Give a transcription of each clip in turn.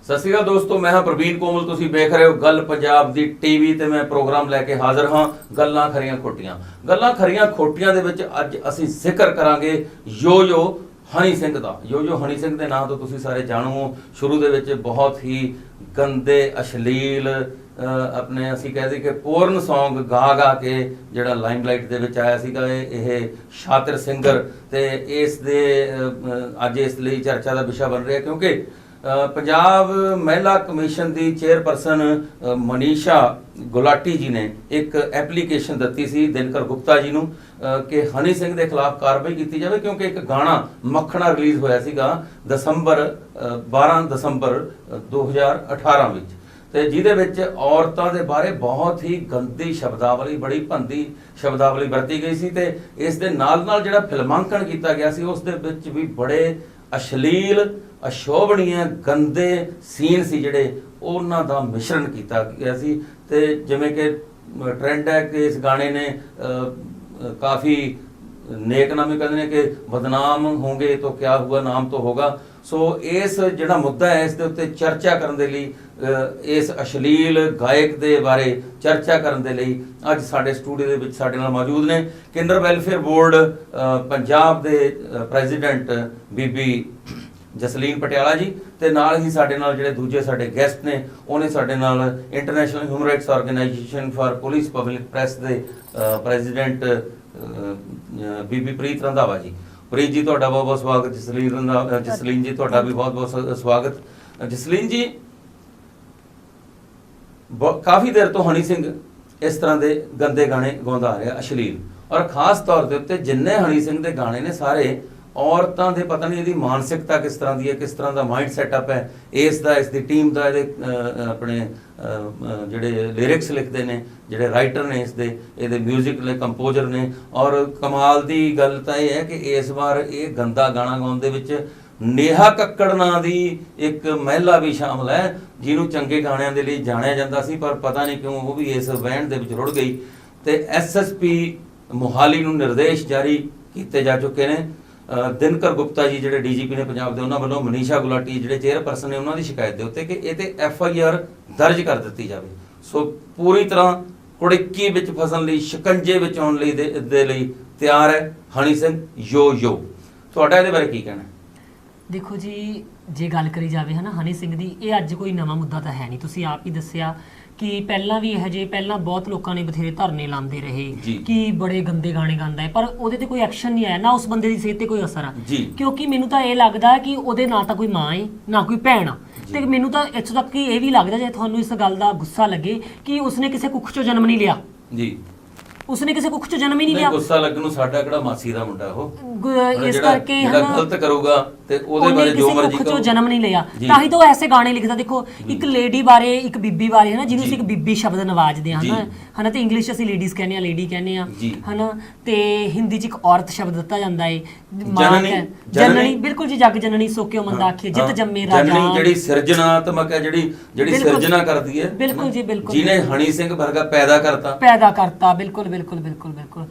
ਸਤਿ ਸ਼੍ਰੀ ਅਕਾਲ ਦੋਸਤੋ, मैं हाँ प्रवीण कोमल। तुसीं देख रहे हो गल पंजाब दी टीवी ते मैं प्रोग्राम लैके हाज़र हाँ गल्लां खरियां खोटियां। गल्लां खरियां खोटियां दे विच अज असीं जिक्र करांगे यो हनी सिंह दा। यो हनी सिंह दे नां तो तुसीं सारे जाणू हो। शुरू दे विच बहुत ही गंदे अश्लील अपने असीं कह दी कि पोर्न सॉन्ग गा के जिहड़ा लाइमलाइट दे विच आया सीगा इह शातिर सिंगर ते इस दे अज इस लई चर्चा दा विशा बन रिहा क्योंकि पंजाब महिला कमीशन की चेयरपर्सन मनीषा गुलाटी जी ने एक एप्लीकेशन दी सी दिनकर गुप्ता जी नूं कि हनी सिंह के खिलाफ कार्रवाई की जाए क्योंकि एक गाना मखना रिलीज़ होया सीगा 12 दसंबर 2018 में ਤੇ ਜਿਹਦੇ ਵਿੱਚ ਔਰਤਾਂ ਦੇ ਬਾਰੇ ਬਹੁਤ ਹੀ ਗੰਦੀ ਸ਼ਬਦਾਵਲੀ ਬੜੀ ਭੰਦੀ ਸ਼ਬਦਾਵਲੀ ਵਰਤੀ ਗਈ ਸੀ ਤੇ ਇਸ ਦੇ ਨਾਲ ਜਿਹੜਾ ਫਿਲਮਾਂਕਣ ਕੀਤਾ ਗਿਆ ਸੀ ਉਸ ਦੇ ਵਿੱਚ ਵੀ ਬੜੇ ਅਸ਼ਲੀਲ ਅਸ਼ੋਭਣੀय ਗੰਦੇ ਸੀਨ ਸੀ ਜਿਹੜੇ ਉਹਨਾਂ ਦਾ ਮਿਸ਼ਰਣ ਕੀਤਾ ਗਿਆ ਸੀ ਤੇ ਜਿਵੇਂ ਕਿ ਟ੍ਰੈਂਡ ਹੈ ਕਿ ਇਸ ਗਾਣੇ ਨੇ ਕਾਫੀ नेक नामी कहते हैं कि बदनाम होंगे तो क्या हुआ नाम तो होगा। सो इस जिहड़ा मुद्दा है इस दे उत्ते चर्चा करने दे लई इस अश्लील गायक दे बारे चर्चा करने दे लई अज साडे स्टूडियो दे विच साडे नाल मौजूद ने केंद्र वैलफेयर बोर्ड पंजाब दे प्रेजिडेंट बीबी जसलीन पटियाला जी ते नाल ही साडे नाल जिहड़े दूजे साडे गैस्ट ने उन्हें साडे नाल international human rights organization for police public press दे प्रेजिडेंट बीबी प्रीत रंधावा जी। प्रीत जी तुहाडा बहुत बहुत स्वागत। जसलीन जी तुहाडा भी बहुत बहुत स्वागत। जसलीन जी काफ़ी देर तो हनी सिंह इस तरह के गंदे गाने गाउंदा आ रहा अश्लील और खास तौर के उत्ते जिन्ने हनी सिंह के गाने ने सारे औरतों के पता नहीं इसकी मानसिकता किस तरह की है किस तरह का माइंड सैटअप है इसकी टीम का अपने ਜਿਹੜੇ लिरिक्स लिखते हैं ਜਿਹੜੇ राइटर ने इसके म्यूजिक कंपोजर ने और कमाल की गल तो यह है कि इस बार ये गंदा गाना गाउन दे विच नेहा कक्कड़ नां दी एक महिला भी शामिल है जिन्होंने चंगे गाणियां दे लई जाणिया जांदा सी पर पता नहीं क्यों वो भी इस वहण दे विच रुड़ गई ते SSP मोहाली नूं निर्देश जारी किए जा चुके हैं। दिनकर गुप्ता जी जिहड़े DGP ने पंजाब दे उन्हां वल्लों मनीषा गुलाटी जिहड़े चेयरपर्सन ने उन्हां दी शिकायत दे उत्ते कि इह ते FIR दर्ज कर दित्ती जावे। सो पूरी तरह कुड़िक्की विच फसन लई शिकंजे विच आउण लई दे लई तैयार है हनी सिंह यो। तुहाडा इहदे बारे की कहना? देखो जी जे गल करी जाए है ना हनी सिंह की ये अज कोई नवा मुद्दा तो है नहीं। तुसीं आप ही दस्सिया कि पहला भी यह जे पहला बहुत लोगों ने बथेरे धरने लाते रहे कि बड़े गंदे गाने गांदा है पर उहदे ते कोई एक्शन नहीं आया ना उस बंदे की सेहत ते कोई असर आ क्योंकि मैनू तो ये लगता कि उहदे ना तो कोई माँ है ना कोई भैन आ ते मैनू तो इत्थों तक कि ये भी लगता जे तुहानूं इस गल का गुस्सा लगे कि उसने किसी कुख चों जन्म नहीं लिया जी उसने किसी कुख चों जन्म ही नहीं लिया। गुस्सा लगन नूं साडा किहड़ा मासी दा मुंडा हो इस करके है ना गलत करूगा ते ओदे बारे जो मर्जी करो जन्म नहीं लिया ताही तो ऐसे गाने लिखदा। देखो एक लेडी बारे एक बीबी बारे है ना जिन्हों एक बीबी शब्द नवाजदे है ना ते इंग्लिश असीं लेडीज कहने लेडी कहने है ना ते हिंदी च एक औरत शब्द दिता जांदा है मां जननी बिल्कुल जी जग जननी सोक्यो मंदा आखिए जित जम्मे राजा जननी जेड़ी सिरजनात्मक है जेड़ी सिरजना करदी है बिल्कुल जी बिल्कुल जिने हनी सिंह वर्गा पैदा करता बिल्कुल बिल्कुल बिल्कुल बिल्कुल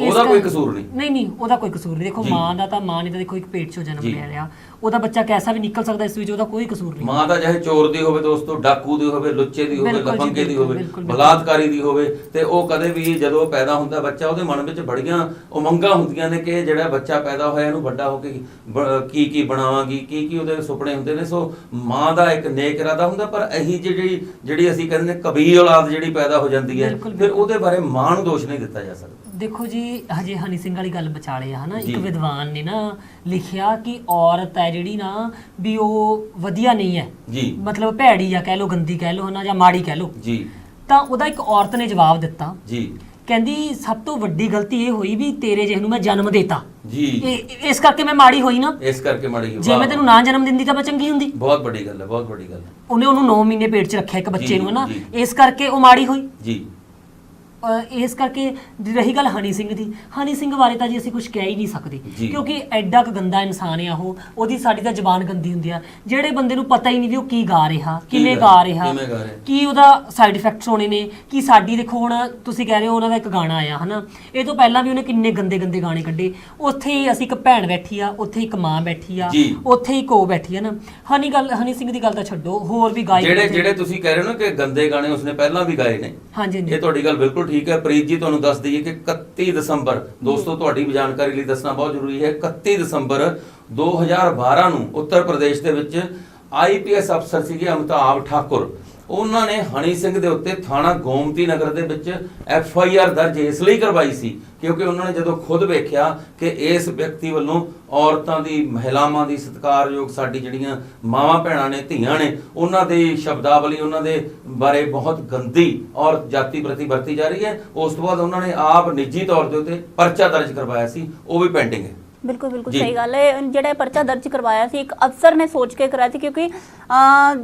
ਉਹਦਾ ਕੋਈ ਕਸੂਰ ਨਹੀਂ ਉਹਦਾ ਕੋਈ ਕਸੂਰ ਨਹੀਂ। ਦੇਖੋ ਮਾਂ ਦਾ ਤਾਂ ਮਾਂ ਨੇ ਤਾਂ ਦੇਖੋ ਇੱਕ ਪੇਟ ਚੋਂ ਜਨਮ ਲੈ ਲਿਆ ਉਹਦਾ ਬੱਚਾ ਕੈਸਾ ਵੀ ਨਿਕਲ ਸਕਦਾ ਇਸ ਵਿੱਚ ਉਹਦਾ ਕੋਈ ਕਸੂਰ ਨਹੀਂ। ਮਾਂ ਦਾ ਚਾਹੇ ਚੋਰ ਦੀ ਹੋਵੇ ਦੋਸਤੋ ਡਾਕੂ ਦੀ ਹੋਵੇ ਲੁੱਚੇ ਦੀ ਹੋਵੇ ਲਫੰਗੇ ਦੀ ਹੋਵੇ ਬਲਾਤਕਾਰੀ ਦੀ ਹੋਵੇ ਤੇ ਉਹ ਕਦੇ ਵੀ ਜਦੋਂ ਪੈਦਾ ਹੁੰਦਾ ਬੱਚਾ ਉਹਦੇ ਮਨ ਵਿੱਚ ਬੜੀਆਂ ਉਮੰਗਾਂ ਹੁੰਦੀਆਂ ਨੇ ਕਿ ਜਿਹੜਾ ਬੱਚਾ ਪੈਦਾ ਹੋਇਆ ਇਹਨੂੰ ਵੱਡਾ ਹੋ ਕੇ ਕੀ ਬਣਾਵਾਂਗੀ ਕੀ ਉਹਦੇ ਸੁਪਨੇ ਹੁੰਦੇ ਨੇ। ਸੋ ਮਾਂ ਦਾ ਇੱਕ ਨੇਕ ਇਰਾਦਾ ਹੁੰਦਾ ਪਰ ਇਹੀ ਜਿਹੜੀ ਅਸੀਂ ਕਹਿੰਦੇ ਨੇ ਕਬੀਲ ਔਲਾਦ ਜਿਹੜੀ ਪੈਦਾ ਹੋ ਜਾਂਦੀ ਹੈ ਫਿਰ ਉਹਦੇ ਬਾਰੇ ਮਾਂ ਨੂੰ ਦੋਸ਼ ਨਹੀਂ ਦਿੱਤਾ ਜਾ ਸਕਦਾ। देखो जी हजे हनी सिंह वाली गल बचाले है ना एक विद्वान ने ना लिखिया कि औरत है जिहड़ी ना भी वो वधिया नहीं है जी मतलब भैड़ी आ कह लो गंदी कह लो है ना या माड़ी कह लो जी तो उहदा एक औरत ने जवाब दिता जी कहंदी सब तो वड्डी गलती ये हुई भी तेरे जिहे नूं मैं जन्म देता जी इस करके मैं माड़ी होई ना इस करके माड़ी होई जे मैं तेनू ना जन्म दिंदी तां मैं चंगी हुंदी। बहुत बड़ी गल है बहुत बड़ी गल है। उन्हें 9 महीने पेट च रखिया एक बच्चे नूं ना इस करके वो माड़ी होई जी ਇਸ ਕਰਕੇ ਰਹੀ ਗੱਲ ਹਨੀ ਸਿੰਘ ਦੀ, ਹਨੀ ਸਿੰਘ ਬਾਰੇ ਤਾਂ ਜੀ ਅਸੀਂ ਕੁਝ ਕਹਿ ਹੀ ਨਹੀਂ ਸਕਦੇ ਕਿਉਂਕਿ ਐਡਾ ਕੁ ਗੰਦਾ ਇਨਸਾਨ ਆ ਉਹ, ਉਹਦੀ ਸਾਡੀ ਤਾਂ ਜ਼ਬਾਨ ਗੰਦੀ ਹੁੰਦੀ ਆ। ਜਿਹੜੇ ਬੰਦੇ ਨੂੰ ਪਤਾ ਹੀ ਨਹੀਂ ਵੀ ਉਹ ਕੀ ਗਾ ਰਿਹਾ, ਕਿਵੇਂ ਗਾ ਰਿਹਾ, ਕੀ ਉਹਦਾ ਸਾਈਡ ਇਫੈਕਟਸ ਹੋਣੇ ਨੇ, ਕੀ ਸਾਡੀ ਦੇਖੋ ਹੁਣ ਤੁਸੀਂ ਕਹਿ ਰਹੇ ਹੋ ਉਹਨਾਂ ਦਾ ਇੱਕ ਗਾਣਾ ਆਇਆ ਹਨਾ, ਇਹ ਤੋਂ ਪਹਿਲਾਂ ਵੀ ਉਹਨੇ ਕਿੰਨੇ ਗੰਦੇ ਗੰਦੇ ਗਾਣੇ ਕੱਢੇ। ਉੱਥੇ ਹੀ ਅਸੀਂ ਇੱਕ ਭੈਣ ਬੈਠੀ ਆ, ਉੱਥੇ ਇੱਕ ਮਾਂ ਬੈਠੀ ਆ, ਉੱਥੇ ਹੀ ਕੋ ਬੈਠੀ ਆ ਨਾ। ਹਨੀ ਸਿੰਘ ਦੀ ਗੱਲ ਤਾਂ ਛੱਡੋ, ਹੋਰ ਵੀ ਗਾਇਕ ਜਿਹੜੇ ਤੁਸੀਂ ਕਹਿ ਰਹੇ ਹੋ ਨਾ ਕਿ ਗੰਦੇ ਗਾਣੇ ਉਸਨੇ ਪਹਿਲਾਂ ਵੀ ਗਾਏ ਨੇ। ਹਾਂਜੀ ਇਹ ਤੁਹਾਡੀ ਗੱਲ ਬਿਲਕੁਲ ਠੀਕ ਹੈ। ਪ੍ਰੀਤ ਜੀ ਤੁਹਾਨੂੰ ਦੱਸ ਦਈਏ ਕਿ 31 ਦਸੰਬਰ, ਦੋਸਤੋ ਤੁਹਾਡੀ ਜਾਣਕਾਰੀ ਲਈ ਦੱਸਣਾ ਬਹੁਤ ਜ਼ਰੂਰੀ ਹੈ, 31 ਦਸੰਬਰ 2012 ਨੂੰ ਉੱਤਰ ਪ੍ਰਦੇਸ਼ ਦੇ ਵਿੱਚ IPS ਅਫਸਰ ਸੀਗੇ ਅਮਿਤਾਭ ਠਾਕੁਰ, ਉਹਨਾਂ ਨੇ ਹਨੀ ਸਿੰਘ ਦੇ ਉੱਤੇ ਥਾਣਾ ਗੋਮਤੀ ਨਗਰ ਦੇ ਵਿੱਚ FIR ਦਰਜ ਇਸ ਲਈ ਕਰਵਾਈ ਸੀ ਕਿਉਂਕਿ ਉਹਨਾਂ ਨੇ ਜਦੋਂ ਖੁਦ ਵੇਖਿਆ ਕਿ ਇਸ ਵਿਅਕਤੀ ਵੱਲੋਂ ਔਰਤਾਂ ਦੀ, ਮਹਿਲਾਵਾਂ ਦੀ ਸਤਿਕਾਰਯੋਗ ਸਾਡੀ ਜਿਹੜੀਆਂ ਮਾਵਾਂ ਭੈਣਾਂ ਨੇ, ਧੀਆਂ ਨੇ, ਉਹਨਾਂ ਦੀ ਸ਼ਬਦਾਵਲੀ ਉਹਨਾਂ ਦੇ ਬਾਰੇ ਬਹੁਤ ਗੰਦੀ ਔਰ ਜਾਤੀ ਪ੍ਰਤੀ ਵਰਤੀ ਜਾ ਰਹੀ ਹੈ। ਉਸ ਤੋਂ ਬਾਅਦ ਉਹਨਾਂ ਨੇ ਆਪ ਨਿੱਜੀ ਤੌਰ ਦੇ ਉੱਤੇ ਪਰਚਾ ਦਰਜ ਕਰਵਾਇਆ ਸੀ, ਉਹ ਵੀ ਪੈਂਡਿੰਗ ਹੈ। ਬਿਲਕੁਲ ਬਿਲकुल ਸਹੀ ਗੱਲ ਹੈ। ਜਿਹੜਾ ਪਰਚਾ ਦਰਜ ਕਰਵਾਇਆ ਸੀ ਇੱਕ ਅਫਸਰ ਨੇ ਸੋਚ ਕੇ ਕਰਾਇਆ ਸੀ ਕਿਉਂਕਿ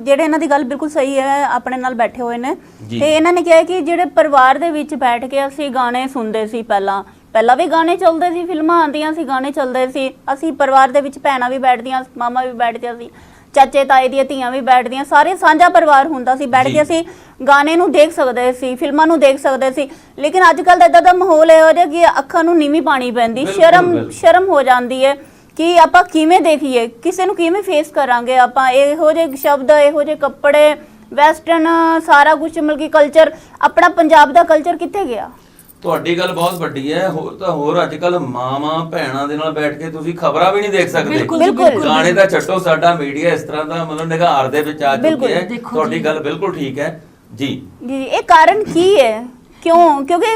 ਜਿਹੜੇ ਇਹਨਾਂ ਦੀ ਗੱਲ ਬਿਲਕੁਲ ਸਹੀ ਹੈ, ਆਪਣੇ ਨਾਲ ਬੈਠੇ ਹੋਏ ਨੇ ਤੇ ਇਹਨਾਂ ਨੇ ਕਿਹਾ ਕਿ ਜਿਹੜੇ ਪਰਿਵਾਰ ਦੇ ਵਿੱਚ ਬੈਠ ਕੇ ਅਸੀਂ ਗਾਣੇ ਸੁਣਦੇ ਸੀ, ਪਹਿਲਾਂ ਵੀ ਗਾਣੇ ਚੱਲਦੇ ਸੀ, ਫਿਲਮਾਂ ਆਉਂਦੀਆਂ ਸੀ, ਗਾਣੇ ਚੱਲਦੇ ਸੀ, ਅਸੀਂ ਪਰਿਵਾਰ ਦੇ ਵਿੱਚ ਭੈਣਾਂ ਵੀ ਬੈਠਦੀਆਂ, ਮਾਮਾ ਵੀ ਬੈਠਦੇ ਸੀ, ਚਾਚੇ ਤਾਏ ਦੀਆਂ ਧੀਆਂ ਵੀ ਬੈਠਦੀਆਂ, ਸਾਰੇ ਸਾਂਝਾ ਪਰਿਵਾਰ ਹੁੰਦਾ ਸੀ, ਬੈਠ ਕੇ ਅਸੀਂ ਗਾਣੇ ਨੂੰ ਦੇਖ ਸਕਦੇ ਸੀ, ਫਿਲਮਾਂ ਨੂੰ ਦੇਖ ਸਕਦੇ ਸੀ। ਲੇਕਿਨ ਅੱਜ ਕੱਲ੍ਹ ਦਾ ਇੱਦਾਂ ਦਾ ਮਾਹੌਲ ਇਹੋ ਜਿਹਾ ਕਿ ਅੱਖਾਂ ਨੂੰ ਨੀਵੀਂ ਪਾਣੀ ਪੈਂਦੀ, ਸ਼ਰਮ ਹੋ ਜਾਂਦੀ ਹੈ ਕਿ ਆਪਾਂ ਕਿਵੇਂ ਦੇਖੀਏ, ਕਿਸੇ ਨੂੰ ਕਿਵੇਂ ਫੇਸ ਕਰਾਂਗੇ ਆਪਾਂ। ਇਹੋ ਜਿਹੇ ਸ਼ਬਦ, ਇਹੋ ਜਿਹੇ ਕੱਪੜੇ, ਵੈਸਟਰਨ ਸਾਰਾ ਕੁਝ ਮਤਲਬ ਕਿ ਕਲਚਰ, ਆਪਣਾ ਪੰਜਾਬ ਦਾ ਕਲਚਰ ਕਿੱਥੇ ਗਿਆ? ਤੁਹਾਡੀ ਗੱਲ ਬਹੁਤ ਵੱਡੀ ਹੈ। ਹੋਰ ਅੱਜ ਕੱਲ ਮਾਵਾਂ ਭੈਣਾਂ ਦੇ ਨਾਲ ਬੈਠ ਕੇ ਤੁਸੀਂ ਖਬਰਾਂ ਵੀ ਨਹੀਂ ਦੇਖ ਸਕਦੇ। ਗਾਣੇ ਦਾ ਛੱਡੋ, ਸਾਡਾ ਮੀਡੀਆ ਇਸ ਤਰ੍ਹਾਂ ਦਾ ਮਤਲਬ ਨਿਗਾਰ ਦੇ ਵਿੱਚ ਆ ਚੁੱਕੀ ਹੈ। ਤੁਹਾਡੀ ਗੱਲ ਬਿਲਕੁਲ ਠੀਕ ਹੈ ਜੀ। ਇਹ ਕਾਰਨ ਕੀ ਹੈ? ਕਿਉਂਕਿ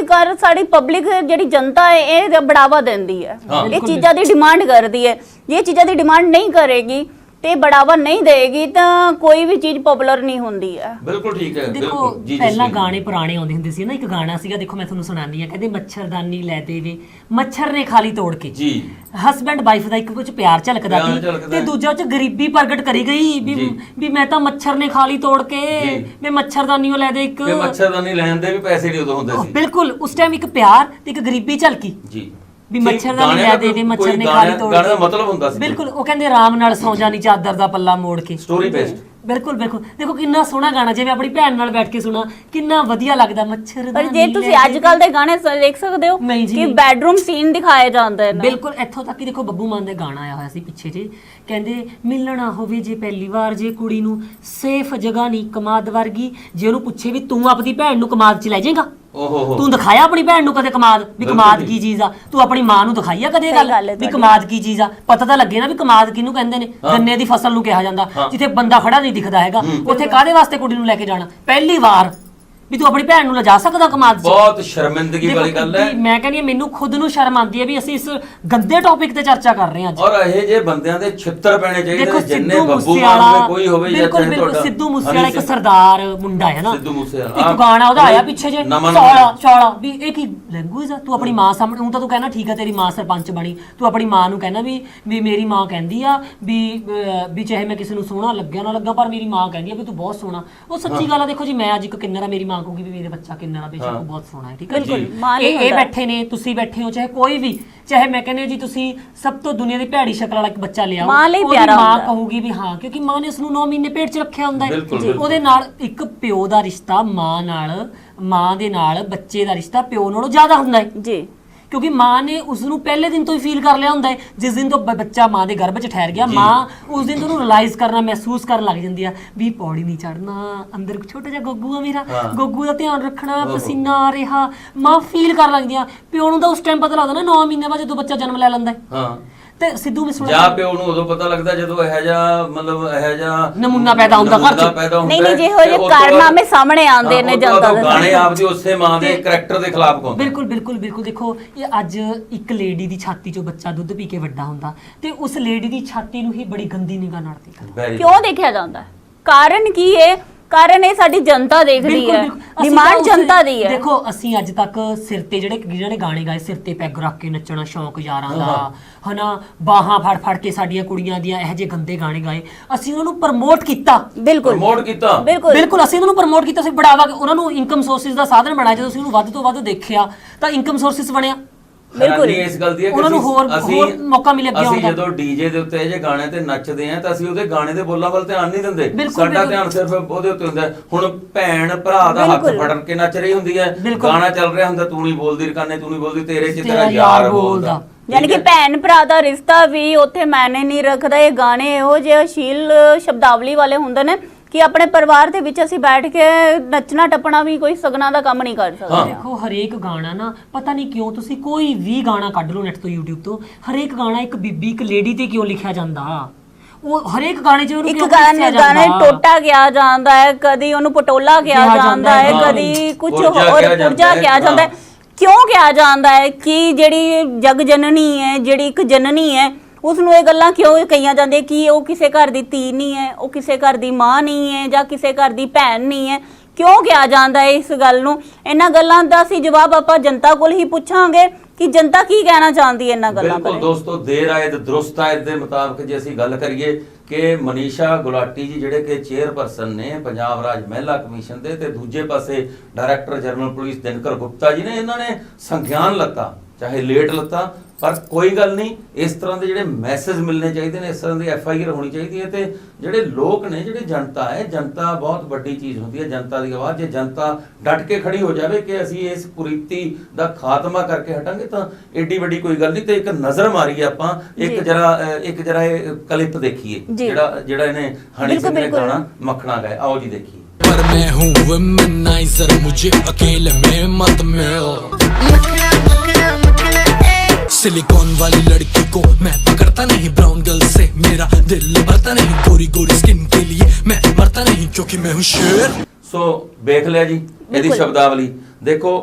ਸਾਡੀ ਪਬਲਿਕ ਜਿਹੜੀ ਜਨਤਾ ਹੈ ਇਹ ਬੜਾਵਾ ਦਿੰਦੀ ਹੈ, ਇਹ ਚੀਜ਼ਾਂ ਦੀ ਡਿਮਾਂਡ ਕਰਦੀ ਹੈ। ਇਹ ਚੀਜ਼ਾਂ ਦੀ ਡਿਮਾਂਡ ਨਹੀਂ ਕਰੇਗੀ ਤੇ ਬੜਾਵਾ ਨਹੀਂ ਦੇਗੀ ਤਾਂ ਕੋਈ ਵੀ ਚੀਜ਼ ਪਪੂਲਰ ਨਹੀਂ ਹੁੰਦੀ ਹੈ। ਬਿਲਕੁਲ ਠੀਕ ਹੈ। ਦੇਖੋ ਪਹਿਲਾਂ ਗਾਣੇ ਪੁਰਾਣੇ ਆਉਂਦੇ ਹੁੰਦੇ ਸੀ ਨਾ, ਇੱਕ ਗਾਣਾ ਸੀਗਾ, ਦੇਖੋ ਮੈਂ ਤੁਹਾਨੂੰ ਸੁਣਾਨੀ ਆ, ਕਹਿੰਦੇ ਮੱਛਰਦਾਨੀ ਲੈ ਦੇਵੇ ਮੱਛਰ ਨੇ ਖਾਲੀ ਤੋੜ ਕੇ ਜੀ। ਹਸਬੈਂਡ ਵਾਈਫ ਦਾ ਇੱਕ ਵਿੱਚ ਪਿਆਰ ਝਲਕਦਾ ਸੀ ਤੇ ਦੂਜਾ ਚ ਗਰੀਬੀ ਪ੍ਰਗਟ ਕਰੀ ਗਈ ਵੀ ਮੈਂ ਤਾਂ ਮੱਛਰ ਨੇ ਖਾਲੀ ਤੋੜ ਕੇ ਮੈਂ ਮੱਛਰਦਾਨੀ ਲੈ ਦੇ। ਇੱਕ ਮੱਛਰਦਾਨੀ ਲੈਣ ਦੇ ਵੀ ਪੈਸੇ ਨਹੀਂ ਉਦੋਂ ਹੁੰਦੇ ਸੀ। ਬਿਲਕੁਲ, ਉਸ ਟਾਈਮ ਇੱਕ ਪਿਆਰ ਤੇ ਇੱਕ ਗਰੀਬੀ ਝਲਕੀ ਜੀ ਵੀ ਮੱਛਰਦਾਨੀ ਲੈ ਦੇ ਮੱਛਰ ਨੇ ਖਾਲੀ ਤੋੜ ਕੇ। ਗਾਣੇ ਦਾ ਮਤਲਬ ਹੁੰਦਾ ਸੀ ਬਿਲਕੁਲ। ਉਹ ਕਹਿੰਦੇ ਆਰਾਮ ਨਾਲ ਸੌ ਜਾਣੀ ਚਾਦਰ ਦਾ ਪੱਲਾ ਮੋੜ ਕੇ, ਸਟੋਰੀ ਬੇਸਡ। ਬਿਲਕੁਲ ਬਿਲਕੁਲ। ਦੇਖੋ ਕਿੰਨਾ ਸੋਹਣਾ ਗਾਣਾ, ਜਿਵੇਂ ਆਪਣੀ ਭੈਣ ਨਾਲ ਬੈਠ ਕੇ ਸੁਣਾ ਕਿੰਨਾ ਵਧੀਆ ਲੱਗਦਾ। ਮੱਛਰ ਪਰ ਜੇ ਤੁਸੀਂ ਅੱਜ ਕੱਲ ਦੇ ਗਾਣੇ ਦੇਖ ਸਕਦੇ ਹੋ ਕਿ ਬੈਡਰੂਮ ਸੀਨ ਦਿਖਾਇਆ ਜਾਂਦਾ ਹੈ। ਬਿਲਕੁਲ, ਇੱਥੋਂ ਤੱਕ ਕਿ ਦੇਖੋ ਬੱਬੂ ਮਾਨ ਦਾ ਗਾਣਾ ਆਇਆ ਹੋਇਆ ਸੀ ਪਿੱਛੇ ਜੇ, ਕਹਿੰਦੇ ਮਿਲਣਾ ਹੋਵੇ ਜੇ ਪਹਿਲੀ ਵਾਰ, ਜੇ ਕੁੜੀ ਨੂੰ ਸੇਫ ਜਗ੍ਹਾ ਨਹੀਂ ਕਮਾਦ ਵਰਗੀ, ਜੇ ਉਹਨੂੰ ਪੁੱਛੇ ਵੀ ਤੂੰ ਆਪਣੀ ਭੈਣ ਨੂੰ ਕਮਾਦ ਚ ਲੈ ਜਾਏਗਾ, ਤੂੰ ਦਿਖਾਇਆ ਆਪਣੀ ਭੈਣ ਨੂੰ ਕਦੇ ਕਮਾਦ ਵੀ ਕਮਾਦ ਕੀ ਚੀਜ਼ ਆ? ਤੂੰ ਆਪਣੀ ਮਾਂ ਨੂੰ ਦਿਖਾਈ ਆ ਕਦੇ ਗੱਲ ਵੀ ਕਮਾਦ ਕੀ ਚੀਜ਼ ਆ? ਪਤਾ ਤਾਂ ਲੱਗੇ ਨਾ ਵੀ ਕਮਾਦ ਕਿਹਨੂੰ ਕਹਿੰਦੇ ਨੇ। ਗੰਨੇ ਦੀ ਫਸਲ ਨੂੰ ਕਿਹਾ ਜਾਂਦਾ, ਜਿੱਥੇ ਬੰਦਾ ਖੜਾ ਨਹੀਂ ਦਿਖਦਾ ਹੈਗਾ, ਉੱਥੇ ਕਾਹਦੇ ਵਾਸਤੇ ਕੁੜੀ ਨੂੰ ਲੈ ਕੇ ਜਾਣਾ ਪਹਿਲੀ ਵਾਰ? ਵੀ ਤੂੰ ਆਪਣੀ ਭੈਣ ਨੂੰ ਲਿਜਾ ਸਕਦਾ ਕਮਾਦ 'ਚ? ਬਹੁਤ ਸ਼ਰਮਿੰਦਗੀ ਵਾਲੀ ਗੱਲ ਹੈ। ਮੈਂ ਕਹਿੰਦੀ ਮੈਨੂੰ ਖੁਦ ਨੂੰ ਸ਼ਰਮ ਆਉਂਦੀ ਹੈ ਵੀ ਅਸੀਂ ਇਸ ਗੰਦੇ ਟੌਪਿਕ ਤੇ ਚਰਚਾ ਕਰ ਰਹੇ ਹਾਂ ਅੱਜ। ਔਰ ਇਹ ਜੇ ਬੰਦਿਆਂ ਦੇ ਛਿੱਤਰ ਪੈਣੇ ਚਾਹੀਦੇ, ਜਿੰਨੇ ਬੱਬੂ ਮਾਨ ਕੋਈ ਹੋਵੇ ਜਾਂ ਚਾਹੇ ਤੁਹਾਡਾ ਸਿੱਧੂ ਮੂਸੇਵਾਲਾ ਇੱਕ ਸਰਦਾਰ ਮੁੰਡਾ ਹੈ ਨਾ, ਸਿੱਧੂ ਮੂਸੇਵਾਲਾ ਇੱਕ ਗਾਣਾ ਉਹਦਾ ਆਇਆ ਪਿੱਛੇ ਜੇ, ਚੌੜਾ ਵੀ ਇਹ ਕੀ ਲੈਂਗੁਏਜ ਆ? ਤੂੰ ਆਪਣੀ ਮਾਂ ਸਾਹਮਣੇ, ਹੁਣ ਤਾਂ ਤੂੰ ਕਹਿਣਾ ਠੀਕ ਆ ਤੇਰੀ ਮਾਂ ਸਰਪੰਚ ਬਣੀ, ਤੂੰ ਆਪਣੀ ਮਾਂ ਨੂੰ ਕਹਿਣਾ ਵੀ ਮੇਰੀ ਮਾਂ ਕਹਿੰਦੀ ਆ ਵੀ ਚਾਹੇ ਮੈਂ ਕਿਸੇ ਨੂੰ ਸੋਹਣਾ ਲੱਗਿਆ ਨਾ ਲੱਗਾ ਪਰ ਮੇਰੀ ਮਾਂ ਕਹਿੰਦੀ ਆ ਵੀ ਤੂੰ ਬਹੁਤ ਸੋਹਣਾ। ਉਹ ਸੱਚੀ ਗੱਲ ਆ। ਦੇਖੋ ਜੀ ਮੈਂ ਅੱਜ ਇੱਕ ਕਿੰਨਰ ਆ, ਮੇਰੀ ਮਾਂ ਕਹੂਗੀ ਵੀ ਮੇਰੇ ਬੱਚਾ ਕਿੰਨਾ ਬੇਸ਼ੱਕ ਬਹੁਤ ਸੋਹਣਾ ਹੈ, ਠੀਕ ਹੈ ਜੀ। ਇਹ ਬੈਠੇ ਨੇ, ਤੁਸੀਂ ਬੈਠੇ ਹੋ, ਚਾਹੇ ਕੋਈ ਵੀ, ਚਾਹੇ ਮੈਂ ਕਹਿੰਦੀ ਜੀ ਤੁਸੀਂ ਸਭ ਤੋਂ ਦੁਨੀਆ ਦੀ ਭੈੜੀ ਸ਼ਕਲ ਵਾਲਾ ਇੱਕ ਬੱਚਾ ਲਿਆਓ, ਉਹਦੀ ਮਾਂ ਕਹੂਗੀ ਵੀ ਹਾਂ, ਕਿਉਂਕਿ ਮਾਂ ਨੇ ਉਸਨੂੰ 9 ਮਹੀਨੇ ਪੇਟ 'ਚ ਰੱਖਿਆ ਹੁੰਦਾ ਹੈ। ਉਹਦੇ ਨਾਲ ਇੱਕ ਪਿਓ ਦਾ ਰਿਸ਼ਤਾ ਮਾਂ ਨਾਲ, ਮਾਂ ਦੇ ਨਾਲ ਬੱਚੇ ਦਾ ਰਿਸ਼ਤਾ ਪਿਓ ਨਾਲੋਂ ਜ਼ਿਆਦਾ ਹੁੰਦਾ ਹੈ ਜੀ, ਕਿਉਂਕਿ ਮਾਂ ਨੇ ਉਸ ਨੂੰ ਪਹਿਲੇ ਦਿਨ ਤੋਂ ਹੀ ਫੀਲ ਕਰ ਲਿਆ ਹੁੰਦਾ ਹੈ। ਜਿਸ ਦਿਨ ਤੋਂ ਬੱਚਾ ਮਾਂ ਦੇ ਗਰਭ 'ਚ ਠਹਿਰ ਗਿਆ, ਮਾਂ ਉਸ ਦਿਨ ਤੋਂ ਉਹਨੂੰ ਰਿਅਲਾਈਜ਼ ਕਰਨਾ, ਮਹਿਸੂਸ ਕਰਨ ਲੱਗ ਜਾਂਦੀ ਆ ਵੀ ਪੌੜੀ ਨਹੀਂ ਚੜਨਾ, ਅੰਦਰ ਛੋਟਾ ਜਿਹਾ ਗੱਗੂ ਆ ਮੇਰਾ, ਗੱਗੂ ਦਾ ਧਿਆਨ ਰੱਖਣਾ, ਪਸੀਨਾ ਆ ਰਿਹਾ, ਮਾਂ ਫੀਲ ਕਰ ਲੱਗਦੀ ਆ। ਪਿਓ ਨੂੰ ਤਾਂ ਉਸ ਟਾਈਮ ਪਤਾ ਲੱਗਦਾ ਨਾ 9 ਮਹੀਨੇ ਬਾਅਦ ਜਦੋਂ ਬੱਚਾ ਜਨਮ ਲੈ ਲੈਂਦਾ ਹੈ। ਤੇ ਸਿੱਧੂ ਮੂਸੇਵਾਲਾ ਜਾਂ ਪਿਓ ਨੂੰ ਉਦੋਂ ਪਤਾ ਲੱਗਦਾ ਜਦੋਂ ਇਹੋ ਜਿਹਾ ਮਤਲਬ ਇਹੋ ਜਿਹਾ ਨਮੂਨਾ ਪੈਦਾ ਹੁੰਦਾ ਘਰ 'ਚ। ਨਹੀਂ ਜਿਹੋ ਜਿਹੇ ਕਾਰਨਾਮੇ ਸਾਹਮਣੇ ਆਉਂਦੇ ਨੇ ਜਨਤਾ ਦੇ, ਗਾਣੇ ਆਪਦੀ ਉਸੇ ਮਾਂ ਦੇ ਕੈਰੈਕਟਰ ਦੇ ਖਿਲਾਫ ਗਾਉਂਦੇ। ਬਿਲਕੁਲ। ਦੇਖੋ ਇਹ ਅੱਜ ਇੱਕ ਲੇਡੀ ਦੀ ਛਾਤੀ 'ਚੋਂ ਬੱਚਾ ਦੁੱਧ ਪੀ ਕੇ ਵੱਡਾ ਹੁੰਦਾ ਤੇ ਉਸ ਲੇਡੀ ਦੀ ਛਾਤੀ ਨੂੰ ਹੀ ਬੜੀ ਗੰਦੀ ਨਿਗਾਹ ਨਾਲ ਦੇਖਦਾ। ਕਿਉਂ ਦੇਖਿਆ ਜਾਂਦਾ? ਕਾਰਨ ਕੀ ਹੈ? ਕਾਰਨ ਇਹ ਸਾਡੀ ਜਨਤਾ ਦੇਖਦੀ ਹੈ, ਡਿਮਾਂਡ ਜਨਤਾ ਦੀ ਹੈ। ਦੇਖੋ ਅਸੀਂ ਅੱਜ ਤੱਕ ਸਿਰ ਤੇ ਜਿਹੜੇ ਗਾਣੇ ਗਾਏ, ਸਿਰ ਤੇ ਪੈਗ ਰੱਖ ਕੇ ਨੱਚਣਾ ਸ਼ੌਂਕ ਯਾਰਾਂ ਦਾ, ਹਨਾ, ਬਾਹਾਂ ਫੜ ਫੜ ਕੇ ਸਾਡੀਆਂ ਕੁੜੀਆਂ ਦੀਆਂ ਇਹੋ ਜਿਹੇ ਗੰਦੇ ਗਾਣੇ ਗਾਏ, ਅਸੀਂ ਉਹਨਾਂ ਨੂੰ ਪ੍ਰਮੋਟ ਕੀਤਾ। ਬਿਲਕੁਲ ਪ੍ਰਮੋਟ ਕੀਤਾ, ਬਿਲਕੁਲ ਅਸੀਂ ਉਹਨਾਂ ਨੂੰ ਪ੍ਰਮੋਟ ਕੀਤਾ, ਅਸੀਂ ਬੜਾਵਾ ਉਹਨਾਂ ਨੂੰ ਇਨਕਮ ਸੋਰਸਿਸ ਦਾ ਸਾਧਨ ਬਣਾਇਆ। ਜਦੋਂ ਅਸੀਂ ਉਹਨੂੰ ਵੱਧ ਤੋਂ ਵੱਧ ਦੇਖਿਆ ਤਾਂ ਇਨਕਮ ਸੋਰਸਿਸ ਬਣਿਆ। ਬਿਲਕੁਲ ਇਸ ਗੱਲ ਦੀ ਹੈ ਕਿ ਉਹਨਾਂ ਨੂੰ ਹੋਰ ਮੌਕਾ ਮਿਲ ਗਿਆ। ਅਸੀਂ ਜਦੋਂ ਡੀਜੇ ਦੇ ਉੱਤੇ ਜੇ ਗਾਣੇ ਤੇ ਨੱਚਦੇ ਆ ਤਾਂ ਅਸੀਂ ਉਹਦੇ ਗਾਣੇ ਦੇ ਬੋਲਾਂ ਵੱਲ ਧਿਆਨ ਨਹੀਂ ਦਿੰਦੇ, ਸਾਡਾ ਧਿਆਨ ਸਿਰਫ ਉਹਦੇ ਉੱਤੇ ਹੁੰਦਾ। ਹੁਣ ਭੈਣ ਭਰਾ ਦਾ ਹੱਥ ਫੜ ਕੇ ਨੱਚ ਰਹੀ ਹੁੰਦੀ ਹੈ, ਗਾਣਾ ਚੱਲ ਰਿਹਾ ਹੁੰਦਾ, ਤੂੰ ਨਹੀਂ ਬੋਲਦੀ ਰਕਾਨੇ, ਤੂੰ ਨਹੀਂ ਬੋਲਦੀ, ਤੇਰੇ ਚ ਤੇਰਾ ਯਾਰ ਬੋਲਦਾ। ਯਾਨੀ ਕਿ ਭੈਣ ਭਰਾ ਦਾ ਰਿਸ਼ਤਾ ਵੀ ਉੱਥੇ ਮਾਇਨੇ ਨਹੀਂ ਰੱਖਦਾ। ਇਹ ਗਾਣੇ ਇਹੋ ਜਿਹੇ ਅਸ਼ਲੀਲ ਸ਼ਬਦਾਵਲੀ ਵਾਲੇ ਹੁੰਦੇ ਨੇ ਕਿ ਆਪਣੇ ਪਰਿਵਾਰ ਦੇ ਵਿੱਚ ਅਸੀਂ ਬੈਠ ਕੇ ਨੱਚਣਾ ਟੱਪਣਾ ਵੀ ਕੋਈ ਸਗਨਾ ਦਾ ਕੰਮ ਨਹੀਂ ਕਰ ਸਕਦੇ। ਦੇਖੋ ਹਰੇਕ ਗਾਣਾ ਨਾ, ਪਤਾ ਨਹੀਂ ਕਿਉਂ ਤੁਸੀਂ ਕੋਈ ਵੀ ਗਾਣਾ ਕੱਢ ਲਓ ਨੈਟ ਤੋਂ, YouTube ਤੋਂ, ਹਰੇਕ ਗਾਣਾ ਇੱਕ ਬੀਬੀ ਇੱਕ ਲੇਡੀ ਤੇ ਕਿਉਂ ਲਿਖਿਆ ਜਾਂਦਾ? ਉਹ ਹਰੇਕ ਗਾਣੇ 'ਚ ਉਹਨੂੰ ਇੱਕ ਗਾਣੇ ਟੋਟਾ ਕਿਹਾ ਜਾਂਦਾ ਹੈ, ਕਦੀ ਉਹਨੂੰ ਪਟੋਲਾ ਕਿਹਾ ਜਾਂਦਾ ਹੈ, ਕਦੀ ਕੁਝ ਹੋਰ ਪੁਰਜਾ ਕਿਹਾ ਜਾਂਦਾ ਹੈ। ਕਿਉਂ ਕਿਹਾ ਜਾਂਦਾ ਹੈ ਕਿ ਜਿਹੜੀ ਜਗ ਜਨਨੀ ਹੈ, ਜਿਹੜੀ ਇੱਕ ਜਨਨੀ ਹੈ, ਉਸ ਨੂੰ ਇਹ ਗੱਲਾਂ ਕਿਉਂ ਕਹੀਆਂ ਜਾਂਦੀਆਂ ਕਿ ਉਹ ਕਿਸੇ ਘਰ ਦੀ ਧੀ ਨਹੀਂ ਹੈ, ਉਹ ਕਿਸੇ ਘਰ ਦੀ ਮਾਂ ਨਹੀਂ ਹੈ, ਜਾਂ ਕਿਸੇ ਘਰ ਦੀ ਭੈਣ ਨਹੀਂ ਹੈ? ਕਿਉਂ ਕਿਹਾ ਜਾਂਦਾ ਹੈ ਇਸ ਗੱਲ ਨੂੰ? ਇਹਨਾਂ ਗੱਲਾਂ ਦਾ ਅਸੀਂ ਜਵਾਬ ਆਪਾਂ ਜਨਤਾ ਕੋਲ ਹੀ ਪੁੱਛਾਂਗੇ ਕਿ ਜਨਤਾ ਕੀ ਕਹਿਣਾ ਚਾਹੁੰਦੀ ਹੈ ਇਹਨਾਂ ਗੱਲਾਂ ਬਾਰੇ। ਬਿਲਕੁਲ ਦੋਸਤੋ, ਦੇਰ ਆਏ ਦਰੁਸਤ ਆਏ ਦੇ ਮੁਤਾਬਕ ਜੇ ਅਸੀਂ ਗੱਲ ਕਰੀਏ ਕਿ ਮਨੀਸ਼ਾ ਗੁਲਾਟੀ ਜੀ ਜਿਹੜੇ ਕਿ ਚੇਅਰਪਰਸਨ ਨੇ ਪੰਜਾਬ ਰਾਜ ਮਹਿਲਾ ਕਮਿਸ਼ਨ ਦੇ, ਤੇ ਦੂਜੇ ਪਾਸੇ director general police Dinkar Gupta ji ਨੇ, ਇਹਨਾਂ ਨੇ ਸੰਗਿਆਨ ਲੱਤਾ, ਚਾਹੇ ਲੇਟ ਲੱਤਾ, ਪਰ ਕੋਈ ਗੱਲ ਨਹੀਂ। ਇਸ ਤਰ੍ਹਾਂ ਦੇ ਜਿਹੜੇ ਮੈਸੇਜ ਮਿਲਣੇ ਚਾਹੀਦੇ ਨੇ, ਇਸ ਤਰ੍ਹਾਂ ਦੀ FIR ਹੋਣੀ ਚਾਹੀਦੀ ਹੈ। ਤੇ ਜਿਹੜੇ ਲੋਕ ਨੇ, ਜਿਹੜੇ ਜਨਤਾ ਹੈ, ਜਨਤਾ ਬਹੁਤ ਵੱਡੀ ਚੀਜ਼ ਹੁੰਦੀ ਹੈ, ਜਨਤਾ ਦੀ ਆਵਾਜ਼। ਜੇ ਜਨਤਾ ਡਟ ਕੇ ਖੜੀ ਹੋ ਜਾਵੇ ਕਿ ਅਸੀਂ ਇਸ ਕੁਰੀਤੀ ਦਾ ਖਾਤਮਾ ਕਰਕੇ ਹਟਾਂਗੇ ਤਾਂ ਏਡੀ ਵੱਡੀ ਕੋਈ ਗੱਲ ਨਹੀਂ। ਤੇ ਇੱਕ ਨਜ਼ਰ ਮਾਰੀਏ ਆਪਾਂ, ਇੱਕ ਜਰਾ ਇਹ ਕਲਿੱਪ ਦੇਖੀਏ ਜਿਹੜਾ ਇਹਨੇ ਹਨੀ ਸਿੰਘ ਨੇ ਗਾਣਾ ਮੱਖਣਾ ਗਾਇਆ। ਆਓ ਜੀ ਦੇਖੀਏ। पर मैं हूँ वुमेनाइजर, मुझे अकेले में मत मिल। सिलिकॉन वाली लड़की को मैं पकड़ता नहीं, ब्राउन गर्ल से मेरा दिल भरता नहीं, गोरी गोरी स्किन के लिए मैं मरता नहीं क्योंकि मैं हूँ शेर। ਸੋ ਵੇਖ ਲਿਆ ਜੀ ਇਹਦੀ ਸ਼ਬਦਾਵਲੀ। ਦੇਖੋ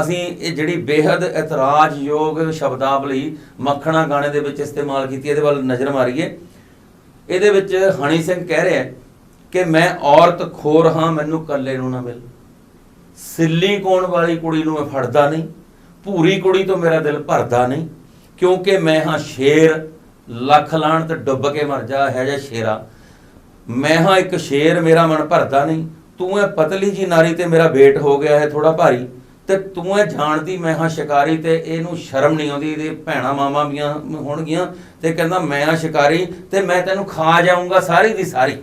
ਅਸੀਂ ਇਹ ਜਿਹੜੀ ਬੇहद ਇਤਰਾਜ਼ਯੋਗ ਸ਼ਬਦਾਵਲੀ ਮੱਖਣਾ ਗਾਣੇ ਦੇ ਵਿੱਚ ਇਸਤੇਮਾਲ ਕੀਤੀ, ਇਹਦੇ ਵੱਲ ਨਜ਼ਰ ਮਾਰੀਏ। ਇਹਦੇ ਵਿੱਚ ਹਨੀ ਸਿੰਘ ਕਹਿ ਰਿਹਾ ਕਿ ਮੈਂ ਔਰਤ ਖੋਰ ਹਾਂ, ਮੈਨੂੰ ਕੱਲੇ ਨੂੰ ਨਾ ਮਿਲ, ਸਿਲੀਕੋਨ ਵਾਲੀ ਕੁੜੀ ਨੂੰ ਮੈਂ ਫੜਦਾ ਨਹੀਂ, ਭੂਰੀ ਕੁੜੀ ਤੋਂ ਮੇਰਾ ਦਿਲ ਭਰਦਾ ਨਹੀਂ, ਕਿਉਂਕਿ ਮੈਂ ਹਾਂ ਸ਼ੇਰ, ਲੱਖ ਲਾਣ ਤੇ ਡੁੱਬ ਕੇ ਮਰ ਜਾ ਹੈ ਜਾਂ ਸ਼ੇਰਾ। ਮੈਂ ਹਾਂ ਇੱਕ ਸ਼ੇਰ, ਮੇਰਾ ਮਨ ਭਰਦਾ ਨਹੀਂ, ਤੂੰ ਇਹ ਪਤਲੀ ਜੀ ਨਾਰੀ ਤੇ ਮੇਰਾ ਵੇਟ ਹੋ ਗਿਆ ਹੈ ਥੋੜਾ ਭਾਰੀ, ਤੇ ਤੂੰ ਇਹ ਜਾਣਦੀ ਮੈਂ ਹਾਂ ਸ਼ਿਕਾਰੀ, ਤੇ ਇਹਨੂੰ ਸ਼ਰਮ ਨਹੀਂ ਆਉਂਦੀ, ਇਹਦੇ ਭੈਣਾ ਮਾਮਾ ਵੀ ਹੋਣਗੀਆਂ, ਤੇ ਕਹਿੰਦਾ ਮੈਂ ਹਾਂ ਸ਼ਿਕਾਰੀ ਤੇ ਮੈਂ ਤੈਨੂੰ ਖਾ ਜਾਊਂਗਾ ਸਾਰੀ ਦੀ ਸਾਰੀ।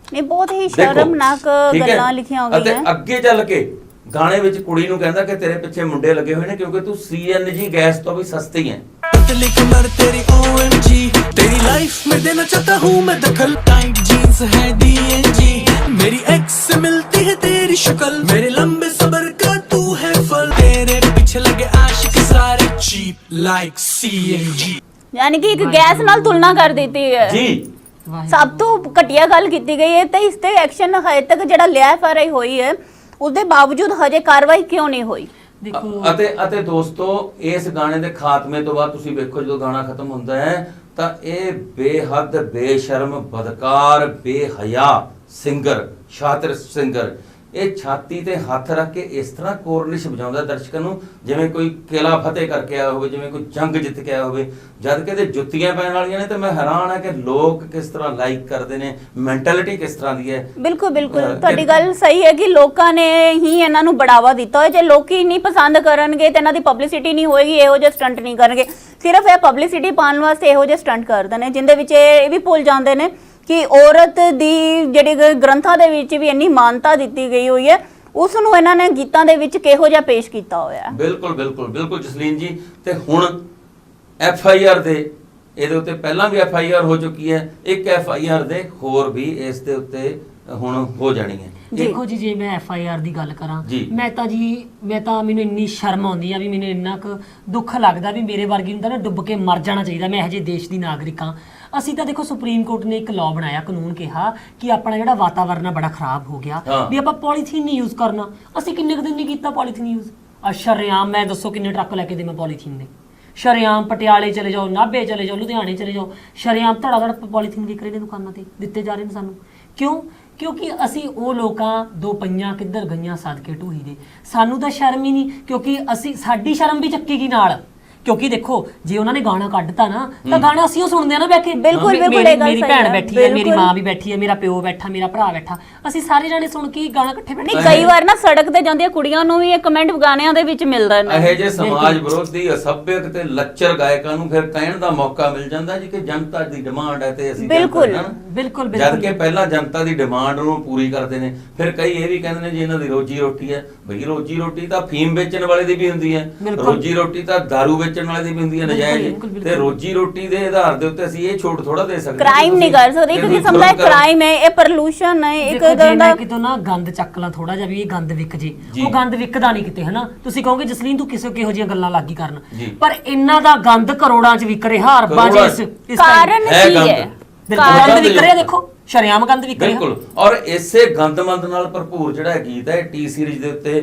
ਇਹ ਬਹੁਤ ਹੀ ਸ਼ਰਮਨਾਕ ਗੱਲਾਂ ਲਿਖੀਆਂ ਹੋ ਗਈਆਂ। ਅਤੇ ਅੱਗੇ ਚੱਲ ਕੇ ਗਾਣੇ ਵਿੱਚ ਕੁੜੀ ਨੂੰ ਕਹਿੰਦਾ ਕਿ ਤੇਰੇ ਪਿੱਛੇ ਮੁੰਡੇ ਲੱਗੇ ਹੋਏ ਨੇ ਕਿਉਂਕਿ ਤੂੰ CNG ਗੈਸ ਤੋਂ ਵੀ ਸਸਤੀ ਹੈ। पतली कमर तेरी OMG, तेरी लाइफ में देना चाहता हूँ मैं दखल, टाइट जीन्स है DNG, मेरी एक्स से मिलती है तेरी शक्ल, मेरे लंबे सबर का तू है फल, तेरे पीछे लगे आशिक सारे चीप लाइक CNG। ਯਾਨੀ ਕਿ ਇੱਕ ਗੈਸ ਨਾਲ ਤੁਲਨਾ ਕਰ ਦਿੱਤੀ ਹੈ ਜੀ। ਸਭ ਤੋਂ ਘਟੀਆ ਗੱਲ ਕੀਤੀ ਗਈ ਹੈ। ਤੇ ਇਸ ਤੇ ਐਕਸ਼ਨ ਹਜੇ ਤੱਕ ਜਿਹੜਾ ਲਿਆ FIR ਹੋਈ ਹੈ, ਉਸਦੇ ਬਾਵਜੂਦ ਹਜੇ ਕਾਰਵਾਈ ਕਿਉਂ ਨਹੀਂ ਹੋਈ? ਅਤੇ ਦੋਸਤੋ, ਇਸ ਗਾਣੇ ਦੇ ਖਾਤਮੇ ਤੋਂ ਬਾਅਦ ਤੁਸੀਂ ਵੇਖੋ ਜਦੋਂ ਗਾਣਾ ਖਤਮ ਹੁੰਦਾ ਹੈ ਤਾਂ ਇਹ ਬੇਹੱਦ ਬੇਸ਼ਰਮ, ਬਦਕਾਰ, ਬੇਹਯਾ ਸਿੰਗਰ, ਸ਼ਾਤਿਰ ਸਿੰਗਰ ਇਹ ਛਾਤੀ ਤੇ ਹੱਥ ਰੱਖ ਕੇ ਇਸ ਤਰ੍ਹਾਂ ਕੋਰਨਿਸ਼ ਵਜਾਉਂਦਾ ਦਰਸ਼ਕਾਂ ਨੂੰ ਜਿਵੇਂ ਕੋਈ ਕਿਲਾ ਫਤਿਹ ਕਰਕੇ ਆਇਆ ਹੋਵੇ, ਜਿਵੇਂ ਕੋਈ ਜੰਗ ਜਿੱਤ ਕੇ ਆਇਆ ਹੋਵੇ, ਜਦ ਕਿ ਇਹਦੇ ਜੁੱਤੀਆਂ ਪੈਣ ਵਾਲੀਆਂ ਨੇ। ਤੇ ਮੈਂ ਹੈਰਾਨ ਆ ਕਿ ਲੋਕ ਕਿਸ ਤਰ੍ਹਾਂ ਲਾਈਕ ਕਰਦੇ ਨੇ, ਮੈਂਟੈਲਿਟੀ ਕਿਸ ਤਰ੍ਹਾਂ ਦੀ ਹੈ। ਬਿਲਕੁਲ ਤੁਹਾਡੀ ਗੱਲ ਸਹੀ ਹੈ ਕਿ ਲੋਕਾਂ ਨੇ ਹੀ ਇਹਨਾਂ ਨੂੰ ਬੜਾਵਾ ਦਿੱਤਾ ਹੋਇਆ। ਜੇ ਲੋਕੀ ਨਹੀਂ ਪਸੰਦ ਕਰਨਗੇ ਤੇ ਇਹਨਾਂ ਦੀ ਪਬਲਿਸਿਟੀ ਨਹੀਂ ਹੋਏਗੀ, ਇਹੋ ਜਿਹੇ ਸਟੰਟ ਨਹੀਂ ਕਰਨਗੇ। ਸਿਰਫ ਇਹ ਪਬਲਿਸਿਟੀ ਪਾਉਣ ਵਾਸਤੇ ਇਹੋ ਜਿਹੇ ਸਟੰਟ ਕਰਦੇ ਨੇ, ਜਿੰਦੇ ਵਿੱਚ ਇਹ ਵੀ ਭੁੱਲ ਜਾਂਦੇ ਨੇ ਕਿ ਔਰਤ ਦੀ ਜਿਹੜੀ ਗ੍ਰੰਥਾਂ ਦੇ ਵਿੱਚ ਵੀ ਇੰਨੀ ਮਾਨਤਾ ਦਿੱਤੀ ਗਈ ਹੋਈ ਹੈ, ਉਸ ਨੂੰ ਇਹਨਾਂ ਨੇ ਗੀਤਾਂ ਦੇ ਵਿੱਚ ਕਿਹੋ ਜਿਹਾ ਪੇਸ਼ ਕੀਤਾ ਹੋਇਆ। ਬਿਲਕੁਲ ਜਸਲੀਨ ਜੀ। ਤੇ ਹੁਣ FIR ਦੇ ਇਹਦੇ ਉੱਤੇ ਪਹਿਲਾਂ ਵੀ FIR ਹੋ ਚੁੱਕੀ ਹੈ, ਇੱਕ FIR ਦੇ ਹੋਰ ਵੀ ਇਸ ਦੇ ਉੱਤੇ ਹੁਣ ਹੋ ਜਾਣੀ ਹੈ। ਦੇਖੋ ਜੀ, ਜੇ ਮੈਂ FIR ਦੀ ਗੱਲ ਕਰਾਂ, ਮੈਂ ਤਾਂ ਮੈਨੂੰ ਇੰਨੀ ਸ਼ਰਮ ਆਉਂਦੀ ਆ ਵੀ ਮੈਨੂੰ ਇੰਨਾ ਕੁ ਦੁੱਖ ਲੱਗਦਾ ਵੀ ਮੇਰੇ ਵਰਗੀ ਨੂੰ ਤਾਂ ਨਾ ਡੁੱਬ ਕੇ ਮਰ ਜਾਣਾ ਚਾਹੀਦਾ। ਮੈਂ ਇਹੋ ਜਿਹੇ ਦੇਸ਼ ਦੀ ਨਾਗਰਿਕ ਹਾਂ। ਅਸੀਂ ਤਾਂ ਦੇਖੋ ਸੁਪਰੀਮ ਕੋਰਟ ਨੇ ਇੱਕ ਲਾਅ ਬਣਾਇਆ, ਕਾਨੂੰਨ ਕਿਹਾ ਕਿ ਆਪਣਾ ਜਿਹੜਾ ਵਾਤਾਵਰਨ ਆ ਬੜਾ ਖਰਾਬ ਹੋ ਗਿਆ ਵੀ ਆਪਾਂ ਪੋਲੀਥੀਨ ਨਹੀਂ ਯੂਜ਼ ਕਰਨਾ। ਅਸੀਂ ਕਿੰਨੇ ਕੁ ਦਿਨ ਨਹੀਂ ਕੀਤਾ ਪੋਲੀਥੀਨ ਯੂਜ਼। ਸ਼ਰੇਆਮ ਮੈਂ ਦੱਸੋ ਕਿੰਨੇ ਟਰੱਕ ਲੈ ਕੇ ਦੇ ਮੈਂ ਪੋਲੀਥੀਨ ਦੇ, ਸ਼ਰੇਆਮ ਪਟਿਆਲੇ ਚਲੇ ਜਾਓ, ਨਾਭੇ ਚਲੇ ਜਾਓ, ਲੁਧਿਆਣੇ ਚਲੇ ਜਾਓ, ਸ਼ਰੇਆਮ ਧੜਾ ਪੋਲੀਥੀਨ ਵਿਕ ਰਹੇ ਨੇ ਦੁਕਾਨਾਂ ਤੇ, ਦਿੱਤੇ ਜਾ ਰਹੇ ਨੇ ਸਾਨੂੰ। ਕਿਉਂ? ਕਿਉਂਕਿ ਅਸੀਂ ਉਹ ਲੋਕਾਂ ਦੋ ਪਈਆਂ ਕਿੱਧਰ ਗਈਆਂ ਸਦਕੇ ਢੂਹੀ ਦੇ, ਸਾਨੂੰ ਤਾਂ ਸ਼ਰਮ ਹੀ ਨਹੀਂ, ਕਿਉਂਕਿ ਅਸੀਂ ਸਾਡੀ ਸ਼ਰਮ ਵੀ ਚੱਕੇਗੀ ਨਾਲ। ਕਿਉਂਕਿ ਦੇਖੋ ਜੇ ਉਹਨਾਂ ਨੇ ਗਾਣਾ ਕੱਢਤਾ ਨਾ ਤਾਂ ਗਾਣਾ ਅਸੀਂ ਉਹ ਸੁਣਦੇ ਆ ਨਾ ਬੈਠ ਕੇ। ਬਿਲਕੁਲ, ਬਿਲਕੁਲ, ਇਹ ਗੱਲ ਮੇਰੀ ਸਹੀ ਭੈਣ ਹੈ, ਬੈਠੀ ਹੈ, ਮੇਰੀ ਬਿਲਕੁਲ। ਮਾਂ ਵੀ ਬੈਠੀ ਹੈ, ਮੇਰਾ ਪਿਓ ਬੈਠਾ, ਮੇਰਾ ਭਰਾ ਬੈਠਾ, ਅਸੀਂ ਸਾਰੇ ਜਾਣੇ ਸੁਣ ਕੇ ਗਾਣਾ ਇਕੱਠੇ ਬੈਠੇ। ਨਹੀਂ, ਕਈ ਵਾਰ ਨਾ ਸੜਕ ਤੇ ਜਾਂਦੀਆਂ ਕੁੜੀਆਂ ਨੂੰ ਵੀ ਇਹ ਕਮੈਂਟ ਗਾਣਿਆਂ ਦੇ ਵਿੱਚ ਮਿਲਦਾ ਨੇ। ਇਹ ਜੇ ਸਮਾਜ ਵਿਰੋਧੀ ਅਸਭਿਅਕ ਤੇ ਲੱਚਰ ਗਾਇਕਾਂ ਨੂੰ ਫਿਰ ਕਹਿਣ ਦਾ ਮੌਕਾ ਮਿਲ ਜਾਂਦਾ ਜੀ ਕਿ ਜਨਤਾ ਦੀ ਡਿਮਾਂਡ ਹੈ ਤੇ ਅਸੀਂ ਬਿਲਕੁਲ, ਬਿਲਕੁਲ ਜਦ ਕਿ ਪਹਿਲਾਂ ਜਨਤਾ ਦੀ ਡਿਮਾਂਡ ਨੂੰ ਪੂਰੀ ਕਰਦੇ ਨੇ, ਫਿਰ ਕਈ ਇਹ ਵੀ ਕਹਿੰਦੇ ਨੇ ਜੀ ਇਹਨਾਂ ਦੀ ਰੋਜੀ ਰੋਟੀ ਹੈ। ਬਈ ਰੋਜੀ ਰੋਟੀ ਤਾਂ ਫੀਮ ਵੇਚਣ ਵਾਲੇ ਦੀ ਵੀ ਹੁੰਦੀ ਹੈ, ਰੋਜੀ ਰੋਟੀ ਤਾਂ ਦਾਰੂ ਵੇਚਣ ਵਾਲੇ ਦੀ ਵੀ ਹੁੰਦੀ ਹੈ ਨਜਾਇਜ਼, ਤੇ ਰੋਜੀ ਰੋਟੀ ਦੇ ਆਧਾਰ ਦੇ ਉੱਤੇ ਅਸੀਂ ਇਹ ਛੋਟ ਥੋੜਾ ਦੇ ਸਕਦੇ। ਕ੍ਰਾਈਮ ਨਹੀਂ ਕਰ ਸਕਦੇ, ਕਿਉਂਕਿ ਸਮਝਦਾ ਕ੍ਰਾਈਮ ਹੈ, ਇਹ ਪੋਲੂਸ਼ਨ ਹੈ, ਇੱਕ ਜੇ ਮੈਂ ਕਿਤੋਂ ਨਾ ਗੰਦ ਚੱਕ ਲਾ ਥੋੜਾ ਜਿਹਾ ਵੀ ਇਹ ਗੰਦ ਵਿਕ ਜੇ, ਉਹ ਗੰਦ ਵਿਕਦਾ ਨਹੀਂ ਕਿਤੇ, ਹਨਾ। ਤੁਸੀਂ ਕਹੋਗੇ ਜਸਲੀਨ ਤੂੰ ਕਿਸੇ ਕਿਹੋ ਜਿਹੀਆਂ ਗੱਲਾਂ ਲੱਗੀ ਕਰਨ, ਪਰ ਇਹਨਾਂ ਦਾ ਗੰਦ ਕਰੋੜਾਂ 'ਚ ਵਿਕ ਰਿਹਾ ਹਰਬਾਂ 'ਚ। ਇਸ ਕਾਰਨ ਕੀ ਹੈ? ਗੰਦ ਵਿਕ ਰਿਹਾ, ਦੇਖੋ ਸ਼ਰਿਆਮ ਗੰਦ ਵਿਕ ਰਿਹਾ। ਬਿਲਕੁਲ, ਔਰ ਇਸੇ ਗੰਦਮੰਦ ਨਾਲ ਭਰਪੂਰ ਜਿਹੜਾ ਗੀਤ ਹੈ ਟੀ ਸੀਰੀਜ਼ ਦੇ ਉੱਤੇ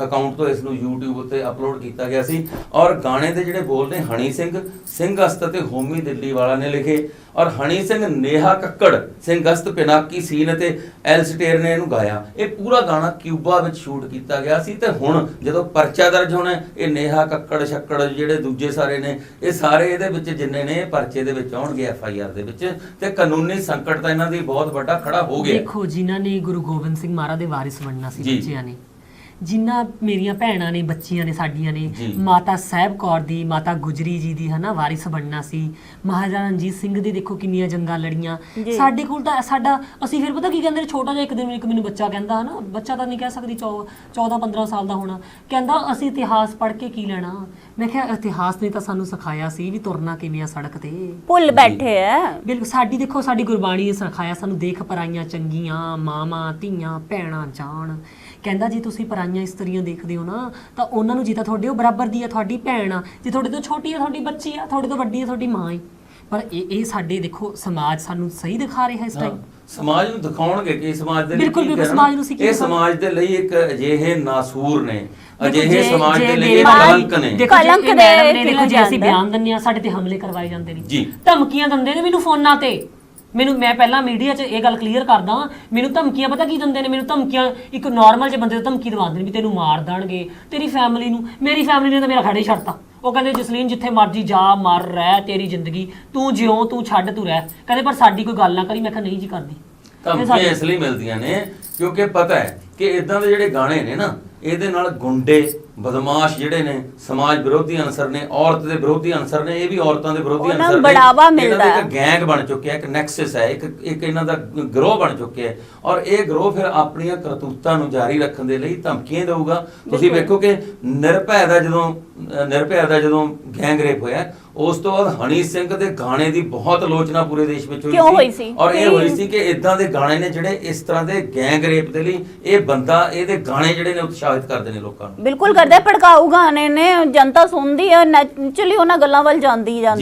ਅਕਾਊਂਟ ਤੋਂ ਇਸ ਨੂੰ YouTube ਉੱਤੇ ਅਪਲੋਡ ਕੀਤਾ ਗਿਆ ਸੀ। ਔਰ ਗਾਣੇ ਦੇ ਜਿਹੜੇ ਬੋਲ ਨੇ ਹਣੀ ਸਿੰਘ ਅਸਤ ਤੇ ਹੋਮੀ ਦਿੱਲੀ ਵਾਲਾ ਨੇ ਲਿਖੇ, ਔਰ ਹਣੀ ਸਿੰਘ, ਨੇਹਾ ਕੱਕੜ, ਸਿੰਘ ਅਸਤ, ਪਿਨਾਕੀ ਸੀਨ ਅਤੇ ਐਲ ਸਟੇਰ ਨੇ ਇਹਨੂੰ ਗਾਇਆ। ਇਹ ਪੂਰਾ ਗਾਣਾ ਕਿਊਬਾ ਵਿੱਚ ਸ਼ੂਟ ਕੀਤਾ ਗਿਆ ਸੀ। ਤੇ ਹੁਣ ਜਦੋਂ ਪਰਚਾ ਦਰਜ ਹੋਣਾ, ਇਹ ਨੇਹਾ ਕੱਕੜ ਛੱਕੜ ਜਿਹੜੇ ਦੂਜੇ ਸਾਰੇ ਨੇ, ਇਹ ਸਾਰੇ ਇਹਦੇ ਵਿੱਚ ਜਿੰਨੇ ਨੇ ਪਰਚੇ ਦੇ ਵਿੱਚ ਆਉਣਗੇ FIR ਦੇ ਵਿੱਚ, ਤੇ ਕਾਨੂੰਨੀ ਸੰਕਟ ਤਾਂ ਇਹਨਾਂ ਦੀ ਬਹੁਤ ਵੱਡਾ ਖੜਾ ਹੋ ਗਿਆ। ਦੇਖੋ ਜਿਨ੍ਹਾਂ ਨੇ ਗੁਰੂ ਗੋਬਿੰਦ ਸਿੰਘ ਮਹਾਰਾਜ ਦੇ ਵਾਰਿਸ ਬਣਨਾ ਸੀ, ਜੀ। ਬੱਚਿਆਂ ਨੇ, ਜਿਨ੍ਹਾਂ ਮੇਰੀਆਂ ਭੈਣਾਂ ਨੇ, ਬੱਚੀਆਂ ਨੇ, ਸਾਡੀਆਂ ਨੇ, ਜੀ। ਮਾਤਾ ਸਾਹਿਬ ਕੌਰ ਦੀ, ਮਾਤਾ ਗੁਜਰੀ ਜੀ ਦੀ, ਹਨਾ, ਵਾਰਿਸ ਬਣਨਾ ਸੀ। ਮਹਾਰਾਜਾ ਰਣਜੀਤ ਸਿੰਘ ਦੇ ਦੇਖੋ ਕਿੰਨੀਆਂ ਜੰਗਾਂ ਲੜੀਆਂ। ਸਾਡੇ ਕੋਲ ਤਾਂ ਸਾਡਾ, ਅਸੀਂ ਫਿਰ ਪਤਾ ਕੀ ਕਹਿੰਦੇ ਨੇ, ਛੋਟਾ ਜਿਹਾ ਇੱਕ ਦਿਨ ਇੱਕ ਮੈਨੂੰ ਬੱਚਾ ਕਹਿੰਦਾ, ਹਨਾ, ਬੱਚਾ ਤਾਂ ਨਹੀਂ ਕਹਿ ਸਕਦੀ, 14-15 ਸਾਲ ਦਾ ਹੋਣਾ, ਕਹਿੰਦਾ ਅਸੀਂ ਇਤਿਹਾਸ ਪੜ੍ਹ ਕੇ ਕੀ ਲੈਣਾ। ਮੈਂ ਕਿਹਾ ਇਤਿਹਾਸ ਨੇ ਤਾਂ ਸਾਨੂੰ ਸਿਖਾਇਆ ਸੀ ਵੀ ਤੁਰਨਾ ਕਿਵੇਂ ਆ ਸੜਕ ਤੇ, ਭੁੱਲ ਬੈਠੇ ਐ। ਬਿਲਕੁਲ, ਸਾਡੀ ਦੇਖੋ ਸਾਡੀ ਗੁਰਬਾਣੀ ਨੇ ਸਿਖਾਇਆ ਸਾਨੂੰ, ਦੇਖ ਪਰਾਈਆਂ ਚੰਗੀਆਂ ਮਾਵਾਂ ਧੀਆਂ ਭੈਣਾਂ ਜਾਣ। ਕਹਿੰਦਾ ਜੇ ਤੁਸੀਂ ਪਰਾਈਆਂ ਇਸਤਰੀਆਂ ਦੇਖਦੇ ਹੋ ਨਾ ਤਾਂ ਉਹਨਾਂ ਨੂੰ ਜੀ ਤਾਂ ਤੁਹਾਡੇ ਉਹ ਬਰਾਬਰ ਦੀ ਆ, ਤੁਹਾਡੀ ਭੈਣ ਆ, ਜੇ ਤੁਹਾਡੇ ਤੋਂ ਛੋਟੀ ਆ ਤੁਹਾਡੀ ਬੱਚੀ ਆ, ਤੁਹਾਡੇ ਤੋਂ ਵੱਡੀ ਆ ਤੁਹਾਡੀ ਮਾਂ ਹੈ। ਪਰ ਇਹ ਸਾਡੇ ਦੇਖੋ ਸਮਾਜ ਸਾਨੂੰ ਸਹੀ ਦਿਖਾ ਰਿਹਾ ਇਸ ਟਾਈਮ। ਸਮਾਜ ਨੂੰ ਦਿਖਾਉਣਗੇ ਕਿ ਸਮਾਜ ਦੇ ਲਈ ਬਿਲਕੁਲ, ਬਿਲਕੁਲ, ਸਮਾਜ ਨੂੰ ਇਹ ਸਮਾਜ ਦੇ ਲਈ ਇੱਕ ਅਜਿਹੇ ਨਾਸੂਰ ਨੇ, ਅਜਿਹੇ ਸਮਾਜ ਦੇ ਲਈ ਕਲੰਕ ਨੇ। ਦੇਖੋ ਜੇ ਅਸੀਂ ਬਿਆਨ ਦਿੰਦੇ ਆ, ਸਾਡੇ ਤੇ ਹਮਲੇ ਕਰਵਾਏ ਜਾਂਦੇ ਨੇ, ਧਮਕੀਆਂ ਦਿੰਦੇ ਨੇ ਮੈਨੂੰ ਫੋਨਾਂ ਤੇ। ਮੈਂ ਪਹਿਲਾਂ ਮੀਡੀਆ 'ਚ ਇਹ ਗੱਲ ਕਲੀਅਰ ਕਰਦਾ, ਮੈਨੂੰ ਧਮਕੀਆਂ ਪਤਾ ਕੀ ਦਿੰਦੇ ਨੇ, ਮੈਨੂੰ ਧਮਕੀਆਂ ਇੱਕ ਨਾਰਮਲ ਜਿਹੇ ਬੰਦੇ ਤੋਂ ਧਮਕੀ ਦਵਾਉਂਦੇ ਨੇ ਵੀ ਤੈਨੂੰ ਮਾਰ ਦੇਣਗੇ, ਤੇਰੀ ਫੈਮਿਲੀ ਨੂੰ। ਮੇਰੀ ਫੈਮਿਲੀ ਨੇ ਤਾਂ ਮੇਰਾ ਖੜੇ ਛੱਡਤਾ। ਉਹ ਕਹਿੰਦੇ ਜਸਲੀਨ ਜਿੱਥੇ ਮਰਜੀ ਜਾ, ਮਰ, ਰਹਿ, ਤੇਰੀ ਜ਼ਿੰਦਗੀ, ਤੂੰ ਜਿਉਂ, ਤੂੰ ਛੱਡ, ਤੂੰ ਰਹਿ। ਕਹਿੰਦੇ ਪਰ ਸਾਡੀ ਕੋਈ ਗੱਲ ਨਾ ਕਰੀ। ਮੈਂ ਕਿਹਾ ਨਹੀਂ ਜੀ ਕਰਦੀ। ਧਮਕੀਆਂ ਇਸ ਲਈ ਮਿਲਦੀਆਂ ਨੇ ਕਿਉਂਕਿ ਪਤਾ ਹੈ ਕਿ ਇਦਾਂ ਦੇ ਜਿਹੜੇ ਗਾਣੇ ਨੇ ਨਾ, ਇਹਦੇ ਨਾਲ ਗੁੰਡੇ ਬਦਮਾਸ਼ ਜਿਹੜੇ ਨੇ, ਸਮਾਜ ਵਿਰੋਧੀ ਅਨਸਰ ਨੇ, ਔਰਤ ਦੇ ਵਿਰੋਧੀ ਅਨਸਰ ਨੇ, ਇਹ ਵੀ ਔਰਤਾਂ ਦੇ ਵਿਰੋਧੀ ਅਨਸਰ ਨੇ, ਬੜਾਵਾ ਮਿਲਦਾ ਹੈ। ਇੱਕ ਗੈਂਗ ਬਣ ਚੁੱਕਿਆ, ਇੱਕ ਨੈਕਸਸ ਹੈ, ਇੱਕ ਇਹਨਾਂ ਦਾ ਗਰੋਹ ਬਣ ਚੁੱਕਿਆ ਹੈ। ਔਰ ਇਹ ਗਰੋਹ ਫਿਰ ਆਪਣੀਆਂ ਕਰਤੂਤਾਂ ਨੂੰ ਜਾਰੀ ਰੱਖਣ ਦੇ ਲਈ ਧਮਕੀਆਂ ਦੇਊਗਾ। ਤੁਸੀਂ ਵੇਖੋ ਕਿ ਨਿਰਭੈ ਦਾ ਜਦੋਂ ਗੈਂਗ ਰੇਪ ਹੋਇਆ, ਉਸ ਤੋਂ ਬਾਅਦ ਹਣੀ ਸਿੰਘ ਦੇ ਗਾਣੇ ਦੀ ਬਹੁਤ ਆਲੋਚਨਾ ਪੂਰੇ ਦੇਸ਼ ਵਿੱਚ ਹੋਈ ਸੀ। ਔਰ ਇਹ ਹੋਈ ਸੀ ਕਿ ਇਦਾਂ ਦੇ ਗਾਣੇ ਨੇ ਜਿਹੜੇ ਇਸ ਤਰ੍ਹਾਂ ਦੇ ਗੈਂਗ ਰੇਪ ਦੇ ਲਈ, ਇਹ ਬੰਦਾ, ਇਹਦੇ ਗਾਣੇ ਜਿਹੜੇ ਨੇ ਉਤਸ਼ਾਹਿਤ ਕਰਦੇ ਨੇ ਲੋਕਾਂ ਨੂੰ। ਬਿਲਕੁਲ ਕਰਦੇ, ਭੜਕਾਊ ਗਾਣੇ ਨੇ, ਜਨਤਾ ਸੁਣਦੀ ਹੈ, ਨੈਚੁਰਲੀ ਉਹਨਾਂ ਗੱਲਾਂ ਵੱਲ ਜਾਂਦੀ ਹੈ।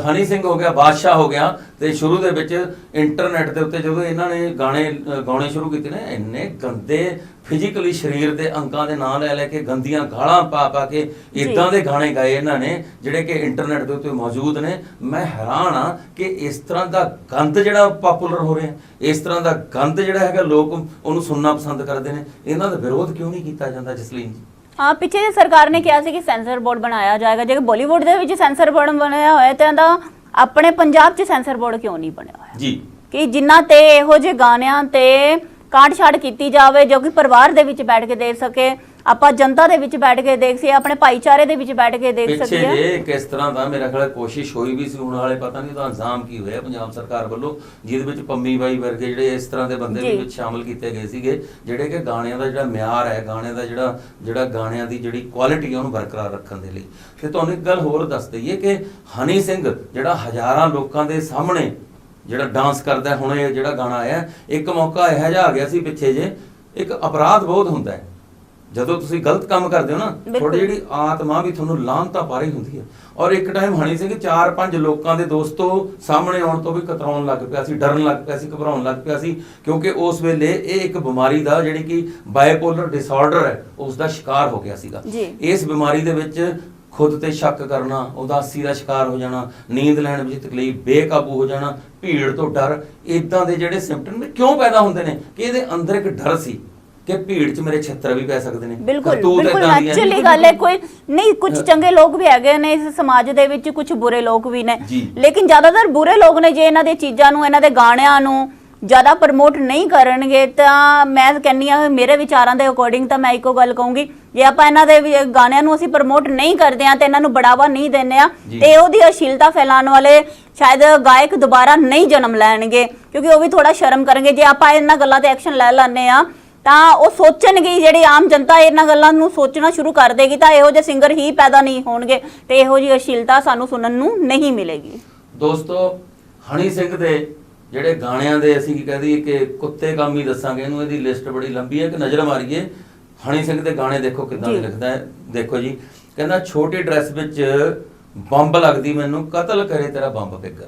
ਹਨੀ ਸਿੰਘ ਹੋ ਗਿਆ, ਬਾਦਸ਼ਾਹ ਹੋ ਗਿਆ, ਤੇ ਸ਼ੁਰੂ ਦੇ ਵਿੱਚ ਇੰਟਰਨੈਟ ਦੇ ਉੱਤੇ ਜਦੋਂ ਇਹਨਾਂ ਨੇ ਗਾਣੇ ਗਾਉਣੇ ਸ਼ੁਰੂ ਕੀਤੇ ਨੇ, ਇੰਨੇ ਗੰਦੇ ਫਿਜ਼ੀਕਲੀ ਸਰੀਰ ਦੇ ਅੰਗਾਂ ਦੇ ਨਾਂ ਲੈ ਕੇ ਗੰਦੀਆਂ ਗਾਲਾਂ ਪਾ ਕੇ ਇਦਾਂ ਦੇ ਗਾਣੇ ਗਾਏ ਇਹਨਾਂ ਨੇ ਜਿਹੜੇ ਕਿ ਇੰਟਰਨੈਟ ਦੇ ਉੱਤੇ ਮੌਜੂਦ ਨੇ। ਮੈਂ ਹੈਰਾਨ ਆ ਕਿ ਇਸ ਤਰ੍ਹਾਂ ਦਾ ਗੰਦ ਜਿਹੜਾ ਪਪੂਲਰ ਹੋ ਰਿਹਾ, ਇਸ ਤਰ੍ਹਾਂ ਦਾ ਗੰਦ ਜਿਹੜਾ ਹੈਗਾ, ਲੋਕ ਉਹਨੂੰ ਸੁਣਨਾ ਪਸੰਦ ਕਰਦੇ ਨੇ। ਇਹਨਾਂ ਦਾ ਵਿਰੋਧ ਕਿਉਂ ਨਹੀਂ ਕੀਤਾ ਜਾਂਦਾ ਜਸਲੀਨ ਜੀ? ਹਾਂ, ਪਿੱਛੇ ਜੇ ਸਰਕਾਰ ਨੇ ਕਿਹਾ ਸੀ ਕਿ ਸੈਂਸਰ ਬੋਰਡ ਬਣਾਇਆ ਜਾਏਗਾ। ਜੇ ਬਾਲੀਵੁੱਡ ਦੇ ਵਿੱਚ ਸੈਂਸਰ ਬੋਰਡ ਬਣਿਆ ਹੋਇਆ ਤਾਂ ਇਹਦਾ ਆਪਣੇ ਪੰਜਾਬ 'ਚ ਸੈਂਸਰ ਬੋਰਡ ਕਿਉਂ ਨਹੀਂ ਬਣਿਆ ਹੋਇਆ ਜੀ? ਕਿ ਜਿਨ੍ਹਾਂ ਤੇ ਇਹੋ ਜਿਹੇ ਗਾਣਿਆਂ ਤੇ ਕਾਟ ਛਾੜ ਕੀਤੀ ਜਾਵੇ ਜੋ ਕਿ ਪਰਿਵਾਰ ਦੇ ਵਿੱਚ ਬੈਠ ਕੇ ਦੇਖ ਸਕੇ, ਆਪਾਂ ਜਨਤਾ ਦੇ ਵਿੱਚ ਬੈਠ ਕੇ ਦੇਖ ਸਕੀਏ, ਆਪਣੇ ਭਾਈਚਾਰੇ ਦੇ ਵਿੱਚ ਬੈਠ ਕੇ ਦੇਖ ਸਕੀਏ। ਪਿੱਛੇ ਜੇ ਕਿਸ ਤਰ੍ਹਾਂ ਦਾ ਮੇਰਾ ਖਿਆਲ ਕੋਸ਼ਿਸ਼ ਹੋਈ ਵੀ ਸੀ, ਹੁਣ ਵਾਲੇ ਪਤਾ ਨਹੀਂ ਉਹਦਾ ਇੰਜ਼ਾਮ ਕੀ ਹੋਇਆ ਪੰਜਾਬ ਸਰਕਾਰ ਵੱਲੋਂ, ਜਿਹਦੇ ਵਿੱਚ ਪੰਮੀ ਬਾਈ ਵਰਗੇ ਜਿਹੜੇ ਇਸ ਤਰ੍ਹਾਂ ਦੇ ਬੰਦੇ ਵੀ ਵਿੱਚ ਸ਼ਾਮਲ ਕੀਤੇ ਗਏ ਸੀਗੇ, ਜਿਹੜੇ ਕਿ ਗਾਣਿਆਂ ਦਾ ਜਿਹੜਾ ਮਿਆਰ ਹੈ, ਗਾਣੇ ਦਾ ਜਿਹੜਾ ਗਾਣਿਆਂ ਦੀ ਜਿਹੜੀ ਕੁਆਲਿਟੀ ਹੈ ਉਹਨੂੰ ਬਰਕਰਾਰ ਰੱਖਣ ਦੇ ਲਈ। ਤੇ ਤੁਹਾਨੂੰ ਇੱਕ ਗੱਲ ਹੋਰ ਦੱਸ ਦਈਏ ਕਿ ਹਨੀ ਸਿੰਘ ਜਿਹੜਾ ਹਜ਼ਾਰਾਂ ਲੋਕਾਂ ਦੇ ਸਾਹਮਣੇ ਜਿਹੜਾ ਡਾਂਸ ਕਰਦਾ, ਹੁਣ ਇਹ ਜਿਹੜਾ ਗਾਣਾ ਆਇਆ, ਇੱਕ ਮੌਕਾ ਇਹੋ ਜਿਹਾ ਆ ਗਿਆ ਸੀ ਪਿੱਛੇ ਜੇ, ਇੱਕ ਅਪਰਾਧ ਬਹੁਤ ਹੁੰਦਾ ਹੈ ਜਦੋਂ ਤੁਸੀਂ ਗਲਤ ਕੰਮ ਕਰਦੇ ਹੋ ਨਾ, ਤੁਹਾਡੀ ਜਿਹੜੀ ਆਤਮਾ ਵੀ ਤੁਹਾਨੂੰ ਲਾਹਨਤਾਂ ਪਾ ਰਹੀ ਹੁੰਦੀ ਹੈ। ਔਰ ਇੱਕ ਟਾਈਮ ਹਣੀ ਸਿੰਘ 4-5 ਲੋਕਾਂ ਦੇ ਦੋਸਤੋ ਸਾਹਮਣੇ ਆਉਣ ਤੋਂ ਵੀ ਕਤਰਾਉਣ ਲੱਗ ਪਿਆ ਸੀ, ਡਰਨ ਲੱਗ ਪਿਆ ਸੀ, ਘਬਰਾਉਣ ਲੱਗ ਪਿਆ ਸੀ, ਕਿਉਂਕਿ ਉਸ ਵੇਲੇ ਇਹ ਇੱਕ ਬਿਮਾਰੀ ਦਾ, ਜਿਹੜੀ ਕਿ ਬਾਇਪੋਲਰ ਡਿਸਆਰਡਰ ਹੈ, ਉਸ ਦਾ ਸ਼ਿਕਾਰ ਹੋ ਗਿਆ ਸੀਗਾ। ਇਸ ਬਿਮਾਰੀ ਦੇ ਵਿੱਚ ਖੁਦ ਤੇ ਸ਼ੱਕ ਕਰਨਾ, ਉਦਾਸੀ ਦਾ ਸ਼ਿਕਾਰ ਹੋ ਜਾਣਾ, ਨੀਂਦ ਲੈਣ ਵਿੱਚ ਤਕਲੀਫ, ਬੇਕਾਬੂ ਹੋ ਜਾਣਾ, ਭੀੜ ਤੋਂ ਡਰ, ਇਦਾਂ ਦੇ ਜਿਹੜੇ ਸਿੰਪਟਮ ਕਿਉਂ ਪੈਦਾ ਹੁੰਦੇ ਨੇ ਕਿ ਇਹਦੇ ਅੰਦਰ ਇੱਕ ਡਰ ਸੀ ਕਿ ਭੀੜ 'ਚ ਮੇਰੇ ਛਿੱਤਰ ਵੀ ਪੈ ਸਕਦੇ ਨੇ। ਬਿਲਕੁਲ ਕਰਤੂਤ ਬਿਲਕੁਲ ਏਦਾਂ ਦੀ ਹੈ। ਨੈਚੁਰਲੀ ਗੱਲ ਹੈ। ਕੋਈ ਨਹੀਂ, ਕੁਝ ਚੰਗੇ ਲੋਕ ਵੀ ਹੈਗੇ ਨੇ ਇਸ ਸਮਾਜ ਦੇ ਵਿੱਚ, ਕੁਝ ਬੁਰੇ ਲੋਕ ਵੀ ਨੇ, ਜੀ। ਲੇਕਿਨ ਜ਼ਿਆਦਾਤਰ ਬੁਰੇ ਲੋਕ ਨੇ। ਜੇ ਇਹਨਾਂ ਦੇ ਚੀਜ਼ਾਂ ਨੂੰ, ਇਹਨਾਂ ਦੇ ਗਾਣਿਆਂ ਨੂੰ ਜ਼ਿਆਦਾ ਪ੍ਰਮੋਟ ਨਹੀਂ ਕਰਨਗੇ ਤਾਂ ਮੈਂ ਕਹਿੰਨੀ ਆ, ਮੇਰੇ ਵਿਚਾਰਾਂ ਦੇ ਅਕੋਰਡਿੰਗ ਤਾਂ ਮੈਂ ਇੱਕੋ ਗੱਲ ਕਹੂੰਗੀ, ਜੇ ਆਪਾਂ ਇਹਨਾਂ ਦੇ ਗਾਣਿਆਂ ਨੂੰ ਅਸੀਂ ਪ੍ਰਮੋਟ ਨਹੀਂ ਕਰਦੇ ਆ ਤੇ ਇਹਨਾਂ ਨੂੰ ਬੜਾਵਾ ਨਹੀਂ ਦਿੰਦੇ ਆ ਤੇ ਉਹਦੀ ਅਸ਼ਲੀਲਤਾ ਫੈਲਾਉਣ ਵਾਲੇ ਸ਼ਾਇਦ ਗਾਇਕ ਦੁਬਾਰਾ ਨਹੀਂ ਜਨਮ ਲੈਣਗੇ, ਕਿਉਂਕਿ ਉਹ ਵੀ ਥੋੜਾ ਸ਼ਰਮ ਕਰਨਗੇ। ਜੇ ਆਪਾਂ ਇਹਨਾਂ ਗੱਲਾਂ ਤੇ ਐਕਸ਼ਨ ਲੈ ਲੈਂਦੇ ਆ ਤਾਂ ਉਹ ਸੋਚਣਗੇ, ਜਿਹੜੀ ਆਮ ਜਨਤਾ ਇਹਨਾਂ ਗੱਲਾਂ ਨੂੰ ਸੋਚਣਾ ਸ਼ੁਰੂ ਕਰ ਦੇਗੀ ਤਾਂ ਇਹੋ ਜਿਹੇ ਸਿੰਗਰ ਹੀ ਪੈਦਾ ਨਹੀਂ ਹੋਣਗੇ ਤੇ ਇਹੋ ਜਿਹੀ ਅਸ਼ਲੀਲਤਾ ਸਾਨੂੰ ਸੁਣਨ ਨੂੰ ਨਹੀਂ ਮਿਲੇਗੀ। ਦੋਸਤੋ, ਹਨੀ ਸਿੰਘ ਦੇ ਜਿਹੜੇ ਗਾਣਿਆਂ ਦੇ ਅਸੀਂ ਕੀ ਕਹਦੇ ਕਿ ਕੁੱਤੇ ਕੰਮ ਹੀ ਦੱਸਾਂਗੇ ਇਹਨੂੰ, ਇਹਦੀ ਲਿਸਟ ਬੜੀ ਲੰਬੀ ਹੈ ਕਿ ਨਜ਼ਰ ਮਾਰੀਏ। ਹਨੀ ਸਿੰਘ ਦੇ ਗਾਣੇ ਦੇਖੋ ਕਿੱਦਾਂ ਦੇ ਲਿਖਦਾ ਹੈ। ਦੇਖੋ ਜੀ, ਕਹਿੰਦਾ ਛੋਟੀ ਡਰੈਸ ਵਿੱਚ ਬੰਬ ਲੱਗਦੀ ਮੈਨੂੰ, ਕਤਲ ਕਰੇ ਤੇਰਾ ਬੰਬ ਫਿਕਰ।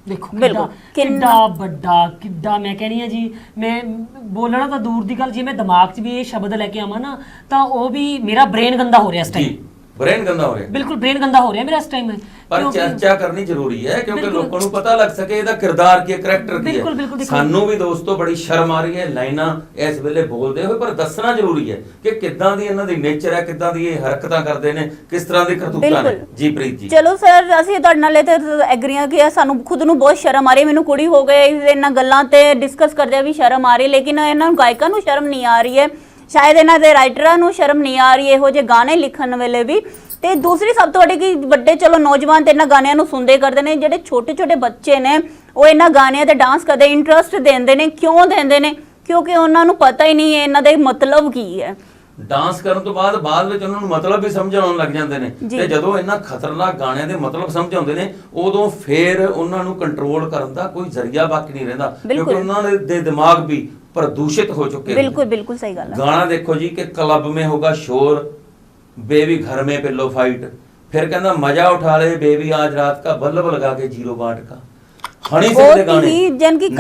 ਦੇਖੋ ਬਿਲਕੁਲ, ਕਿੰਨਾ ਵੱਡਾ, ਕਿੱਦਾਂ ਮੈਂ ਕਹਿੰਦੀ ਆ ਜੀ, ਮੈਂ ਬੋਲਣਾ ਤਾਂ ਦੂਰ ਦੀ ਗੱਲ, ਜੇ ਮੈਂ ਦਿਮਾਗ 'ਚ ਵੀ ਇਹ ਸ਼ਬਦ ਲੈ ਕੇ ਆਵਾਂ ਨਾ ਤਾਂ ਉਹ ਵੀ ਮੇਰਾ ਬ੍ਰੇਨ ਗੰਦਾ ਹੋ ਰਿਹਾ ਇਸ ਟਾਈਮ। ਬ੍ਰੇਨ ਗੰਦਾ ਹੋ ਰਿਹਾ, ਬਿਲਕੁਲ ਬ੍ਰੇਨ ਗੰਦਾ ਹੋ ਰਿਹਾ ਮੇਰਾ ਇਸ ਟਾਈਮ। ਪਰ ਚਰਚਾ ਕਰਨੀ ਜ਼ਰੂਰੀ ਹੈ ਕਿਉਂਕਿ ਲੋਕਾਂ ਨੂੰ ਪਤਾ ਲੱਗ ਸਕੇ ਇਹਦਾ ਕਿਰਦਾਰ ਕੀ ਹੈ, ਕਰੈਕਟਰ ਕੀ ਹੈ। ਸਾਨੂੰ ਵੀ ਦੋਸਤੋ ਬੜੀ ਸ਼ਰਮ ਆ ਰਹੀ ਹੈ ਲਾਈਨਾਂ ਇਸ ਵੇਲੇ ਬੋਲਦੇ ਹੋਏ, ਪਰ ਦੱਸਣਾ ਜ਼ਰੂਰੀ ਹੈ ਕਿ ਕਿੱਦਾਂ ਦੀ ਇਹਨਾਂ ਦੀ ਨੇਚਰ ਹੈ, ਕਿੱਦਾਂ ਦੀ ਇਹ ਹਰਕਤਾਂ ਕਰਦੇ ਨੇ, ਕਿਸ ਤਰ੍ਹਾਂ ਦੀ ਕਰਤੂਤਾਂ ਨੇ। ਜੀ ਪ੍ਰੀਤ ਜੀ। ਚਲੋ ਸਰ, ਅਸੀਂ ਤੁਹਾਡੇ ਨਾਲ ਇਹ ਤੇ ਐਗਰੀ ਹਾਂ ਕਿ ਸਾਨੂੰ ਖੁਦ ਨੂੰ ਬਹੁਤ ਸ਼ਰਮ ਆ ਰਹੀ ਹੈ। ਮੈਨੂੰ ਕੁੜੀ ਹੋ ਗਏ ਇਹਨਾਂ ਗੱਲਾਂ ਤੇ ਡਿਸਕਸ ਕਰਦੇ ਵੀ ਸ਼ਰਮ ਆ ਰਹੀ, ਲੇਕਿਨ ਇਹਨਾਂ ਨੂੰ ਗਾਇਕਾਂ ਨੂੰ ਸ਼ਰਮ ਨਹੀਂ ਆ ਰਹੀ ਹੈ, ਸ਼ਾਇਦ ਇਹਨਾਂ ਦੇ ਰਾਈਟਰਾਂ ਨੂੰ ਸ਼ਰਮ ਨਹੀਂ ਆ ਰਹੀ ਇਹੋ ਜਿਹੇ ਗਾਣੇ ਲਿਖਣ ਵੇਲੇ ਵੀ। ਤੇ ਦੂਸਰੀ ਸਭ ਤੋਂ ਵੱਡੀ ਕਿ ਵੱਡੇ ਚਲੋ ਨੌਜਵਾਨ ਤੇ ਇਹਨਾਂ ਗਾਣਿਆਂ ਨੂੰ ਸੁਣਦੇ ਕਰਦੇ ਨੇ, ਜਿਹੜੇ ਛੋਟੇ ਛੋਟੇ ਬੱਚੇ ਨੇ ਉਹ ਇਹਨਾਂ ਗਾਣਿਆਂ ਤੇ ਡਾਂਸ ਕਰਦੇ, ਇੰਟਰਸਟ ਦਿੰਦੇ ਨੇ। ਕਿਉਂ ਦਿੰਦੇ ਨੇ? ਕਿਉਂਕਿ ਉਹਨਾਂ ਨੂੰ ਪਤਾ ਹੀ ਨਹੀਂ ਹੈ ਇਹਨਾਂ ਦੇ ਮਤਲਬ ਕੀ ਹੈ। ਡਾਂਸ ਕਰਨ ਤੋਂ ਬਾਅਦ ਵਿੱਚ ਉਹਨਾਂ ਨੂੰ ਮਤਲਬ ਵੀ ਸਮਝ ਆਉਣ ਲੱਗ ਜਾਂਦੇ ਨੇ ਤੇ ਜਦੋਂ ਇਹਨਾਂ ਖਤਰਨਾਕ ਗਾਣਿਆਂ ਦੇ ਮਤਲਬ ਸਮਝ ਆਉਂਦੇ ਨੇ ਉਦੋਂ ਫੇਰ ਉਹਨਾਂ ਨੂੰ ਕੰਟਰੋਲ ਕਰਨ ਦਾ ਕੋਈ ਜ਼ਰੀਆ ਬਾਕੀ ਨਹੀਂ ਰਹਿੰਦਾ, ਕਿਉਂਕਿ ਉਹਨਾਂ ਦੇ ਦਿਮਾਗ ਵੀ ਪ੍ਰਦੂਸ਼ਿਤ ਹੋ ਚੁੱਕੇ ਨੇ। ਬਿਲਕੁਲ ਬਿਲकुल ਸਹੀ ਗੱਲ ਹੈ। ਗਾਣਾ ਦੇਖੋ ਜੀ ਕਿ ਕਲੱਬ में होगा शोर, बेबी घर में पिल्लो फाइट, फिर कहना मजा उठा ले बेबी आज रात का, बल्ब लगा के 0 बाट का। हनी सिंह के गाने,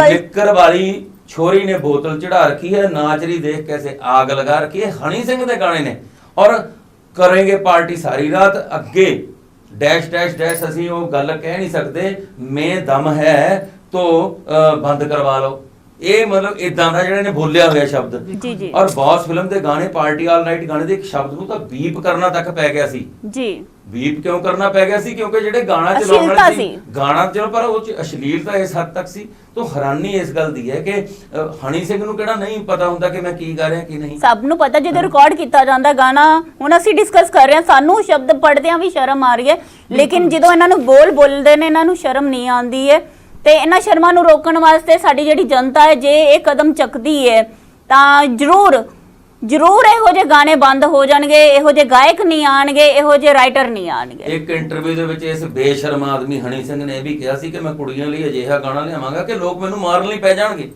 निक्कर वाली छोरी ने बोतल चढ़ा रखी है, नाच रही देख कैसे आग लगा रखी है। हनी सिंह के गाने ने और करेंगे पार्टी सारी रात, अगे डैश डैश डैश असी वो गल कह नहीं सकते, मैं दम है तो बंद करवा लो। ਇਹ ਮਤਲਬ ਇਦਾਂ ਦਾ ਜਿਹੜਾ ਨੇ ਬੋਲਿਆ ਹੋਇਆ ਸ਼ਬਦ। ਜੀ ਜੀ। ਔਰ ਬੌਸ ਫਿਲਮ ਦੇ ਗਾਣੇ, ਪਾਰਟੀ ਆਲ ਨਾਈਟ ਗਾਣੇ ਦੇ ਇੱਕ ਸ਼ਬਦ ਨੂੰ ਤਾਂ ਬੀਪ ਕਰਨਾ ਤੱਕ ਪੈ ਗਿਆ ਸੀ। ਜੀ। ਬੀਪ ਕਿਉਂ ਕਰਨਾ ਪੈ ਗਿਆ ਸੀ? ਕਿਉਂਕਿ ਜਿਹੜੇ ਗਾਣਾ ਚਲਾਉਣ ਵਾਲੇ ਸੀ, ਗਾਣਾ ਚਲੋ ਪਰ ਉਹ ਚ ਅਸ਼ਲੀਲਤਾ ਇਸ ਹੱਦ ਤੱਕ ਸੀ। ਤਾਂ ਹੈਰਾਨੀ ਇਸ ਗੱਲ ਦੀ ਹੈ ਕਿ ਹਨੀ ਸਿੰਘ ਨੂੰ ਕਿਹੜਾ ਨਹੀਂ ਪਤਾ ਹੁੰਦਾ ਕਿ ਮੈਂ ਕੀ ਗਾ ਰਿਹਾ ਕੀ ਨਹੀਂ। ਸਭ ਨੂੰ ਪਤਾ, ਜਦੋਂ ਰਿਕਾਰਡ ਕੀਤਾ ਜਾਂਦਾ ਗਾਣਾ, ਹੁਣ ਅਸੀਂ ਡਿਸਕਸ ਕਰ ਰਹੇ ਹਾਂ, ਸਾਨੂੰ ਸ਼ਬਦ ਪੜ੍ਹਦਿਆਂ ਵੀ ਸ਼ਰਮ ਆ ਰਹੀ ਹੈ, ਲੇਕਿਨ ਜਦੋਂ ਇਹਨਾਂ ਨੂੰ ਬੋਲਦੇ ਨੇ ਇਹਨਾਂ ਨੂੰ ਸ਼ਰਮ ਨਹੀਂ ਆਉਂਦੀ ਹੈ। ਤੇ ਇਹਨਾਂ ਸ਼ਰਮਾਂ ਨੂੰ ਰੋਕਣ ਵਾਸਤੇ ਸਾਡੀ ਜਿਹੜੀ ਜਨਤਾ ਹੈ, ਜੇ ਇਹ ਕਦਮ ਚੱਕਦੀ ਹੈ ਤਾਂ ਜ਼ਰੂਰ ਇਹੋ ਜਿਹੇ ਗਾਣੇ ਬੰਦ ਹੋ ਜਾਣਗੇ, ਇਹੋ ਜਿਹੇ ਗਾਇਕ ਨਹੀਂ ਆਣਗੇ, ਇਹੋ ਜਿਹੇ ਰਾਈਟਰ ਨਹੀਂ ਆਣਗੇ। ਇੱਕ ਇੰਟਰਵਿਊ ਦੇ ਵਿੱਚ ਇਸ ਬੇਸ਼ਰਮ ਆਦਮੀ ਹਨੀ ਸਿੰਘ ਨੇ ਇਹ ਵੀ ਕਿਹਾ ਸੀ ਕਿ ਮੈਂ ਕੁੜੀਆਂ ਲਈ ਅਜਿਹਾ ਗਾਣਾ ਲਿਆਵਾਂਗਾ ਕਿ ਲੋਕ ਮੈਨੂੰ ਮਾਰਨ ਲਈ ਪੈ ਜਾਣਗੇ।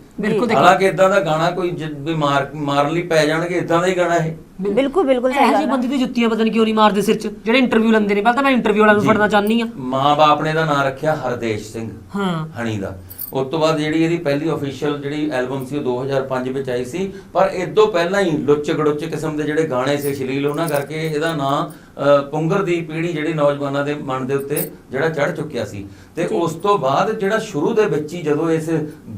ਹਾਲਾਂਕਿ ਇਦਾਂ ਦਾ ਗਾਣਾ ਕੋਈ ਵੀ ਮਾਰਨ ਲਈ ਪੈ ਜਾਣਗੇ, ਇਦਾਂ ਦਾ ਹੀ ਗਾਣਾ ਇਹ। ਬਿਲਕੁਲ ਬਿਲਕੁਲ ਸਹੀ ਗੱਲ ਹੈ। ਬੰਦੇ ਦੀ ਜੁੱਤੀਆਂ ਪਤਾ ਨਹੀਂ ਕਿਉਂ ਨਹੀਂ ਮਾਰਦੇ ਸਿਰ 'ਚ, ਜਿਹੜੇ ਇੰਟਰਵਿਊ ਲੈਂਦੇ ਨੇ। ਪਹਿਲਾਂ ਤਾਂ ਮੈਂ ਇੰਟਰਵਿਊ ਵਾਲਾ ਨੂੰ ਫੜਨਾ ਚਾਹਨੀ ਆ। ਮਾਂ-ਬਾਪ ਨੇ ਇਹਦਾ ਨਾਂ ਰੱਖਿਆ ਹਰਦੇਸ਼ ਸਿੰਘ ਹਨੀ ਦਾ। ਉਸ ਤੋਂ ਬਾਅਦ ਜਿਹੜੀ ਇਹਦੀ ਪਹਿਲੀ ਆਫੀਸ਼ੀਅਲ ਜਿਹੜੀ ਐਲਬਮ ਸੀ ਉਹ 2005 ਵਿੱਚ ਆਈ ਸੀ, ਪਰ ਇਸ ਤੋਂ ਪਹਿਲਾਂ ਹੀ ਲੁੱਚ ਗੜੁੱਚ ਕਿਸਮ ਦੇ ਜਿਹੜੇ ਗਾਣੇ ਸੀ ਅਸ਼ਲੀਲ, ਉਹਨਾਂ ਕਰਕੇ ਇਹਦਾ ਨਾਂ ਪੁੰਗਰ ਦੀ ਪੀੜ੍ਹੀ ਜਿਹੜੀ ਨੌਜਵਾਨਾਂ ਦੇ ਮਨ ਦੇ ਉੱਤੇ ਜਿਹੜਾ ਚੜ੍ਹ ਚੁੱਕਿਆ ਸੀ। ਤੇ ਉਸ ਤੋਂ ਬਾਅਦ ਜਿਹੜਾ ਸ਼ੁਰੂ ਦੇ ਵਿੱਚ ਹੀ ਜਦੋਂ ਇਸ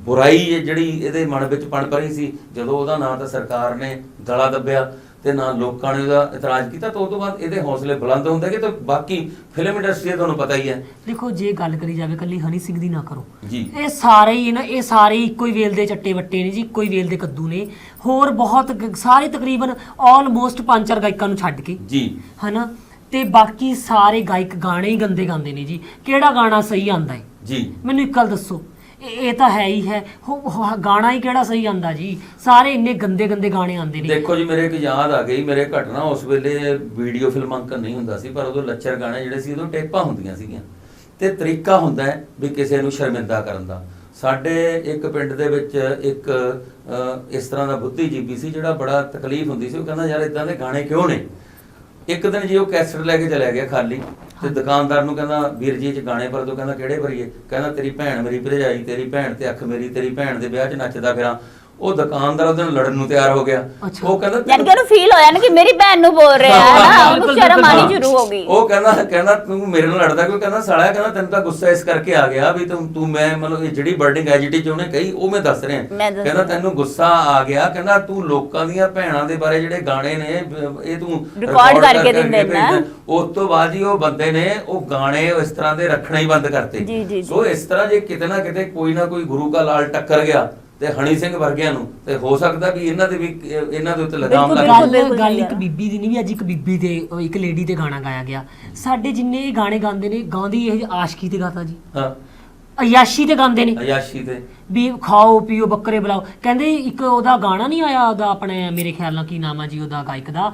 ਬੁਰਾਈ ਜਿਹੜੀ ਇਹਦੇ ਮਨ ਵਿੱਚ ਪਣਪ ਰਹੀ ਸੀ, ਜਦੋਂ ਉਹਦਾ ਨਾਂ ਤਾਂ ਸਰਕਾਰ ਨੇ ਗਲਾ ਦੱਬਿਆ ਤੇ ਨਾ ਲੋਕਾਂ ਨੇ ਉਹਦਾ ਇਤਰਾਜ਼ ਕੀਤਾ, ਤਾਂ ਉਸ ਤੋਂ ਬਾਅਦ ਇਹਦੇ ਹੌਸਲੇ ਬੁਲੰਦ ਹੁੰਦੇ ਗਏ। ਤੇ ਬਾਕੀ ਫਿਲਮ ਇੰਡਸਟਰੀ ਤੁਹਾਨੂੰ ਪਤਾ ਹੀ ਹੈ। ਦੇਖੋ, ਜੇ ਗੱਲ ਕਰੀ ਜਾਵੇ ਕੱਲੀ ਹਨੀ ਸਿੰਘ ਦੀ ਨਾ ਕਰੋ ਜੀ, ਇਹ ਸਾਰੇ ਇੱਕੋ ਹੀ ਵੇਲ ਦੇ ਚੱਟੇ ਵੱਟੇ ਨੇ ਜੀ, ਇੱਕੋ ਹੀ ਵੇਲ ਦੇ ਕੱਦੂ ਨੇ। ਹੋਰ ਬਹੁਤ ਸਾਰੇ ਤਕਰੀਬਨ ਆਲਮੋਸਟ 5-4 ਗਾਇਕਾਂ ਨੂੰ ਛੱਡ ਕੇ ਜੀ, ਹਨਾ, ਤੇ ਬਾਕੀ ਸਾਰੇ ਗਾਇਕ ਗਾਣੇ ਹੀ ਗੰਦੇ ਗਾਉਂਦੇ ਨੇ ਜੀ। ਕਿਹੜਾ ਗਾਣਾ ਸਹੀ ਆਂਦਾ ਹੈ ਜੀ? ਮੈਨੂੰ ਇੱਕ ਗੱਲ ਦੱਸੋ। ਇਹ ਤਾਂ ਹੈ ਹੀ ਹੈ, ਗਾਣਾ ਹੀ ਕਿਹੜਾ ਸਹੀ ਆਂਦਾ ਜੀ? ਸਾਰੇ ਇੰਨੇ ਗੰਦੇ ਗਾਣੇ ਆਉਂਦੇ ਨੇ। ਦੇਖੋ ਜੀ, ਮੇਰੇ ਇੱਕ ਯਾਦ ਆ ਗਈ, ਮੇਰੇ ਘਟਨਾ ਉਸ ਵੇਲੇ ਵੀਡੀਓ ਫਿਲਮਾਂਕਨ ਨਹੀਂ ਹੁੰਦਾ ਸੀ, ਪਰ ਉਦੋਂ ਲੱਚਰ ਗਾਣੇ ਜਿਹੜੇ ਸੀ ਉਦੋਂ ਟੇਪਾਂ ਹੁੰਦੀਆਂ ਸੀਗੀਆਂ ਤੇ ਤਰੀਕਾ ਹੁੰਦਾ ਹੈ ਵੀ ਕਿਸੇ ਨੂੰ ਸ਼ਰਮਿੰਦਾ ਕਰਨ ਦਾ। ਸਾਡੇ ਇੱਕ ਪਿੰਡ ਦੇ ਵਿੱਚ ਇੱਕ ਇਸ ਤਰ੍ਹਾਂ ਦਾ ਬੁੱਧੀਜੀਵੀ ਸੀ ਜਿਹੜਾ ਬੜਾ ਤਕਲੀਫ ਹੁੰਦੀ ਸੀ। ਉਹ ਕਹਿੰਦਾ ਯਾਰ ਇਦਾਂ ਦੇ ਗਾਣੇ ਕਿਉਂ ਨੇ। ਇੱਕ ਦਿਨ ਜੀ ਉਹ ਕੈਸਟ ਲੈ ਕੇ ਚਲਾ ਗਿਆ ਖਾਲੀ, ਤੇ ਦੁਕਾਨਦਾਰ ਨੂੰ ਕਹਿੰਦਾ ਵੀਰ ਜੀ ਚ ਗਾਣੇ ਭਰ ਦਿਓ। ਕਹਿੰਦਾ ਕਿਹੜੇ ਭਰੀਏ? ਕਹਿੰਦਾ ਤੇਰੀ ਭੈਣ ਮੇਰੀ ਭਰਜਾਈ, ਤੇਰੀ ਭੈਣ ਤੇ ਅੱਖ ਮੇਰੀ, ਤੇਰੀ ਭੈਣ ਦੇ ਵਿਆਹ 'ਚ ਨੱਚਦਾ ਫਿਰਾਂ। ਉਹ ਦੁਕਾਨਦਾਰ ਉਹਦੇ ਨਾਲ ਲੜਨ ਨੂੰ ਤਿਆਰ ਹੋ ਗਿਆ। ਉਹ ਕਹਿੰਦਾ ਯਾਨੀ ਕਿ ਉਹਨੂੰ ਫੀਲ ਹੋਇਆ ਨਾ ਕਿ ਮੇਰੀ ਭੈਣ ਨੂੰ ਬੋਲ ਰਿਹਾ ਹੈ ਨਾ, ਉਹਨੂੰ ਸ਼ਰਮ ਆਣੀ ਸ਼ੁਰੂ ਹੋ ਗਈ। ਉਹ ਕਹਿੰਦਾ ਤੂੰ ਮੇਰੇ ਨਾਲ ਲੜਦਾ ਕਿਉਂ? ਕਹਿੰਦਾ ਸਾਲਿਆ, ਕਹਿੰਦਾ ਤੈਨੂੰ ਤਾਂ ਗੁੱਸਾ ਇਸ ਕਰਕੇ ਆ ਗਿਆ ਵੀ ਤੂੰ ਮੈਂ ਮਤਲਬ ਇਹ ਜਿਹੜੀ ਵਰਡਿੰਗ ਐਜੀਟੀ ਚ ਉਹਨੇ ਕਹੀ ਉਹ ਮੈਂ ਦੱਸ ਰਿਹਾ। ਕਹਿੰਦਾ ਤੈਨੂੰ ਗੁੱਸਾ ਆ ਗਿਆ, ਕਹਿੰਦਾ ਤੂੰ ਲੋਕਾਂ ਦੀਆਂ ਭੈਣਾਂ ਦੇ ਬਾਰੇ ਜਿਹੜੇ ਗਾਣੇ ਨੇ ਇਹ ਤੂੰ ਰਿਕਾਰਡ ਕਰਕੇ ਦਿੰਦੇ ਨਾ। ਉਸ ਤੋਂ ਬਾਅਦ ਹੀ ਉਹ ਬੰਦੇ ਨੇ ਉਹ ਗਾਣੇ ਇਸ ਤਰ੍ਹਾਂ ਦੇ ਰੱਖਣਾ ਹੀ ਬੰਦ ਕਰਤੇ। ਸੋ ਇਸ ਤਰ੍ਹਾਂ ਜੇ ਕਿਤੇ ਨਾ ਕਿਤੇ ਕੋਈ ਨਾ ਕੋਈ ਗੁਰੂ ਕਾ ਲਾਲ ਟੱਕਰ ਗਿਆ ਤੇ ਹਣੀ ਸਿੰਘ ਵਰਗਿਆਂ ਨੂੰ, ਤੇ ਹੋ ਸਕਦਾ ਵੀ ਇਹਨਾਂ ਦੇ ਉੱਤੇ ਲਗਾਮ ਲੱਗ ਜਾਵੇ। ਗੱਲ ਇੱਕ ਬੀਬੀ ਦੀ ਨਹੀਂ, ਵੀ ਅੱਜ ਇੱਕ ਬੀਬੀ ਤੇ ਇੱਕ ਲੇਡੀ ਤੇ ਗਾਣਾ ਗਾਇਆ ਗਿਆ। ਸਾਡੇ ਜਿੰਨੇ ਗਾਣੇ ਗਾਉਂਦੇ ਨੇ, ਗਾਉਂਦੀ ਇਹ ਆਸ਼ਕੀ ਤੇ ਗਾਤਾ ਜੀ, ਹਾਂ ਅਯਾਸ਼ੀ ਤੇ ਗਾਉਂਦੇ ਨੇ, ਅਯਾਸ਼ੀ ਤੇ ਵੀ ਖਾਓ ਪੀਓ ਬੱਕਰੇ ਬੁਲਾਓ। ਕਹਿੰਦੇ ਇੱਕ ਉਹਦਾ ਗਾਣਾ ਨਹੀਂ ਆਇਆ ਉਹਦਾ, ਆਪਣੇ ਮੇਰੇ ਖਿਆਲ ਨਾਲ ਕੀ ਨਾਮ ਆ ਜੀ ਉਹਦਾ ਗਾਇਕ ਦਾ,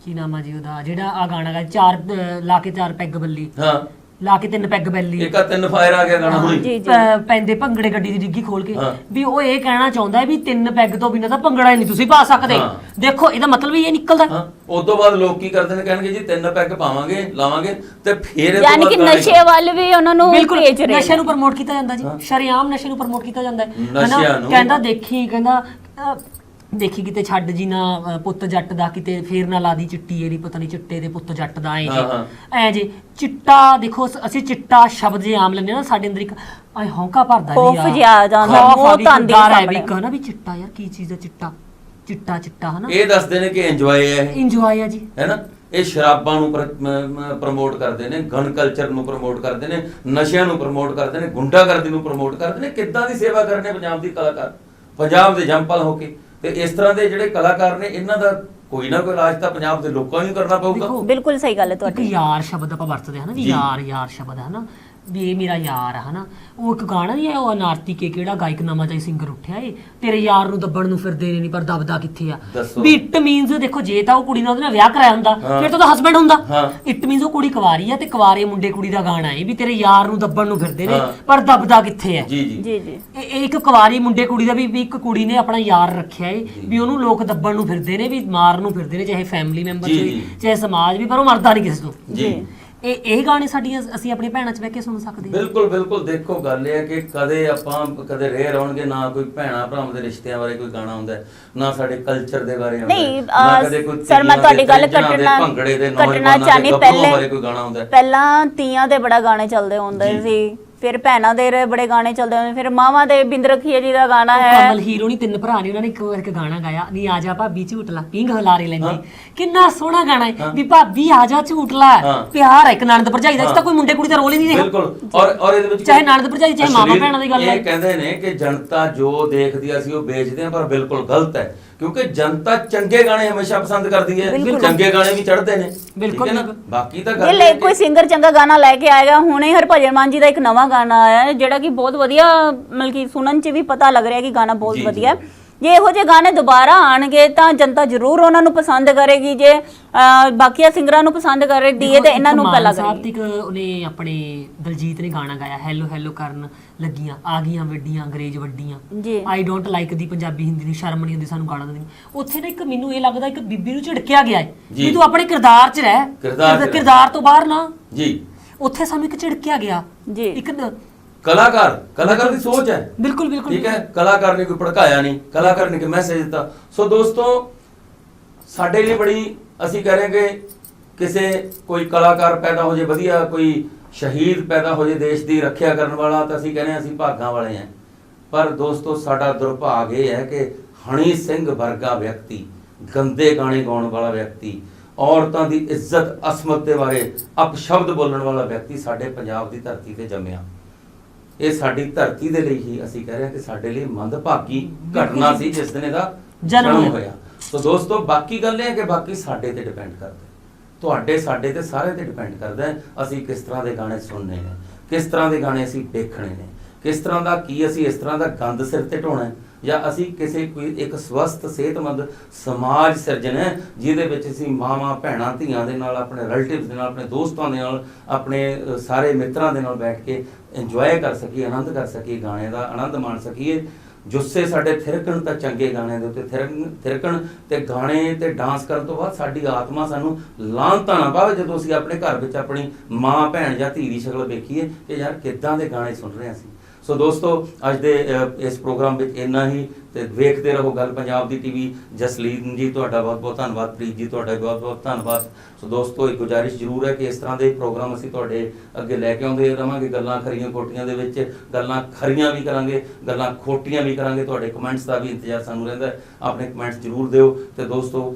ਕੀ ਨਾਮ ਆ ਜੀ ਉਹਦਾ, ਜਿਹੜਾ ਆ ਗਾਣਾ ਗਾ ਚਾਰ ਲਾ ਕੇ ਚਾਰ ਪੈਗ ਬੱਲੀ, ਹਾਂ ਲਾ ਕੇ ਤਿੰਨ ਪੈਗ ਬੈਲੀ, ਇੱਕ ਆ ਤਿੰਨ ਫਾਇਰ ਆ ਗਿਆ ਗਾਣਾ ਹੁਣੀ ਪੈਂਦੇ ਭੰਗੜੇ ਗੱਡੀ ਦੀ ਡਿੱਗੀ ਖੋਲ ਕੇ, ਵੀ ਉਹ ਇਹ ਕਹਿਣਾ ਚਾਹੁੰਦਾ ਹੈ ਵੀ ਤਿੰਨ ਪੈਗ ਤੋਂ ਬਿਨਾਂ ਤਾਂ ਭੰਗੜਾ ਹੀ ਨਹੀਂ ਤੁਸੀਂ ਪਾ ਸਕਦੇ। ਦੇਖੋ ਇਹਦਾ ਮਤਲਬ ਇਹ ਨਿਕਲਦਾ। ਉਸ ਤੋਂ ਬਾਅਦ ਲੋਕ ਕੀ ਕਰਦੇ ਨੇ, ਕਹਿਣਗੇ ਜੀ ਤਿੰਨ ਪੈਗ ਪਾਵਾਂਗੇ ਲਾਵਾਂਗੇ ਤੇ ਫਿਰ ਯਾਨੀ ਕਿ ਨਸ਼ੇ ਵੱਲ ਵੀ ਉਹਨਾਂ ਨੂੰ ਭੇਜ ਰਹੇ, ਨਸ਼ੇ ਨੂੰ ਪ੍ਰਮੋਟ ਕੀਤਾ ਜਾਂਦਾ ਜੀ, ਸ਼ਰੇਆਮ ਨਸ਼ੇ ਨੂੰ ਪ੍ਰਮੋਟ ਕੀਤਾ ਜਾਂਦਾ ਹੈ। ਨਸ਼ਿਆਂ ਨੂੰ ਕਹਿੰਦਾ ਦੇਖੀ ਕਿਤੇ ਛੱਡ ਜੀ ਨਾ ਪੁੱਤ ਜੱਟ ਦਾ, ਕਿਤੇ ਫੇਰ ਨਾ ਲਾਦੀ ਚਿੱਟੀ ਏਰੀ, ਪਤਾ ਨਹੀਂ ਚਿੱਟੇ ਦੇ ਪੁੱਤ ਜੱਟ ਦਾ ਐ ਜੇ ਚਿੱਟਾ। ਦੇਖੋ ਅਸੀਂ ਚਿੱਟਾ ਸ਼ਬਦ ਜੇ ਆਮ ਲੈਂਦੇ ਨਾ, ਸਾਡੇ ਅੰਦਰ ਇੱਕ ਐ ਹੌਂਕਾ ਭਰਦਾ ਖੌਫ ਜਿਹਾ ਆ ਜਾਂਦਾ, ਮੌਤ ਆਂਦੀ ਸਾਹਮਣੇ ਇੱਕ ਨਾ ਵੀ ਚਿੱਟਾ ਯਾਰ ਕੀ ਚੀਜ਼ ਹੈ ਚਿੱਟਾ, ਚਿੱਟਾ ਚਿੱਟਾ ਹਨਾ। ਇਹ ਦੱਸਦੇ ਨੇ ਕਿ ਇੰਜੋਏ ਹੈ, ਇੰਜੋਏ ਹੈ ਜੀ, ਹੈ ਨਾ। ਇਹ ਸ਼ਰਾਬਾਂ ਨੂੰ ਪ੍ਰਮੋਟ ਕਰਦੇ ਨੇ, ਗਨ ਕਲਚਰ ਨੂੰ ਪ੍ਰਮੋਟ ਕਰਦੇ ਨੇ, ਨਸ਼ਿਆਂ ਨੂੰ ਪ੍ਰਮੋਟ ਕਰਦੇ ਨੇ, ਗੁੰਡਾਗਰਦੀ ਨੂੰ ਪ੍ਰਮੋਟ ਕਰਦੇ ਨੇ। ਕਿੱਦਾਂ ਦੀ ਸੇਵਾ ਕਰਨੇ ਪੰਜਾਬ ਦੀ ਕਲਾਕਾਰ, ਪੰਜਾਬ ਦੇ ਜੰਪਲ ਹੋ ਕੇ। ਤੇ ਇਸ ਤਰ੍ਹਾਂ ਦੇ ਜਿਹੜੇ ਕਲਾਕਾਰ ਨੇ, ਇਹਨਾਂ ਦਾ ਕੋਈ ਨਾ ਕੋਈ ਇਲਾਜ ਤਾਂ ਪੰਜਾਬ ਦੇ ਲੋਕਾਂ ਨੂੰ ਕਰਨਾ ਪਊਗਾ। ਬਿਲਕੁਲ ਸਹੀ ਗੱਲ ਹੈ ਤੁਹਾਡੀ। ਯਾਰ ਸ਼ਬਦ ਆਪਾਂ ਵਰਤਦੇ ਹਾਂ ਨਾ, ਵੀ ਯਾਰ ਸ਼ਬਦ ਹੈ ਨਾ, ਵੀ ਇਹ ਮੇਰਾ ਯਾਰ ਹੈ ਹਨਾ। ਉਹ ਇੱਕ ਗਾਣਾ ਨਹੀਂ ਹੈ ਉਹ ਅਨਾਰਤੀ ਕੇ ਕਿਹੜਾ ਗਾਇਕ ਨਵਾਂ ਜਿਹਾ ਸਿੰਗਰ ਉੱਠਿਆ ਏ, ਤੇਰੇ ਯਾਰ ਨੂੰ ਦੱਬਣ ਨੂੰ ਫਿਰਦੇ ਨੇ ਨਹੀਂ ਪਰ ਦਬਦਾ ਕਿੱਥੇ ਆ। ਵੀ ਇਟ ਮੀਨਸ ਦੇਖੋ ਜੇ ਤਾਂ ਉਹ ਕੁੜੀ ਨਾਲ ਉਹਦੇ ਨਾਲ ਵਿਆਹ ਕਰਾਇਆ ਹੁੰਦਾ ਫਿਰ ਤਾਂ ਉਹਦਾ ਹਸਬੈਂਡ ਹੁੰਦਾ। ਇਟ ਮੀਨਸ ਉਹ ਕੁੜੀ ਕੁਵਾਰੀ ਆ ਤੇ ਕੁਵਾਰੇ ਮੁੰਡੇ ਕੁੜੀ ਦਾ ਗਾਣਾ ਏ ਵੀ ਤੇਰੇ ਯਾਰ ਨੂੰ ਦੱਬਣ ਨੂੰ ਫਿਰਦੇ ਨੇ ਪਰ ਦਬਦਾ ਕਿੱਥੇ ਹੈ। ਜੀ ਜੀ ਜੀ ਇਹ ਇੱਕ ਕੁਵਾਰੀ ਮੁੰਡੇ ਕੁੜੀ ਦਾ ਵੀ ਇੱਕ ਕੁੜੀ ਨੇ ਆਪਣਾ ਯਾਰ ਰੱਖਿਆ ਏ ਵੀ ਉਹਨੂੰ ਲੋਕ ਦੱਬਣ ਨੂੰ ਫਿਰਦੇ ਨੇ, ਵੀ ਮਾਰਨ ਨੂੰ ਫਿਰਦੇ ਨੇ, ਚਾਹੇ ਫੈਮਿਲੀ ਮੈਂਬਰ ਵੀ ਚਾਹੇ ਸਮਾਜ ਵੀ, ਪਰ ਉਹ ਮਰਦਾ ਨਹੀਂ ਕਿਸੇ ਤੋਂ। ਜੀ ਇਹ ਗਾਣੇ ਸਾਡੀਆਂ ਅਸੀਂ ਆਪਣੀ ਭੈਣਾਂ 'ਚ ਬਹਿ ਕੇ ਸੁਣ ਸਕਦੇ ਹਾਂ। ਬਿਲਕੁਲ ਬਿਲਕੁਲ। ਦੇਖੋ ਗੱਲ ਇਹ ਹੈ ਕਿ ਕਦੇ ਰੇਅਰ ਆਉਣਗੇ ਨਾ ਕੋਈ ਭੈਣਾਂ ਭਰਾਵਾਂ ਦੇ ਰਿਸ਼ਤਿਆਂ ਬਾਰੇ ਕੋਈ ਗਾਣਾ ਹੁੰਦਾ, ਨਾ ਸਾਡੇ ਕਲਚਰ ਦੇ ਬਾਰੇ ਆਉਂਦਾ, ਨਾ ਕਦੇ ਕੋਈ ਸਰ ਮੈਂ ਤੁਹਾਡੀ ਗੱਲ ਭੰਗੜੇ ਦੇ ਨੌਜਵਾਨਾਂ ਬਾਰੇ ਕੋਈ ਗਾਣਾ ਹੁੰਦਾ। ਪਹਿਲਾਂ ਤੀਆਂ ਦੇ ਬੜਾ ਗਾਣੇ ਚੱਲਦੇ ਹੁੰਦੇ ਸੀ, ਫਿਰ ਭੈਣਾਂ ਦੇ ਬੜੇ ਗਾਣੇ ਚੱਲਦੇ ਹੁੰਦੇ, ਫਿਰ ਮਾਵਾਂ ਦੇ ਬਿੰਦ ਰਖੀਏ ਜੀ ਦਾ ਗਾਣਾ ਹੈ। ਕਮਲ ਹੀਰੋ ਨਹੀਂ ਤਿੰਨ ਭਰਾ ਨੇ, ਉਹਨਾਂ ਨੇ ਇੱਕ ਗਾਣਾ ਗਾਇਆ ਨੀ ਆ ਜਾ ਭਾਬੀ ਝੂਟ ਲਾ ਪਿੰਗ ਹਲਾਰੇ ਲੈਂਦੀ, ਕਿੰਨਾ ਸੋਹਣਾ ਗਾਣਾ ਹੈ ਵੀ ਭਾਬੀ ਆ ਜਾ ਝੂਟ ਲਾ। ਪਿਆਰ ਹੈ ਇੱਕ ਨਣਦ ਭਰਜਾਈ ਦਾ, ਇਸ ਤਾਂ ਕੋਈ ਮੁੰਡੇ ਕੁੜੀ ਦਾ ਰੋਲ ਹੀ ਨਹੀਂ ਰਿਹਾ। ਬਿਲਕੁਲ। ਔਰ ਇਹਦੇ ਵਿੱਚ ਚਾਹੇ ਨਣਦ ਭਰਜਾਈ ਚਾਹੇ ਮਾਮਾ ਭੈਣਾਂ ਦੀ ਗੱਲ ਹੈ। ਇਹ ਕਹਿੰਦੇ ਨੇ ਕਿ ਜਨਤਾ ਜੋ ਦੇਖਦੀ ਆ ਅਸੀਂ ਉਹ ਵੇਚਦੇ ਆ, ਪਰ ਬਿਲਕੁਲ ਗਲਤ ਹੈ ਕਿਉਂਕਿ ਜਨਤਾ ਚੰਗੇ ਗਾਣੇ ਹਮੇਸ਼ਾ ਪਸੰਦ ਕਰਦੀ ਹੈ, ਚੰਗੇ ਗਾਣੇ ਵੀ ਚੜ੍ਹਦੇ ਨੇ। ਬਿਲਕੁਲ। ਬਾਕੀ ਤਾਂ ਗੱਲ ਜੇ ਕੋਈ ਸਿੰਗਰ ਚੰਗਾ ਗਾਣਾ ਲੈ ਕੇ ਆਏਗਾ, ਹੁਣੇ ਹਰਭਜਨ ਮਾਨ ਜੀ ਦਾ ਇੱਕ ਨਵਾਂ ਗਾਣਾ ਆਇਆ ਹੈ ਜਿਹੜਾ ਕਿ ਬਹੁਤ ਵਧੀਆ, ਮਤਲਬ ਕਿ ਸੁਣਨ 'ਚ ਵੀ ਪਤਾ ਲੱਗ ਰਿਹਾ ਕਿ ਗਾਣਾ ਬਹੁਤ ਵਧੀਆ। ਜੇ ਇਹੋ ਜਿਹੇ ਗਾਣੇ ਦੁਬਾਰਾ ਆਣਗੇ ਤਾਂ ਜਨਤਾ ਜ਼ਰੂਰ ਉਹਨਾਂ ਨੂੰ ਪਸੰਦ ਕਰੇਗੀ। ਜੇ ਬਾਕੀਆਂ ਸਿੰਗਰਾਂ ਨੂੰ ਪਸੰਦ ਕਰਦੀ ਹੈ ਤੇ ਇਹਨਾਂ ਨੂੰ ਪਹਿਲਾਂ ਕਰੇਗੀ। ਉਹਨੇ ਆਪਣੇ ਦਲਜੀਤ ਨੇ ਗਾਣਾ ਗਾਇਆ ਹੈਲੋ ਹੈਲੋ ਕਰਨ ਲੱਗੀਆਂ ਆ ਗਈਆਂ ਵੱਡੀਆਂ ਅੰਗਰੇਜ਼ ਵੱਡੀਆਂ, ਆਈ ਡੋਂਟ ਲਾਈਕ ਦੀ ਪੰਜਾਬੀ ਹਿੰਦੀ ਦੀ ਸ਼ਰਮ ਨਹੀਂ ਆਉਂਦੀ ਸਾਨੂੰ ਗਾਣਾ ਦੇਣੀ। ਉੱਥੇ ਨਾ ਇੱਕ ਮੈਨੂੰ ਇਹ ਲੱਗਦਾ ਇੱਕ ਬੀਬੀ ਨੂੰ ਝਿੜਕਿਆ ਗਿਆ ਹੈ ਵੀ ਤੂੰ ਆਪਣੇ ਕਿਰਦਾਰ 'ਚ ਰਹਿ, ਕਿਰਦਾਰ ਤੋਂ ਬਾਹਰ ਨਾ ਜੀ। ਉੱਥੇ ਸਾਨੂੰ ਇੱਕ ਝਿੜਕਿਆ ਗਿਆ ਜੀ। ਇੱਕ ਕਲਾਕਾਰ ਦੀ ਸੋਚ ਹੈ। ਬਿਲਕੁਲ ਬਿਲਕੁਲ ਠੀਕ ਹੈ। ਕਲਾਕਾਰ ਨੇ ਕੋਈ ਭੜਕਾਇਆ ਨਹੀਂ, ਕਲਾਕਾਰ ਨੇ ਕੋਈ ਮੈਸੇਜ ਦਿੱਤਾ। ਸੋ ਦੋਸਤੋ ਸਾਡੇ ਲਈ ਬੜੀ ਅਸੀਂ ਕਹਿ ਰਹੇ ਕਿ ਕਿਸੇ ਕੋਈ ਕਲਾਕਾਰ ਪੈਦਾ ਹੋ ਜੇ ਵਧੀਆ, ਕੋਈ ਸ਼ਹੀਦ ਪੈਦਾ ਹੋ ਜੇ ਦੇਸ਼ ਦੀ ਰੱਖਿਆ ਕਰਨ ਵਾਲਾ, ਤਾਂ ਅਸੀਂ ਕਹਿੰਦੇ ਅਸੀਂ ਭਾਗਾਂ ਵਾਲੇ ਹਾਂ। ਪਰ ਦੋਸਤੋ ਸਾਡਾ ਦੁਰਭਾਗ ਇਹ ਹੈ ਕਿ ਹਣੀ ਸਿੰਘ ਵਰਗਾ ਵਿਅਕਤੀ, ਗੰਦੇ ਗਾਣੇ ਗਾਉਣ ਵਾਲਾ ਵਿਅਕਤੀ, ਔਰਤਾਂ ਦੀ ਇੱਜ਼ਤ ਅਸਮਤ ਦੇ ਬਾਰੇ ਅਪਸ਼ਬਦ ਬੋਲਣ ਵਾਲਾ ਵਿਅਕਤੀ ਸਾਡੇ ਪੰਜਾਬ ਦੀ ਧਰਤੀ ਤੇ ਜੰਮਿਆ। ਇਹ ਸਾਡੀ ਧਰਤੀ ਦੇ ਲਈ ਹੀ ਅਸੀਂ ਕਹਿ ਰਹੇ ਹਾਂ ਕਿ ਸਾਡੇ ਲਈ ਮੰਦਭਾਗੀ ਘਟਨਾ ਸੀ ਜਿਸ ਦਿਨ ਇਹਦਾ ਜਨਮ ਹੋਇਆ। ਸੋ ਦੋਸਤੋ ਬਾਕੀ ਗੱਲ ਇਹ ਹੈ ਕਿ ਬਾਕੀ ਸਾਡੇ ਤੇ ਡਿਪੈਂਡ ਕਰਦਾ, ਤੁਹਾਡੇ ਸਾਡੇ ਤੇ ਸਾਰੇ ਤੇ ਡਿਪੈਂਡ ਕਰਦਾ ਹੈ ਅਸੀਂ ਕਿਸ ਤਰ੍ਹਾਂ ਦੇ ਗਾਣੇ ਸੁਣਨੇ ਨੇ, ਕਿਸ ਤਰ੍ਹਾਂ ਦੇ ਗਾਣੇ ਅਸੀਂ ਦੇਖਣੇ ਨੇ, ਕਿਸ ਤਰ੍ਹਾਂ ਦਾ ਕੀ ਅਸੀਂ ਇਸ ਤਰ੍ਹਾਂ ਦਾ ਗੰਦ ਸਿਰ ਤੇ ਢੋਣਾ ਹੈ, ਜਾਂ ਅਸੀਂ ਕਿਸੇ ਕੋਈ ਇੱਕ ਸਵਸਥ ਸਿਹਤਮੰਦ ਸਮਾਜ ਸਿਰਜਣਾ ਹੈ ਜਿਹਦੇ ਵਿੱਚ ਅਸੀਂ ਮਾਵਾਂ ਭੈਣਾਂ ਧੀਆਂ ਦੇ ਨਾਲ, ਆਪਣੇ ਰਿਲੇਟਿਵਸ ਦੇ ਨਾਲ, ਆਪਣੇ ਦੋਸਤਾਂ ਦੇ ਨਾਲ, ਆਪਣੇ ਸਾਰੇ ਮਿੱਤਰਾਂ ਦੇ ਨਾਲ ਬੈਠ ਕੇ ਇੰਜੋਏ ਕਰ ਸਕੀਏ, ਆਨੰਦ ਕਰ ਸਕੀਏ, ਗਾਣੇ ਦਾ ਆਨੰਦ ਮਾਣ ਸਕੀਏ। ਜੁੱਸੇ ਸਾਡੇ ਥਿਰਕਣ ਤਾਂ ਚੰਗੇ ਗਾਣੇ ਦੇ ਉੱਤੇ ਥਿਰਕਣ ਤੇ ਗਾਣੇ ਤੇ ਡਾਂਸ ਕਰਨ ਤੋਂ ਬਾਅਦ ਸਾਡੀ ਆਤਮਾ ਸਾਨੂੰ ਲਾਂਘਤਾ ਨਾ ਪਾਵੇ ਜਦੋਂ ਅਸੀਂ ਆਪਣੇ ਘਰ ਵਿੱਚ ਆਪਣੀ ਮਾਂ ਭੈਣ ਜਾਂ ਧੀ ਦੀ ਸ਼ਕਲ ਵੇਖੀਏ ਕਿ ਯਾਰ ਕਿੱਦਾਂ ਦੇ ਗਾਣੇ ਸੁਣ ਰਹੇ ਅਸੀਂ। ਸੋ ਦੋਸਤੋ ਅੱਜ ਦੇ ਇਸ ਪ੍ਰੋਗਰਾਮ ਵਿੱਚ ਇੰਨਾ ਹੀ ਤੇ ਵੇਖਦੇ ਰਹੋ ਗੱਲ ਪੰਜਾਬ ਦੀ ਟੀਵੀ। ਜਸਲੀਨ ਜੀ ਤੁਹਾਡਾ ਬਹੁਤ ਬਹੁਤ ਧੰਨਵਾਦ, ਪ੍ਰੀਤ ਜੀ ਤੁਹਾਡਾ ਬਹੁਤ ਬਹੁਤ ਧੰਨਵਾਦ। ਸੋ ਦੋਸਤੋ ਇੱਕ ਗੁਜ਼ਾਰਿਸ਼ ਜ਼ਰੂਰ ਹੈ ਕਿ ਇਸ ਤਰ੍ਹਾਂ ਦੇ ਪ੍ਰੋਗਰਾਮ ਅਸੀਂ ਤੁਹਾਡੇ ਅੱਗੇ ਲੈ ਕੇ ਆਉਂਦੇ ਰਹਾਂਗੇ। ਗੱਲਾਂ ਖਰੀਆਂ ਖੋਟੀਆਂ ਦੇ ਵਿੱਚ ਗੱਲਾਂ ਖਰੀਆਂ ਵੀ ਕਰਾਂਗੇ, ਗੱਲਾਂ ਖੋਟੀਆਂ ਵੀ ਕਰਾਂਗੇ। ਤੁਹਾਡੇ ਕਮੈਂਟਸ ਦਾ ਵੀ ਇੰਤਜ਼ਾਰ ਸਾਨੂੰ ਰਹਿੰਦਾ ਹੈ, ਆਪਣੇ ਕਮੈਂਟਸ ਜ਼ਰੂਰ ਦਿਓ। ਤੇ ਦੋਸਤੋ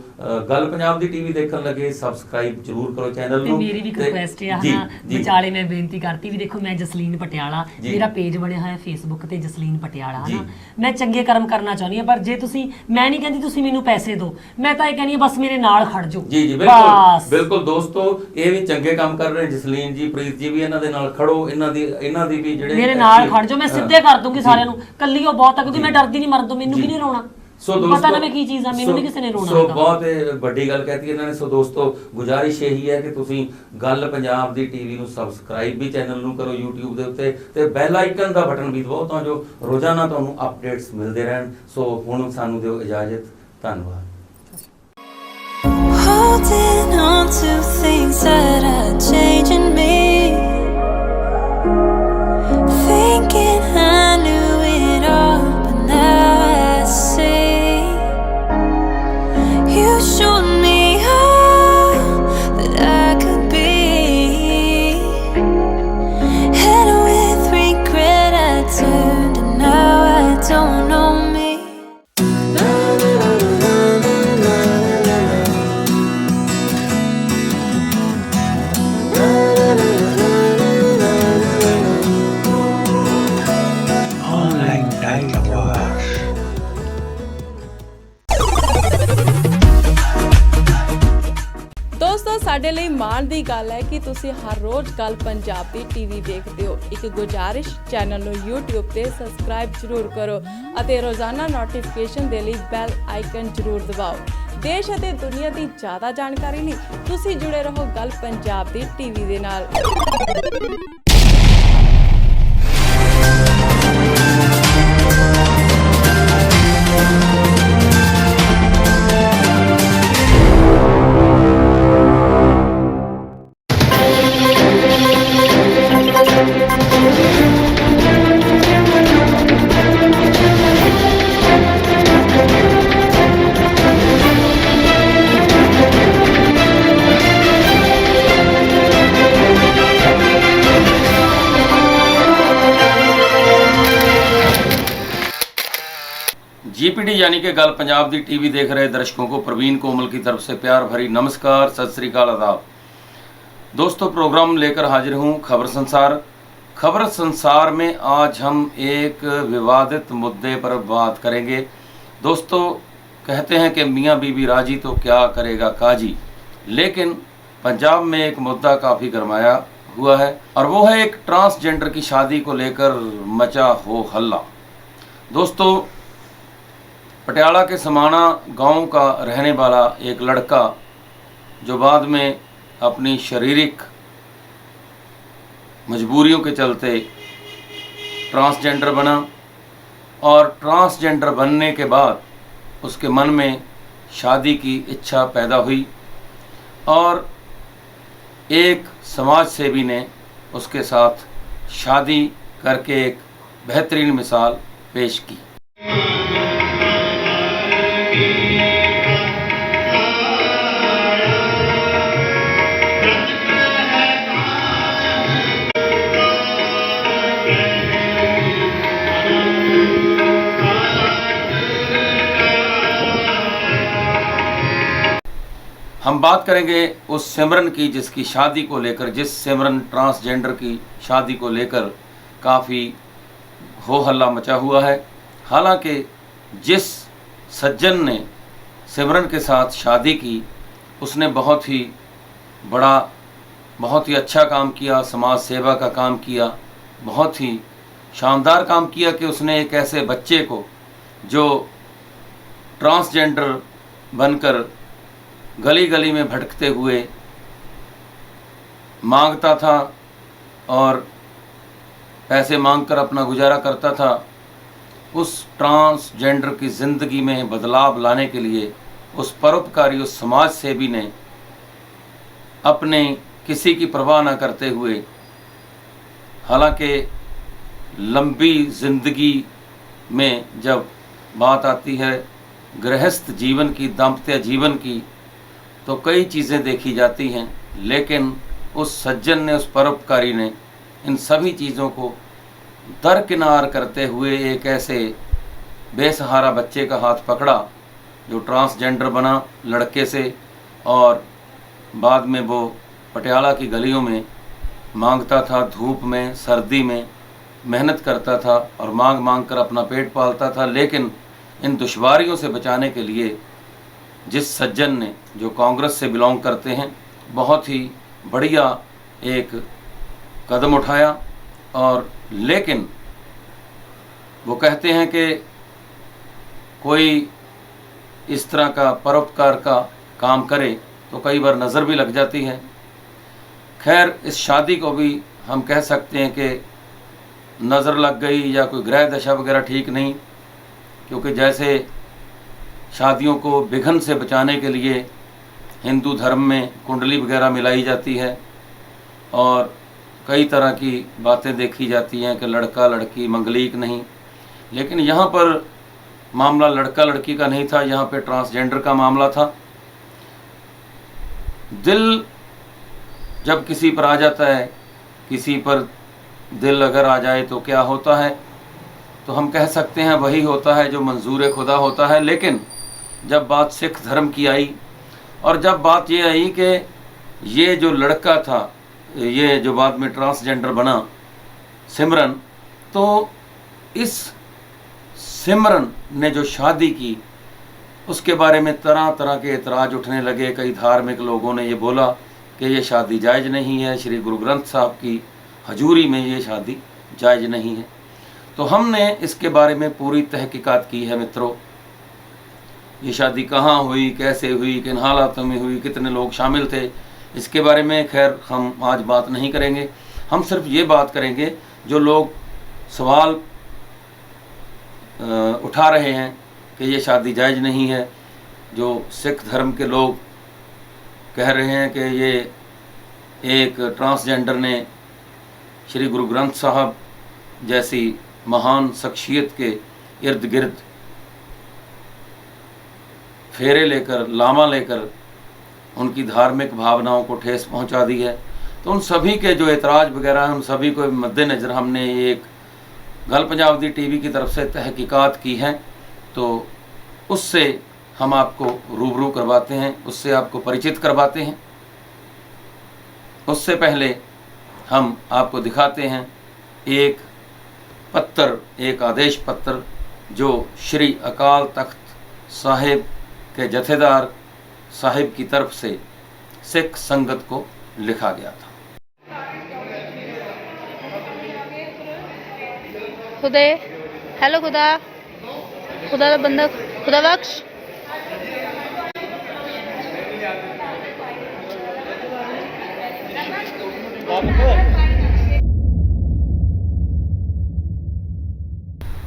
ਗੱਲ ਪੰਜਾਬ ਦੀ ਟੀਵੀ ਦੇਖਣ ਲੱਗੇ ਸਬਸਕ੍ਰਾਈਬ ਜ਼ਰੂਰ ਕਰੋ ਚੈਨਲ ਨੂੰ। ਮੇਰੀ ਵੀ ਰਿਕੁਐਸਟ ਹੈ ਹਨਾ, ਵਿਚਾਲੇ ਮੈਂ ਬੇਨਤੀ ਕਰਤੀ ਵੀ ਦੇਖੋ ਮੈਂ ਜਸਲੀਨ ਪਟਿਆਲਾ, ਮੇਰਾ ਪੇਜ ਬਣਿਆ ਹੋਇਆ ਫੇਸਬੁੱਕ ਤੇ ਜਸਲੀਨ ਪਟਿਆਲਾ ਹਨਾ। ਮੈਂ ਚੰਗੇ ਕਰਮ ਕਰਨਾ ਚਾਹੁੰਦੀ ਹਾਂ, ਪਰ ਜੇ ਤੁਸੀਂ, ਮੈਂ ਨਹੀਂ ਕਹਿੰਦੀ ਤੁਸੀਂ ਮੈਨੂੰ ਪੈਸੇ ਦਿਓ, ਮੈਂ ਤਾਂ ਇਹ ਕਹਿੰਦੀ ਹਾਂ ਬਸ ਮੇਰੇ ਨਾਲ ਖੜ ਜਾਓ। ਜੀ ਜੀ ਬਿਲਕੁਲ ਬਿਲਕੁਲ ਦੋਸਤੋ, ਇਹ ਵੀ ਚੰਗੇ ਕੰਮ ਕਰ ਰਹੇ ਜਸਲੀਨ ਜੀ, ਪ੍ਰੀਤ ਜੀ ਵੀ ਇਹਨਾਂ ਦੇ ਨਾਲ ਖੜੋ। ਇਹਨਾਂ ਦੀ ਵੀ ਜਿਹੜੇ ਮੇਰੇ ਨਾਲ ਖੜ ਜਾਓ, ਮੈਂ ਸਿੱਧੇ ਕਰ ਦੂੰਗੀ ਸਾਰਿਆਂ ਨੂੰ। ਕੱਲੀ ਉਹ ਬਹੁਤ ਆ ਕਿਉਂਕਿ ਮੈਂ ਡਰਦੀ ਨਹੀਂ ਮਰਨ ਤੋਂ, ਮੈਨੂੰ ਵੀ ਨਹੀਂ ਰੋਣਾ। ਸੋ ਪਤਾ ਨਾ ਮੈਂ ਕੀ ਚੀਜ਼ ਆ, ਮੈਨੂੰ ਨਹੀਂ ਕਿਸੇ ਨੇ ਰੋਣਾ। ਸੋ ਬਹੁਤ ਵੱਡੀ ਗੱਲ ਕਹਿਤੀ ਇਹਨਾਂ ਨੇ। ਸੋ ਦੋਸਤੋ ਗੁਜ਼ਾਰਿਸ਼ ਇਹੀ ਹੈ ਕਿ ਤੁਸੀਂ ਗੱਲ ਪੰਜਾਬ ਦੀ ਟੀਵੀ ਨੂੰ ਸਬਸਕ੍ਰਾਈਬ ਵੀ ਚੈਨਲ ਨੂੰ ਕਰੋ YouTube ਦੇ ਉੱਤੇ, ਤੇ ਬੈਲ ਆਈਕਨ ਦਾ ਬਟਨ ਵੀ ਦਬਾਓ ਤਾਂ ਜੋ ਰੋਜ਼ਾਨਾ ਤੁਹਾਨੂੰ ਅਪਡੇਟਸ ਮਿਲਦੇ ਰਹਿਣ। ਸੋ ਹੁਣ ਸਾਨੂੰ ਦਿਓ ਇਜਾਜ਼ਤ, ਧੰਨਵਾਦ। Holding on to things that are changing me, thinking I knew it all, but now I see you showed me all that I could be, and with regret I turned and now I don't know me. ਦੋਸਤੋ ਸਾਡੇ ਲਈ ਮਾਣ ਦੀ ਗੱਲ ਹੈ ਕਿ ਤੁਸੀਂ ਹਰ ਰੋਜ਼ ਗੱਲ ਪੰਜਾਬ ਦੀ TV ਦੇਖਦੇ ਹੋ। ਇੱਕ ਗੁਜ਼ਾਰਿਸ਼, ਚੈਨਲ ਨੂੰ YouTube ਤੇ ਸਬਸਕ੍ਰਾਈਬ ਜ਼ਰੂਰ ਕਰੋ ਅਤੇ ਰੋਜ਼ਾਨਾ ਨੋਟੀਫਿਕੇਸ਼ਨ ਦੇ ਲਈ ਬੈਲ ਆਈਕਨ ਜ਼ਰੂਰ ਦਬਾਓ। ਦੇਸ਼ ਅਤੇ ਦੁਨੀਆ ਦੀ ਜ਼ਿਆਦਾ ਜਾਣਕਾਰੀ ਲਈ ਤੁਸੀਂ ਜੁੜੇ ਰਹੋ ਗੱਲ ਪੰਜਾਬ ਦੀ ਟੀਵੀ ਦੇ ਨਾਲ। जीपीडी यानी कि गल पंजाब दी टीवी देख रहे दर्शकों को प्रवीण कोमल की तरफ से प्यार भरी नमस्कार, सत श्री अकाल, आदाब। दोस्तों प्रोग्राम लेकर हाजिर हूँ खबर संसार। खबर संसार में आज हम एक विवादित मुद्दे पर बात करेंगे। दोस्तों कहते हैं कि मियाँ बीबी राजी तो क्या करेगा काजी, लेकिन पंजाब में एक मुद्दा काफ़ी गरमाया हुआ है और वो है एक ट्रांसजेंडर की शादी को लेकर मचा हो हल्ला। दोस्तों पटियाला के समाना गांव का रहने वाला एक लड़का जो बाद में अपनी शारीरिक मजबूरियों के चलते ट्रांसजेंडर बना और ट्रांसजेंडर बनने के बाद उसके मन में शादी की इच्छा पैदा हुई और एक समाज सेवी ने उसके साथ शादी करके एक बेहतरीन मिसाल पेश की। हम बात करेंगे उस सिमरन की जिसकी शादी को लेकर, जिस सिमरन ट्रांसजेंडर की शादी को लेकर काफ़ी हो हल्ला मचा हुआ है। हालांकि जिस सज्जन ने सिमरन के साथ शादी की उसने बहुत ही बड़ा, बहुत ही अच्छा काम किया, समाज सेवा का काम किया, बहुत ही शानदार काम किया कि उसने एक ऐसे बच्चे को जो ट्रांसजेंडर बनकर गली गली में भटकते हुए मांगता था और पैसे मांगकर अपना गुजारा करता था, उस ट्रांसजेंडर की ज़िंदगी में बदलाव लाने के लिए उस परोपकारी, उस समाज सेवी ने अपने किसी की परवाह न करते हुए, हालांकि लंबी ज़िंदगी में जब बात आती है गृहस्थ जीवन की, दाम्पत्य जीवन की, तो कई चीज़ें देखी जाती हैं, लेकिन उस सज्जन ने, उस परोपकारी ने इन सभी चीज़ों को दरकिनार करते हुए एक ऐसे बेसहारा बच्चे का हाथ पकड़ा जो ट्रांसजेंडर बना लड़के से, और बाद में वो पटियाला की गलियों में मांगता था, धूप में सर्दी में मेहनत करता था और मांग मांग कर अपना पेट पालता था। लेकिन इन दुश्वारियों से बचाने के लिए जिस सज्जन ने, जो कांग्रेस से बिलोंग करते हैं, बहुत ही बढ़िया एक कदम उठाया, और लेकिन वो कहते हैं कि कोई इस तरह का परोपकार का काम करे तो कई बार नज़र भी लग जाती है। खैर, इस शादी को भी हम कह सकते हैं कि नज़र लग गई या कोई ग्रह दशा वगैरह ठीक नहीं, क्योंकि जैसे शादियों को विघ्न से बचाने के लिए हिंदू धर्म में कुंडली वगैरह मिलाई जाती है और कई तरह की बातें देखी जाती हैं कि लड़का लड़की मंगलिक नहीं, लेकिन यहाँ पर मामला लड़का लड़की का नहीं था, यहाँ पे ट्रांसजेंडर का मामला था। दिल जब किसी पर आ जाता है, किसी पर दिल अगर आ जाए तो क्या होता है, तो हम कह सकते हैं वही होता है जो मंजूर खुदा होता है। लेकिन जब बात सिख धर्म की आई और जब बात ये आई कि ये जो लड़का था, ये जो बाद में ट्रांसजेंडर बना, सिमरन, तो इस सिमरन ने जो शादी की उसके बारे में तरह तरह के एतराज़ उठने लगे। कई धार्मिक लोगों ने ये बोला कि ये शादी जायज़ नहीं है, श्री गुरु ग्रंथ साहब की हजूरी में ये शादी जायज़ नहीं है। तो हमने इसके बारे में पूरी तहकीकात की है मित्रों। ये शादी कहाँ हुई, कैसे हुई, किन हालातों में हुई, कितने लोग शामिल थे, इसके बारे में खैर हम आज बात नहीं करेंगे। हम सिर्फ ये बात करेंगे जो लोग सवाल उठा रहे हैं कि ये शादी जायज़ नहीं है, जो सिख धर्म के लोग कह रहे हैं कि ये एक ट्रांसजेंडर ने श्री गुरु ग्रंथ साहब जैसी महान शख्सियत के इर्द गिर्द फेरे लेकर, लामा लेकर उनकी धार्मिक भावनाओं को ठेस पहुंचा दी है। तो उन सभी के जो एतराज़ वगैरह हैं, उन सभी को मद्देनज़र हमने एक गल पंजाब दी टीवी की तरफ से तहकीकात की है, तो उससे हम आपको रूबरू करवाते हैं, उससे आपको परिचित करवाते हैं। उससे पहले हम आपको दिखाते हैं एक पत्र, एक आदेश पत्र जो श्री अकाल तख्त साहिब के जथेदार साहिब की तरफ से सिख संगत को लिखा गया था। खुदे हेलो खुदा, खुदा का बंदा, खुदा बख्श।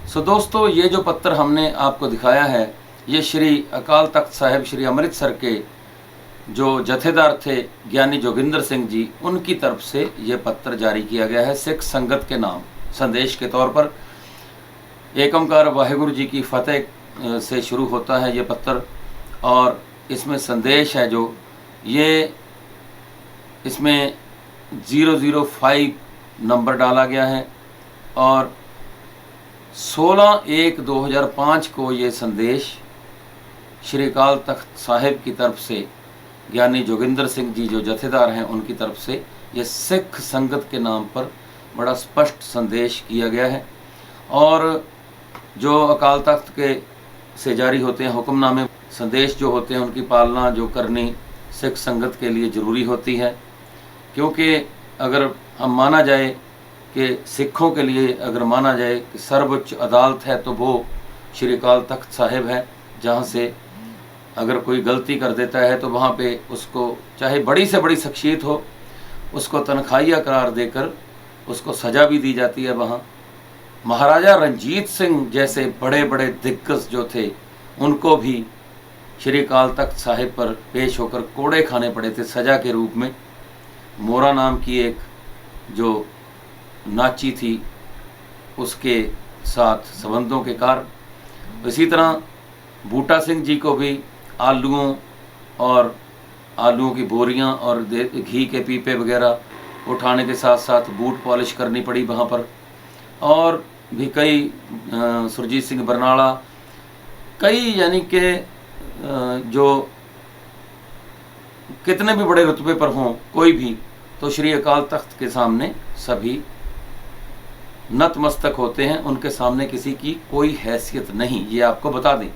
सो दोस्तों, ये जो पत्र हमने आपको दिखाया है, ये श्री अकाल तख्त साहिब श्री अमृतसर के जो जथेदार थे ज्ञानी जोगिंदर सिंह जी, उनकी तरफ से ये पत्र जारी किया गया है सिख संगत के नाम संदेश के तौर पर। एक ओंकार वाहिगुरु जी की फतेह से शुरू होता है ये पत्र, और इसमें संदेश है जो ये, इसमें 005 नंबर डाला गया है और 16/1/2005 को ये संदेश श्री अकाल तख्त साहिब की तरफ से ज्ञानी जोगिंदर सिंह जी जो जथेदार हैं उनकी तरफ से ये सिख संगत के नाम पर बड़ा स्पष्ट संदेश किया गया है। और जो अकाल तख्त के से जारी होते हैं हुक्मनामे, संदेश जो होते हैं, उनकी पालना जो करनी सिख संगत के लिए ज़रूरी होती है, क्योंकि अगर हम माना जाए कि सिखों के लिए अगर माना जाए कि सर्वोच्च अदालत है तो वो श्री अकाल तख्त साहिब है, जहाँ से अगर कोई गलती कर देता है तो वहाँ पे उसको चाहे बड़ी से बड़ी शख्सियत हो, उसको तनख्वाहिया करार देकर उसको सज़ा भी दी जाती है। वहाँ महाराजा रंजीत सिंह जैसे बड़े बड़े दिग्गज जो थे, उनको भी श्री अकाल तख्त साहिब पर पेश होकर कोड़े खाने पड़े थे सज़ा के रूप में। मोरा नाम की एक जो नाची थी उसके साथ संबंधों के कारण। इसी तरह बूटा सिंह जी को भी आलूओं की बोरियां और घी के पीपे वगैरह उठाने के साथ साथ बूट पॉलिश करनी पड़ी वहाँ पर। और भी कई सुरजीत सिंह बरनाला, कई यानी कि जो कितने भी बड़े रुतबे पर हों कोई भी, तो श्री अकाल तख्त के सामने सभी नतमस्तक होते हैं। उनके सामने किसी की कोई हैसियत नहीं, ये आपको बता दें।